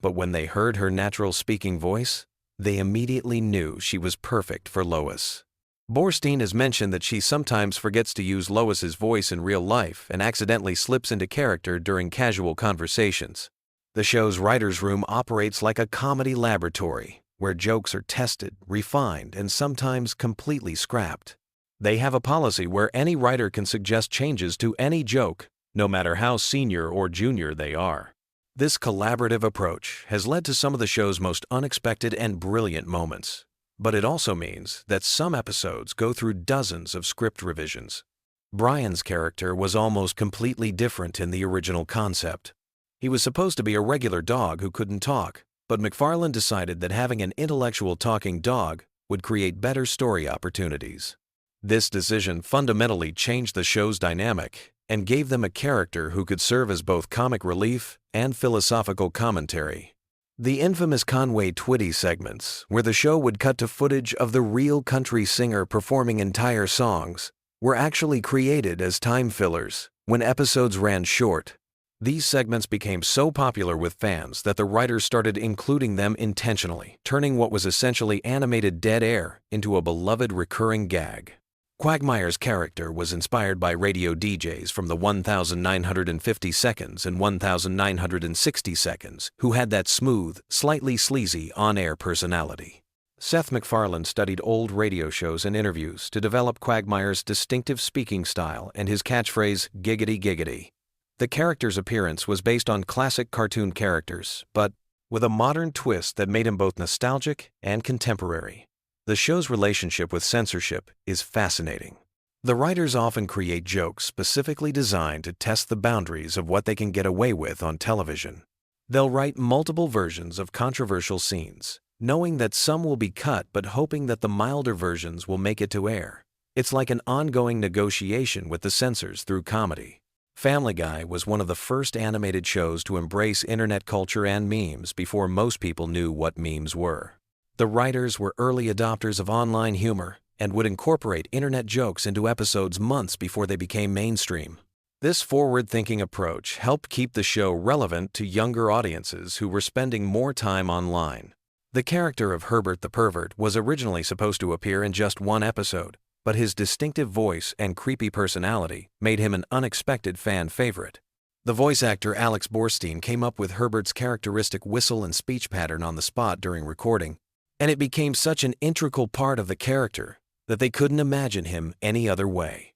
but when they heard her natural speaking voice, they immediately knew she was perfect for Lois. Borstein has mentioned that she sometimes forgets to use Lois's voice in real life and accidentally slips into character during casual conversations. The show's writer's room operates like a comedy laboratory, where jokes are tested, refined, and sometimes completely scrapped. They have a policy where any writer can suggest changes to any joke, no matter how senior or junior they are. This collaborative approach has led to some of the show's most unexpected and brilliant moments, but it also means that some episodes go through dozens of script revisions. Brian's character was almost completely different in the original concept. He was supposed to be a regular dog who couldn't talk, but MacFarlane decided that having an intellectual talking dog would create better story opportunities. This decision fundamentally changed the show's dynamic and gave them a character who could serve as both comic relief and philosophical commentary. The infamous Conway Twitty segments, where the show would cut to footage of the real country singer performing entire songs, were actually created as time fillers when episodes ran short. These segments became so popular with fans that the writers started including them intentionally, turning what was essentially animated dead air into a beloved recurring gag. Quagmire's character was inspired by radio DJs from the 1950 seconds and 1960 seconds who had that smooth, slightly sleazy on-air personality. Seth MacFarlane studied old radio shows and interviews to develop Quagmire's distinctive speaking style and his catchphrase, "giggity giggity." The character's appearance was based on classic cartoon characters, but with a modern twist that made him both nostalgic and contemporary. The show's relationship with censorship is fascinating. The writers often create jokes specifically designed to test the boundaries of what they can get away with on television. They'll write multiple versions of controversial scenes, knowing that some will be cut but hoping that the milder versions will make it to air. It's like an ongoing negotiation with the censors through comedy. Family Guy was one of the first animated shows to embrace internet culture and memes before most people knew what memes were. The writers were early adopters of online humor and would incorporate internet jokes into episodes months before they became mainstream. This forward-thinking approach helped keep the show relevant to younger audiences who were spending more time online. The character of Herbert the Pervert was originally supposed to appear in just one episode, but his distinctive voice and creepy personality made him an unexpected fan favorite. The voice actor Alex Borstein came up with Herbert's characteristic whistle and speech pattern on the spot during recording, and it became such an integral part of the character that they couldn't imagine him any other way.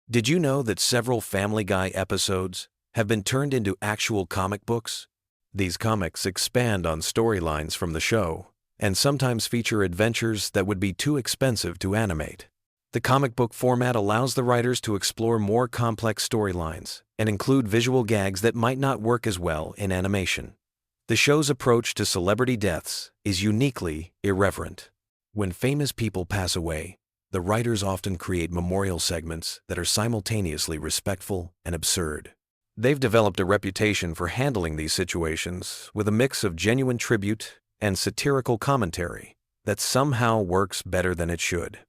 Did you know that several Family Guy episodes have been turned into actual comic books? These comics expand on storylines from the show and sometimes feature adventures that would be too expensive to animate. The comic book format allows the writers to explore more complex storylines and include visual gags that might not work as well in animation. The show's approach to celebrity deaths is uniquely irreverent. When famous people pass away, the writers often create memorial segments that are simultaneously respectful and absurd. They've developed a reputation for handling these situations with a mix of genuine tribute and satirical commentary that somehow works better than it should.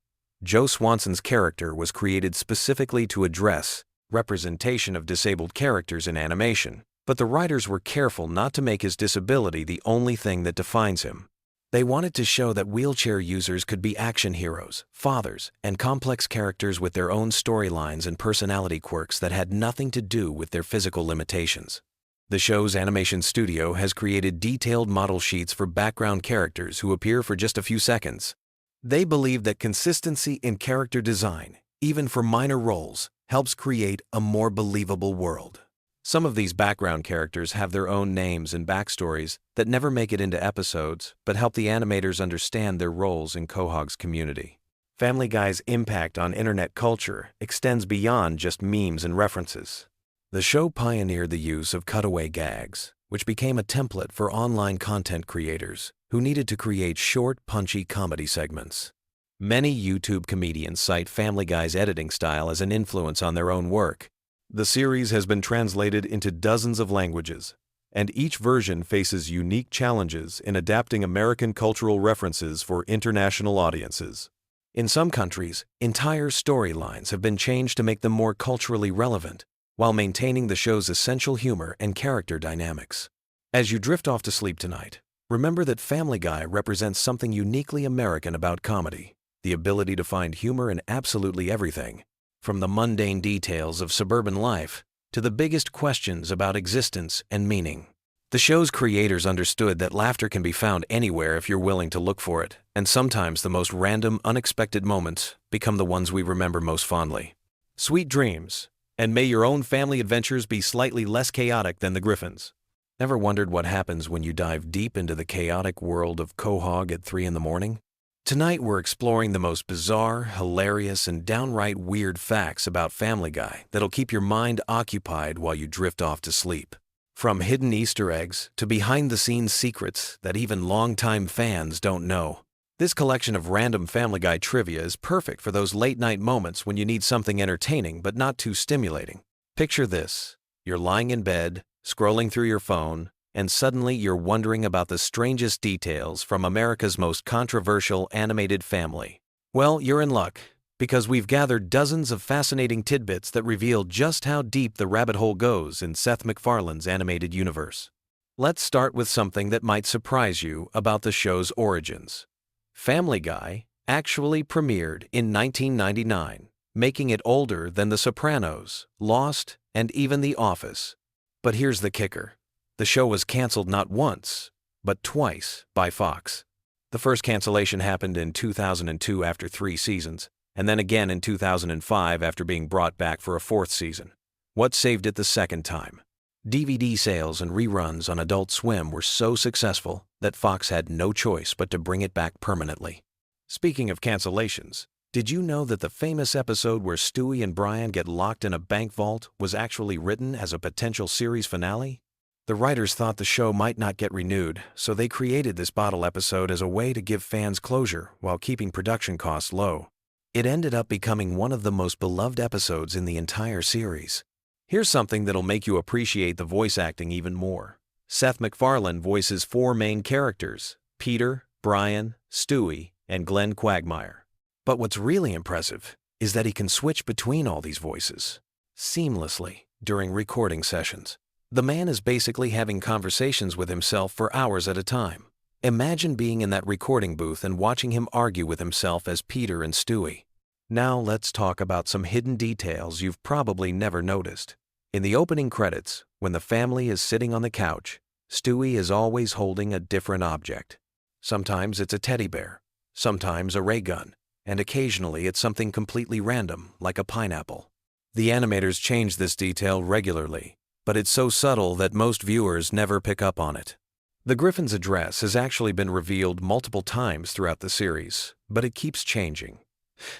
Joe Swanson's character was created specifically to address representation of disabled characters in animation, but the writers were careful not to make his disability the only thing that defines him. They wanted to show that wheelchair users could be action heroes, fathers, and complex characters with their own storylines and personality quirks that had nothing to do with their physical limitations. The show's animation studio has created detailed model sheets for background characters who appear for just a few seconds. They believe that consistency in character design, even for minor roles, helps create a more believable world. Some of these background characters have their own names and backstories that never make it into episodes but help the animators understand their roles in Quahog's community. Family Guy's impact on internet culture extends beyond just memes and references. The show pioneered the use of cutaway gags, which became a template for online content creators who needed to create short, punchy comedy segments. Many YouTube comedians cite Family Guy's editing style as an influence on their own work. The series has been translated into dozens of languages, and each version faces unique challenges in adapting American cultural references for international audiences. In some countries, entire storylines have been changed to make them more culturally relevant, while maintaining the show's essential humor and character dynamics. As you drift off to sleep tonight, remember that Family Guy represents something uniquely American about comedy: the ability to find humor in absolutely everything, from the mundane details of suburban life to the biggest questions about existence and meaning. The show's creators understood that laughter can be found anywhere if you're willing to look for it, and sometimes the most random, unexpected moments become the ones we remember most fondly. Sweet dreams, and may your own family adventures be slightly less chaotic than the Griffins. Never wondered what happens when you dive deep into the chaotic world of Quahog at 3 in the morning? Tonight we're exploring the most bizarre, hilarious, and downright weird facts about Family Guy that'll keep your mind occupied while you drift off to sleep. From hidden Easter eggs to behind-the-scenes secrets that even longtime fans don't know. This collection of random Family Guy trivia is perfect for those late-night moments when you need something entertaining but not too stimulating. Picture this: you're lying in bed, scrolling through your phone, and suddenly you're wondering about the strangest details from America's most controversial animated family. Well, you're in luck, because we've gathered dozens of fascinating tidbits that reveal just how deep the rabbit hole goes in Seth MacFarlane's animated universe. Let's start with something that might surprise you about the show's origins. Family Guy actually premiered in 1999, making it older than The Sopranos, Lost, and even The Office. But here's the kicker. The show was canceled not once, but twice by Fox. The first cancellation happened in 2002 after 3 seasons, and then again in 2005 after being brought back for a 4th season. What saved it the second time? DVD sales and reruns on Adult Swim were so successful that Fox had no choice but to bring it back permanently. Speaking of cancellations, did you know that the famous episode where Stewie and Brian get locked in a bank vault was actually written as a potential series finale? The writers thought the show might not get renewed, so they created this bottle episode as a way to give fans closure while keeping production costs low. It ended up becoming one of the most beloved episodes in the entire series. Here's something that'll make you appreciate the voice acting even more. Seth MacFarlane voices 4 main characters: Peter, Brian, Stewie, and Glenn Quagmire. But what's really impressive is that he can switch between all these voices seamlessly during recording sessions. The man is basically having conversations with himself for hours at a time. Imagine being in that recording booth and watching him argue with himself as Peter and Stewie. Now let's talk about some hidden details you've probably never noticed. In the opening credits, when the family is sitting on the couch, Stewie is always holding a different object. Sometimes it's a teddy bear, sometimes a ray gun, and occasionally it's something completely random, like a pineapple. The animators change this detail regularly, but it's so subtle that most viewers never pick up on it. The Griffin's address has actually been revealed multiple times throughout the series, but it keeps changing.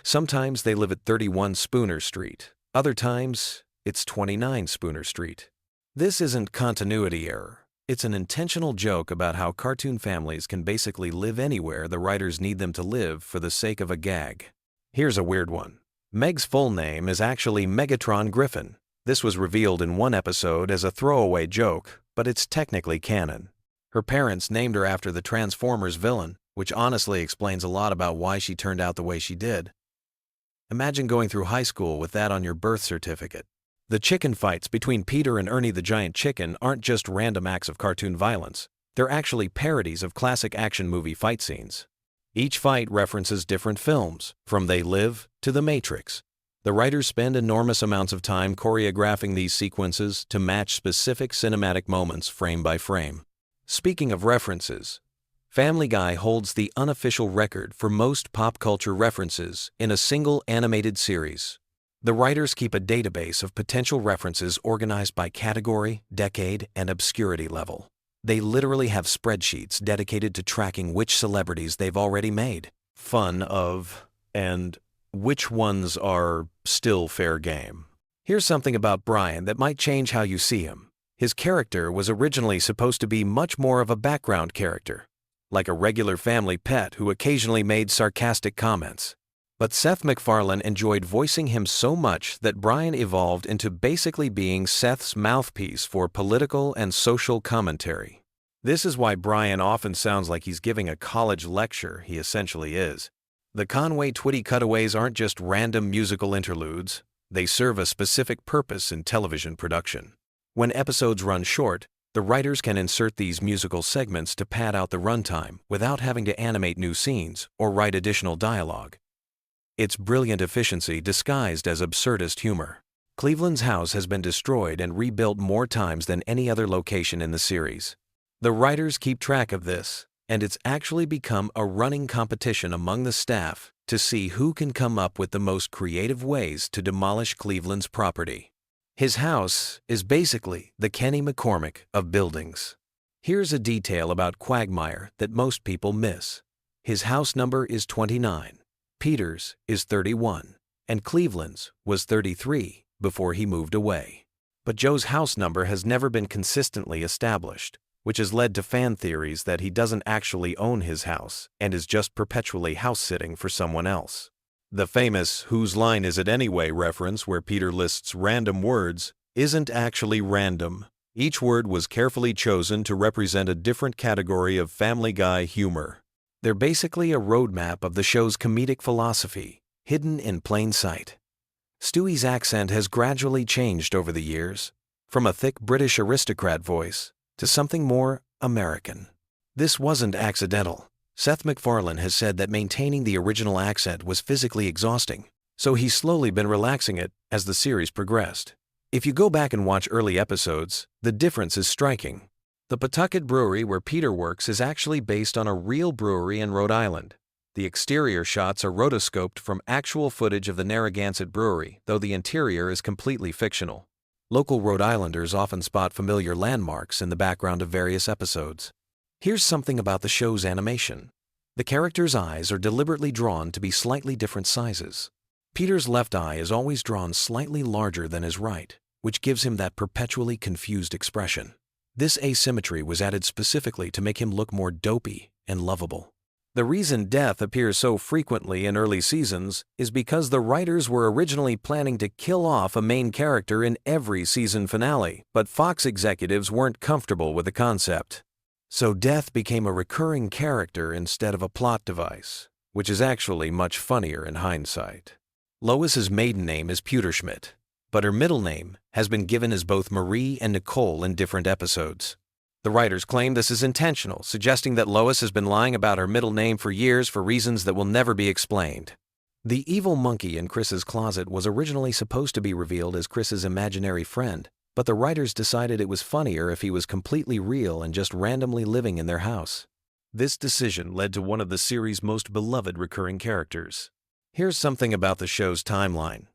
Sometimes they live at 31 Spooner Street, other times it's 29 Spooner Street. This isn't continuity error. It's an intentional joke about how cartoon families can basically live anywhere the writers need them to live for the sake of a gag. Here's a weird one. Meg's full name is actually Megatron Griffin. This was revealed in one episode as a throwaway joke, but it's technically canon. Her parents named her after the Transformers villain, which honestly explains a lot about why she turned out the way she did. Imagine going through high school with that on your birth certificate. The chicken fights between Peter and Ernie the Giant Chicken aren't just random acts of cartoon violence. They're actually parodies of classic action movie fight scenes. Each fight references different films, from They Live to The Matrix. The writers spend enormous amounts of time choreographing these sequences to match specific cinematic moments frame by frame. Speaking of references, Family Guy holds the unofficial record for most pop culture references in a single animated series. The writers keep a database of potential references organized by category, decade, and obscurity level. They literally have spreadsheets dedicated to tracking which celebrities they've already made fun of and which ones are still fair game. Here's something about Brian that might change how you see him. His character was originally supposed to be much more of a background character, like a regular family pet who occasionally made sarcastic comments. But Seth MacFarlane enjoyed voicing him so much that Brian evolved into basically being Seth's mouthpiece for political and social commentary. This is why Brian often sounds like he's giving a college lecture. He essentially is. The Conway Twitty cutaways aren't just random musical interludes. They serve a specific purpose in television production. When episodes run short, the writers can insert these musical segments to pad out the runtime without having to animate new scenes or write additional dialogue. It's brilliant efficiency disguised as absurdist humor. Cleveland's house has been destroyed and rebuilt more times than any other location in the series. The writers keep track of this, and it's actually become a running competition among the staff to see who can come up with the most creative ways to demolish Cleveland's property. His house is basically the Kenny McCormick of buildings. Here's a detail about Quagmire that most people miss. His house number is 29. Peter's is 31, and Cleveland's was 33 before he moved away. But Joe's house number has never been consistently established, which has led to fan theories that he doesn't actually own his house and is just perpetually house-sitting for someone else. The famous "Whose line is it anyway" reference where Peter lists random words isn't actually random. Each word was carefully chosen to represent a different category of Family Guy humor. They're basically a roadmap of the show's comedic philosophy, hidden in plain sight. Stewie's accent has gradually changed over the years, from a thick British aristocrat voice to something more American. This wasn't accidental. Seth MacFarlane has said that maintaining the original accent was physically exhausting, so he's slowly been relaxing it as the series progressed. If you go back and watch early episodes, the difference is striking. The Pawtucket Brewery where Peter works is actually based on a real brewery in Rhode Island. The exterior shots are rotoscoped from actual footage of the Narragansett Brewery, though the interior is completely fictional. Local Rhode Islanders often spot familiar landmarks in the background of various episodes. Here's something about the show's animation. The characters' eyes are deliberately drawn to be slightly different sizes. Peter's left eye is always drawn slightly larger than his right, which gives him that perpetually confused expression. This asymmetry was added specifically to make him look more dopey and lovable. The reason death appears so frequently in early seasons is because the writers were originally planning to kill off a main character in every season finale, but Fox executives weren't comfortable with the concept. So death became a recurring character instead of a plot device, which is actually much funnier in hindsight. Lois's maiden name is Pewterschmidt, but her middle name has been given as both Marie and Nicole in different episodes. The writers claim this is intentional, suggesting that Lois has been lying about her middle name for years for reasons that will never be explained. The evil monkey in Chris's closet was originally supposed to be revealed as Chris's imaginary friend, but the writers decided it was funnier if he was completely real and just randomly living in their house. This decision led to one of the series' most beloved recurring characters. Here's something about the show's timeline.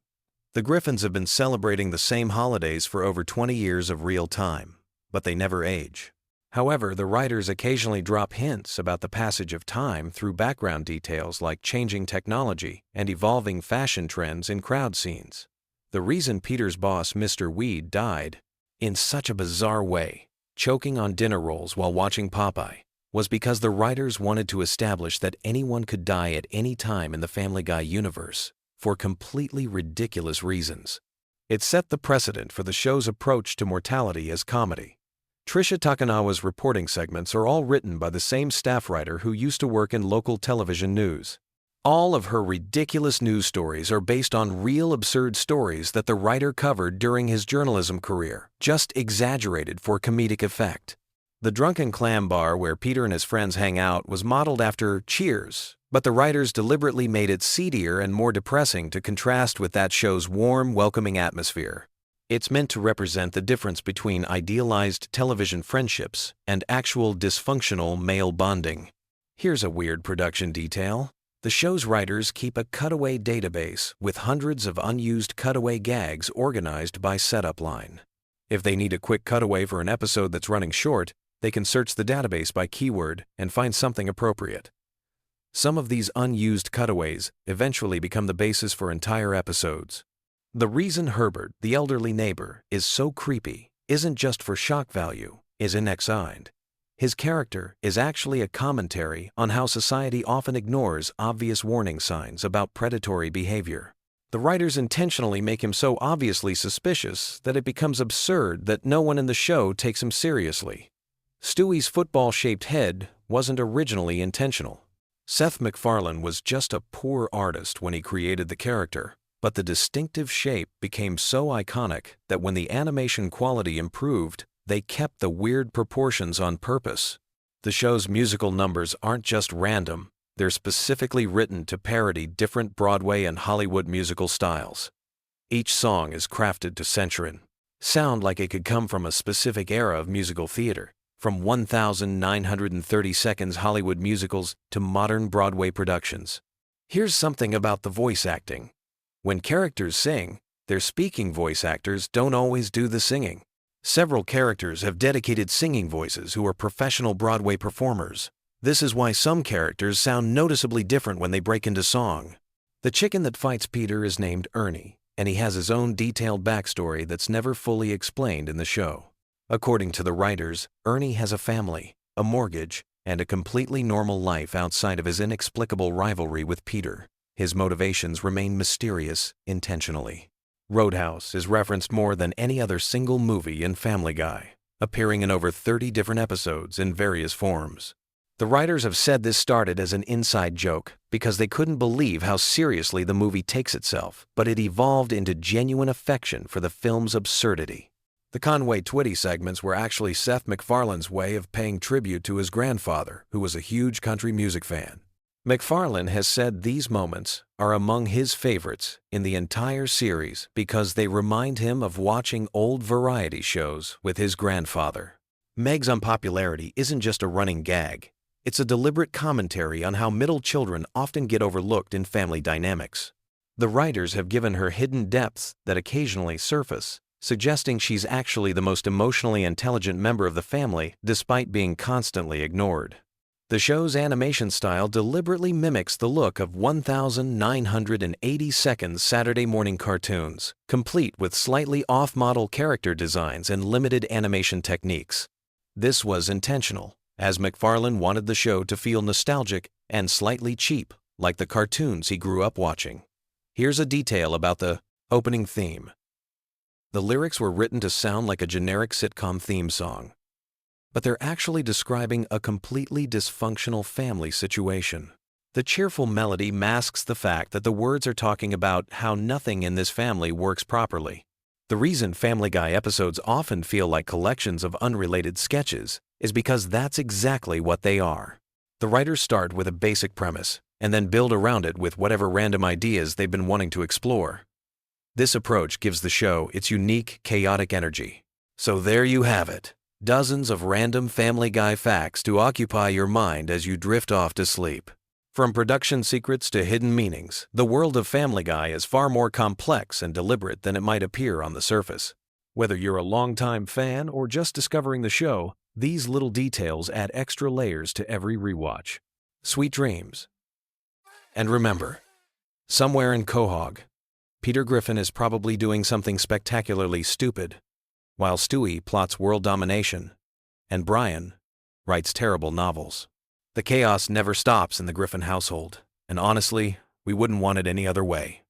The Griffins have been celebrating the same holidays for over 20 years of real time, but they never age. However, the writers occasionally drop hints about the passage of time through background details like changing technology and evolving fashion trends in crowd scenes. The reason Peter's boss, Mr. Weed, died in such a bizarre way choking on dinner rolls while watching Popeye, was because the writers wanted to establish that anyone could die at any time in the Family Guy universe, for completely ridiculous reasons. It set the precedent for the show's approach to mortality as comedy. Trisha Takanawa's reporting segments are all written by the same staff writer who used to work in local television news. All of her ridiculous news stories are based on real absurd stories that the writer covered during his journalism career, just exaggerated for comedic effect. The Drunken Clam Bar where Peter and his friends hang out was modeled after Cheers, but the writers deliberately made it seedier and more depressing to contrast with that show's warm, welcoming atmosphere. It's meant to represent the difference between idealized television friendships and actual dysfunctional male bonding. Here's a weird production detail. The show's writers keep a cutaway database with hundreds of unused cutaway gags organized by setup line. If they need a quick cutaway for an episode that's running short, they can search the database by keyword and find something appropriate. Some of these unused cutaways eventually become the basis for entire episodes. The reason Herbert, the elderly neighbor, is so creepy isn't just for shock value, is inassigned. His character is actually a commentary on how society often ignores obvious warning signs about predatory behavior. The writers intentionally make him so obviously suspicious that it becomes absurd that no one in the show takes him seriously. Stewie's football-shaped head wasn't originally intentional. Seth MacFarlane was just a poor artist when he created the character, but the distinctive shape became so iconic that when the animation quality improved, they kept the weird proportions on purpose. The show's musical numbers aren't just random, they're specifically written to parody different Broadway and Hollywood musical styles. Each song is crafted to sound like it could come from a specific era of musical theater, from 1,930 seconds Hollywood musicals to modern Broadway productions. Here's something about the voice acting. When characters sing, their speaking voice actors don't always do the singing. Several characters have dedicated singing voices who are professional Broadway performers. This is why some characters sound noticeably different when they break into song. The chicken that fights Peter is named Ernie, and he has his own detailed backstory that's never fully explained in the show. According to the writers, Ernie has a family, a mortgage, and a completely normal life outside of his inexplicable rivalry with Peter. His motivations remain mysterious intentionally. Roadhouse is referenced more than any other single movie in Family Guy, appearing in over 30 different episodes in various forms. The writers have said this started as an inside joke because they couldn't believe how seriously the movie takes itself, but it evolved into genuine affection for the film's absurdity. The Conway Twitty segments were actually Seth MacFarlane's way of paying tribute to his grandfather, who was a huge country music fan. MacFarlane has said these moments are among his favorites in the entire series because they remind him of watching old variety shows with his grandfather. Meg's unpopularity isn't just a running gag. It's a deliberate commentary on how middle children often get overlooked in family dynamics. The writers have given her hidden depths that occasionally surface, suggesting she's actually the most emotionally intelligent member of the family despite being constantly ignored. The show's animation style deliberately mimics the look of 1,980 seconds Saturday morning cartoons, complete with slightly off-model character designs and limited animation techniques. This was intentional, as MacFarlane wanted the show to feel nostalgic and slightly cheap, like the cartoons he grew up watching. Here's a detail about the opening theme. The lyrics were written to sound like a generic sitcom theme song, but they're actually describing a completely dysfunctional family situation. The cheerful melody masks the fact that the words are talking about how nothing in this family works properly. The reason Family Guy episodes often feel like collections of unrelated sketches is because that's exactly what they are. The writers start with a basic premise and then build around it with whatever random ideas they've been wanting to explore. This approach gives the show its unique, chaotic energy. So there you have it. Dozens of random Family Guy facts to occupy your mind as you drift off to sleep. From production secrets to hidden meanings, the world of Family Guy is far more complex and deliberate than it might appear on the surface. Whether you're a longtime fan or just discovering the show, these little details add extra layers to every rewatch. Sweet dreams. And remember, somewhere in Quahog, Peter Griffin is probably doing something spectacularly stupid, while Stewie plots world domination And Brian writes terrible novels. The chaos never stops in the Griffin household, and honestly, we wouldn't want it any other way.